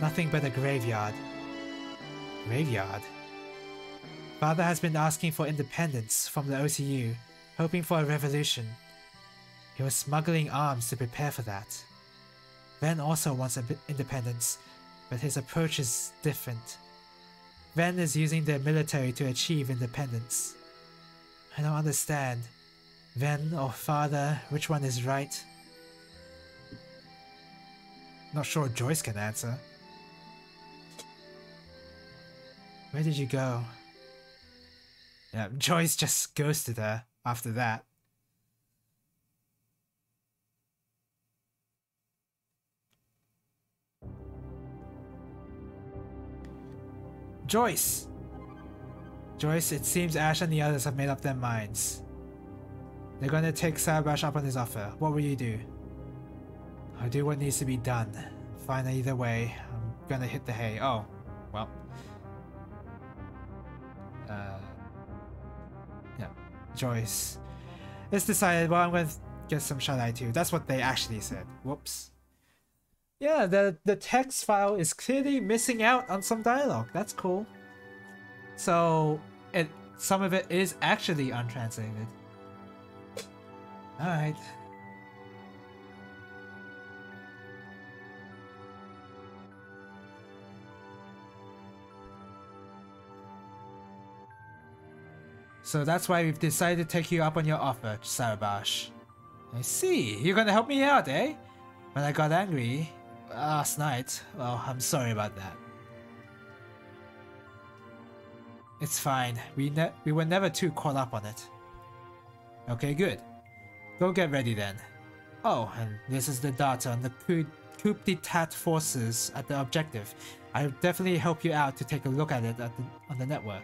Speaker 1: nothing but a graveyard. Graveyard? Father has been asking for independence from the OCU, hoping for a revolution. He was smuggling arms to prepare for that. Ven also wants independence, but his approach is different. Ven is using the military to achieve independence. I don't understand. Ven or father, which one is right? Not sure Joyce can answer. Where did you go? Yeah, Joyce just ghosted her after that. Joyce! Joyce, it seems Ash and the others have made up their minds. They're gonna take Sarabash up on his offer. What will you do? I'll do what needs to be done. Fine either way. I'm gonna hit the hay. Oh, well. Yeah. Joyce. It's decided, well, I'm gonna get some shut-eye too. That's what they actually said. Whoops. Yeah, the text file is clearly missing out on some dialogue. That's cool. So, some of it is actually untranslated. Alright. So that's why we've decided to take you up on your offer, Sarabash. I see. You're gonna help me out, eh? When I got angry last night, well, I'm sorry about that. It's fine. We were never too caught up on it. Okay, good. Go get ready then. Oh, and this is the data on the coup d'etat forces at the objective. I'll definitely help you out to take a look at it on the network.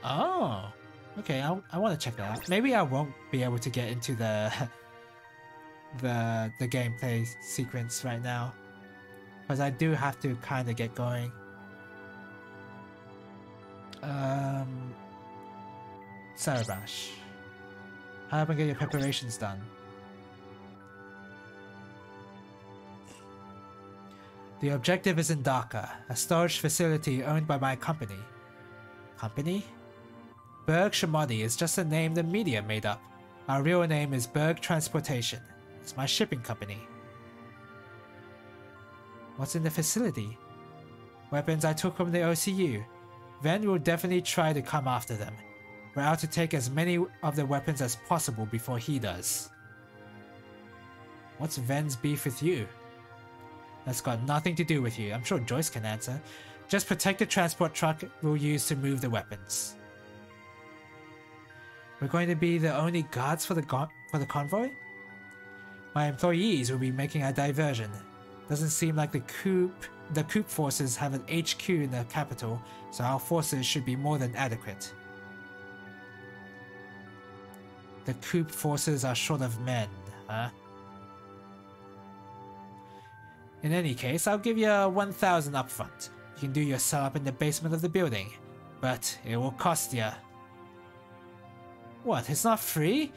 Speaker 1: Oh. Okay, I want to check that out. Maybe I won't be able to get into the gameplay sequence right now, because I do have to kind of get going. Sarabash, how about get your preparations done? The objective is in Dhaka, a storage facility owned by my company. Company? Berg Shamadi is just a name the media made up. Our real name is Berg Transportation. It's my shipping company. What's in the facility? Weapons I took from the OCU. Ven will definitely try to come after them. We're out to take as many of the weapons as possible before he does. What's Ven's beef with you? That's got nothing to do with you. I'm sure Joyce can answer. Just protect the transport truck we'll use to move the weapons. We're going to be the only guards for the convoy? My employees will be making a diversion. Doesn't seem like the Coop forces have an HQ in the capital, so our forces should be more than adequate. The Coop forces are short of men, huh? In any case, I'll give you 1,000 upfront. You can do your setup in the basement of the building, but it will cost you. What, it's not free?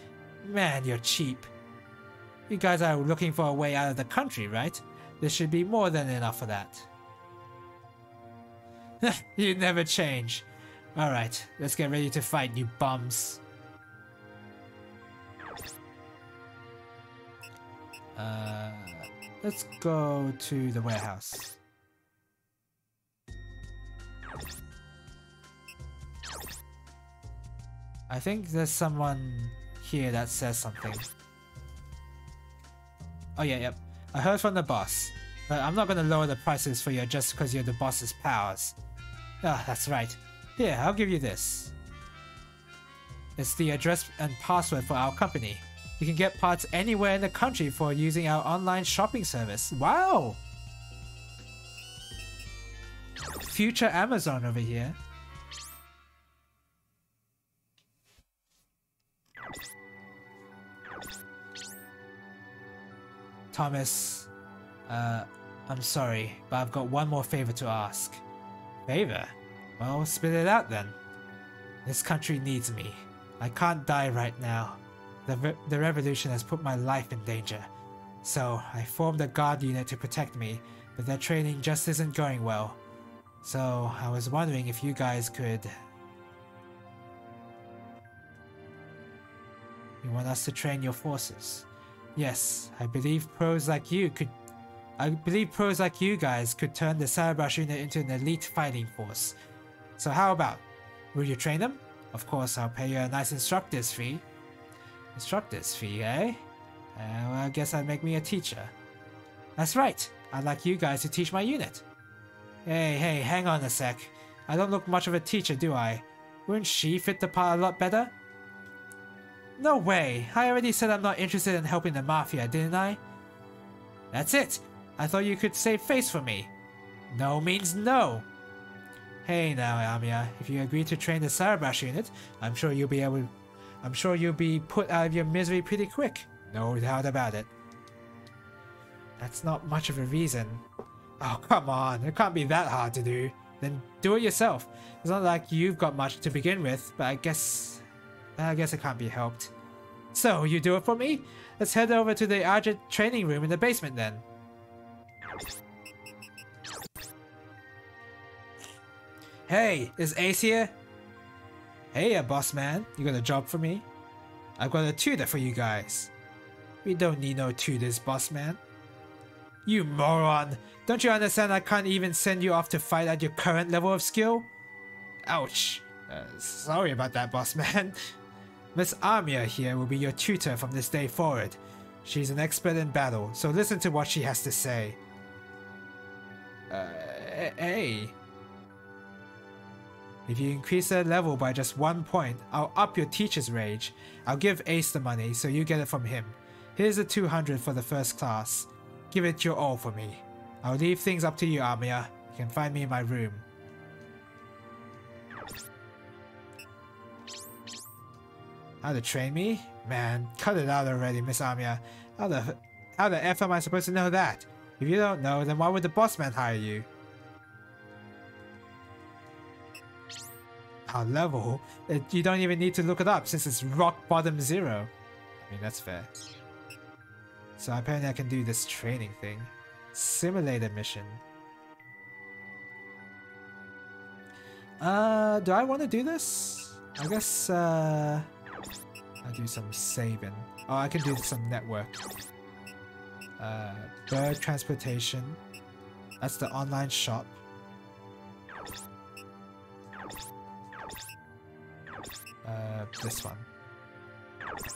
Speaker 1: Man, you're cheap. You guys are looking for a way out of the country, right? There should be more than enough for that. You never change. Alright, let's get ready to fight, you bums. Let's go to the warehouse. I think there's someone here that says something. Oh yeah, yep. I heard from the boss, but I'm not gonna lower the prices for you just because you're the boss's pals. Ah, that's right. Here, I'll give you this. It's the address and password for our company. You can get parts anywhere in the country for using our online shopping service. Wow! Future Amazon over here. Thomas, I'm sorry, but I've got one more favor to ask. Favor? Well, spit it out then. This country needs me. I can't die right now. The revolution has put my life in danger. So, I formed a guard unit to protect me, but their training just isn't going well. So, I was wondering if you guys could... You want us to train your forces? Yes, I believe pros like you guys could turn the Cyberrush unit into an elite fighting force. So how about, will you train them? Of course, I'll pay you a nice instructor's fee. Instructor's fee, eh? Well, I guess I'd make me a teacher. That's right, I'd like you guys to teach my unit. Hey, hang on a sec. I don't look much of a teacher, do I? Wouldn't she fit the part a lot better? No way! I already said I'm not interested in helping the Mafia, didn't I? That's it! I thought you could save face for me. No means no! Hey now, Amiya, if you agree to train the Cyberrush unit, I'm sure you'll be put out of your misery pretty quick. No doubt about it. That's not much of a reason. Oh, come on, it can't be that hard to do. Then do it yourself. It's not like you've got much to begin with, but I guess it can't be helped. So, you do it for me? Let's head over to the Argent training room in the basement then. Hey, is Ace here? Hey, boss man, you got a job for me? I've got a tutor for you guys. We don't need no tutors, boss man. You moron! Don't you understand I can't even send you off to fight at your current level of skill? Ouch. Sorry about that, boss man. Miss Amiya here will be your tutor from this day forward. She's an expert in battle, so listen to what she has to say. Hey. If you increase her level by just 1 point, I'll up your teacher's rage. I'll give Ace the money, so you get it from him. Here's the 200 for the first class. Give it your all for me. I'll leave things up to you, Amiya. You can find me in my room. How to train me? Man, cut it out already, Miss Amiya. How the F am I supposed to know that? If you don't know, then why would the boss man hire you? Our level? You don't even need to look it up since it's rock bottom 0. I mean, that's fair. So apparently I can do this training thing. Simulator mission. Do I want to do this? I guess, I'll do some saving. Oh, I can do some network. Bird transportation. That's the online shop. This one.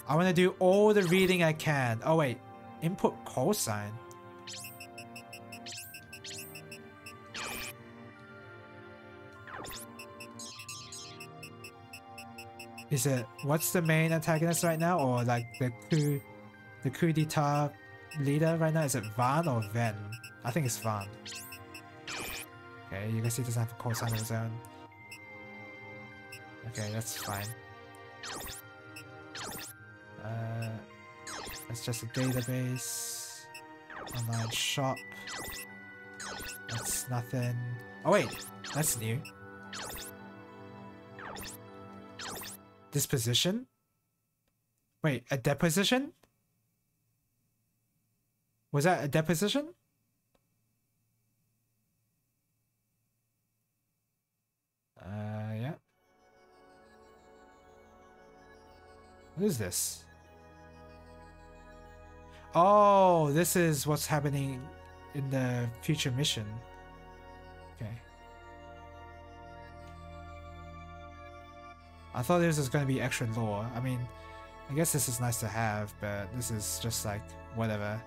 Speaker 1: I want to do all the reading I can. Oh wait, input call sign. Is it, what's the main antagonist right now, or like the coup d'etat leader right now? Is it Van or Ven? I think it's fun. Okay, you can see it doesn't have a call sign of its own. Okay, that's fine. It's just a database. Online shop. That's nothing. Oh wait, that's new. Disposition? Wait, a deposition? Was that a deposition? Yeah. What is this? Oh, this is what's happening in the future mission. Okay. I thought this was going to be extra lore. I mean, I guess this is nice to have, but this is just like, whatever.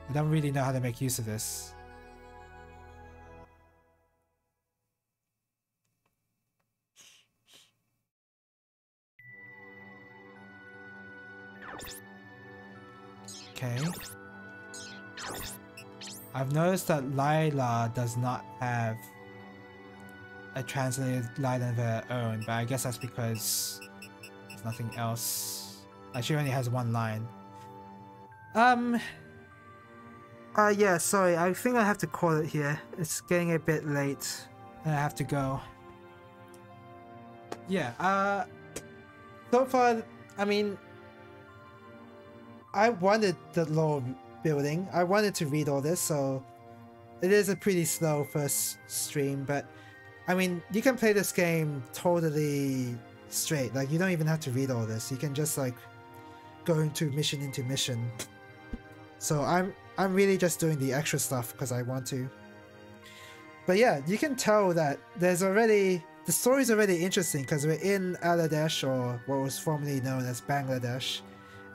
Speaker 1: I don't really know how to make use of this. Okay. I've noticed that Lila does not have a translated line of her own, but I guess that's because there's nothing else. Like, she only has one line. Yeah, sorry, I think I have to call it here. It's getting a bit late, and I have to go. Yeah, so far, I mean, I wanted the lore building. I wanted to read all this, so it is a pretty slow first stream, but I mean, you can play this game totally straight. Like, you don't even have to read all this. You can just like go into mission. So I'm really just doing the extra stuff because I want to. But yeah, you can tell that there's already, the story's already interesting because we're in Bangladesh, or what was formerly known as Bangladesh.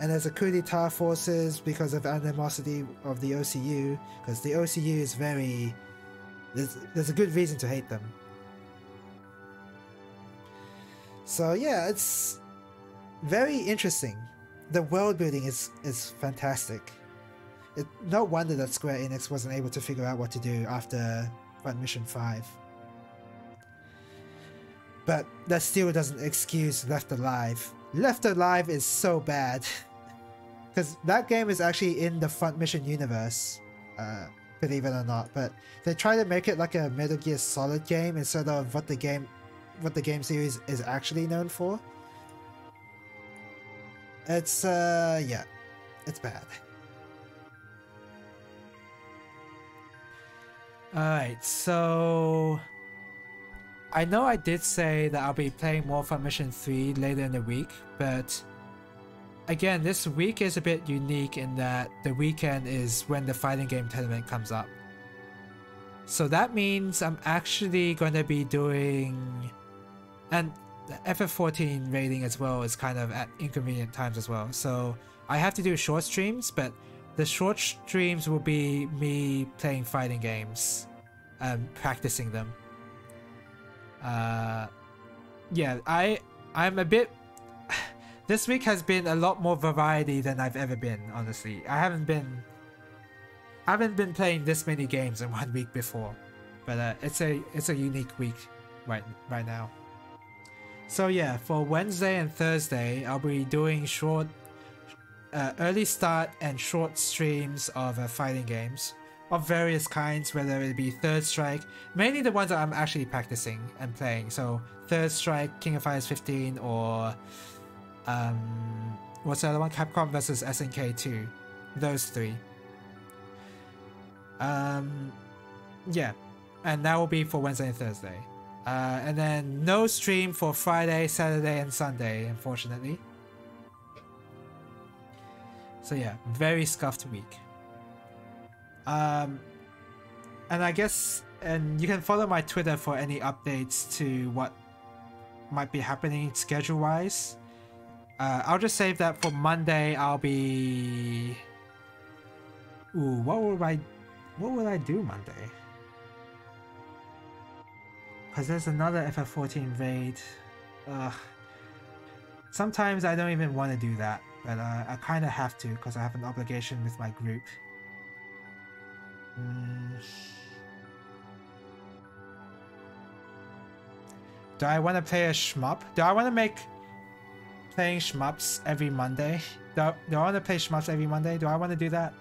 Speaker 1: And there's a coup d'etat forces because of animosity of the OCU, because the OCU is very... There's a good reason to hate them. So yeah, it's very interesting. The world building is fantastic. No wonder that Square Enix wasn't able to figure out what to do after Front Mission 5. But that still doesn't excuse Left Alive. Left Alive is so bad. Because that game is actually in the Front Mission universe, believe it or not. But they try to make it like a Metal Gear Solid game instead of what the game series is actually known for. It's yeah, it's bad. Alright, so I know I did say that I'll be playing more Front Mission 3 later in the week, but again, this week is a bit unique in that the weekend is when the fighting game tournament comes up. So that means I'm actually going to be doing... And the FF14 rating as well is kind of at inconvenient times as well. So I have to do short streams, but the short streams will be me playing fighting games and practicing them. Yeah, I'm a bit... This week has been a lot more variety than I've ever been, honestly. I haven't been playing this many games in 1 week before, but it's a unique week right now. So yeah, for Wednesday and Thursday, I'll be doing short, early start and short streams of fighting games of various kinds, whether it be Third Strike, mainly the ones that I'm actually practicing and playing. So Third Strike, King of Fighters 15, or what's the other one? Capcom vs SNK 2. Those three. Yeah, and that will be for Wednesday and Thursday. And then no stream for Friday, Saturday, and Sunday, unfortunately. So yeah, very scuffed week. And I guess, and you can follow my Twitter for any updates to what might be happening schedule-wise. I'll just save that for Monday. I'll be... Ooh, what will I do Monday? Because there's another FF14 raid. Sometimes I don't even want to do that, but I kind of have to because I have an obligation with my group. Do I want to play a shmup? Do I want to make playing shmups every Monday? Do I want to play shmups every Monday? Do I want to do that?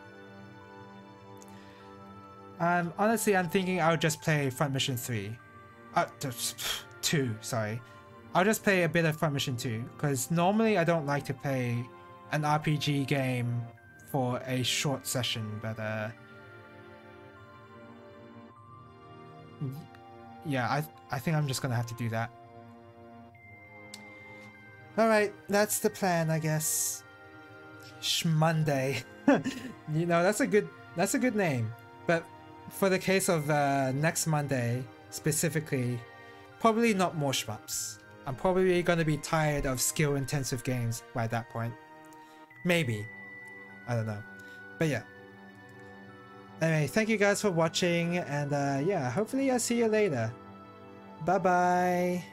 Speaker 1: Honestly, I'm thinking I'll just play Front Mission 3. 2, sorry. I'll just play a bit of Front Mission 2, because normally I don't like to play an RPG game for a short session, but yeah, I think I'm just gonna have to do that. Alright, that's the plan, I guess. Shmonday. You know, that's a good name. But for the case of next Monday, specifically, probably not more shmups. I'm probably gonna be tired of skill-intensive games by that point. Maybe. I don't know. But yeah. Anyway, thank you guys for watching, and yeah, hopefully I'll see you later. Bye bye!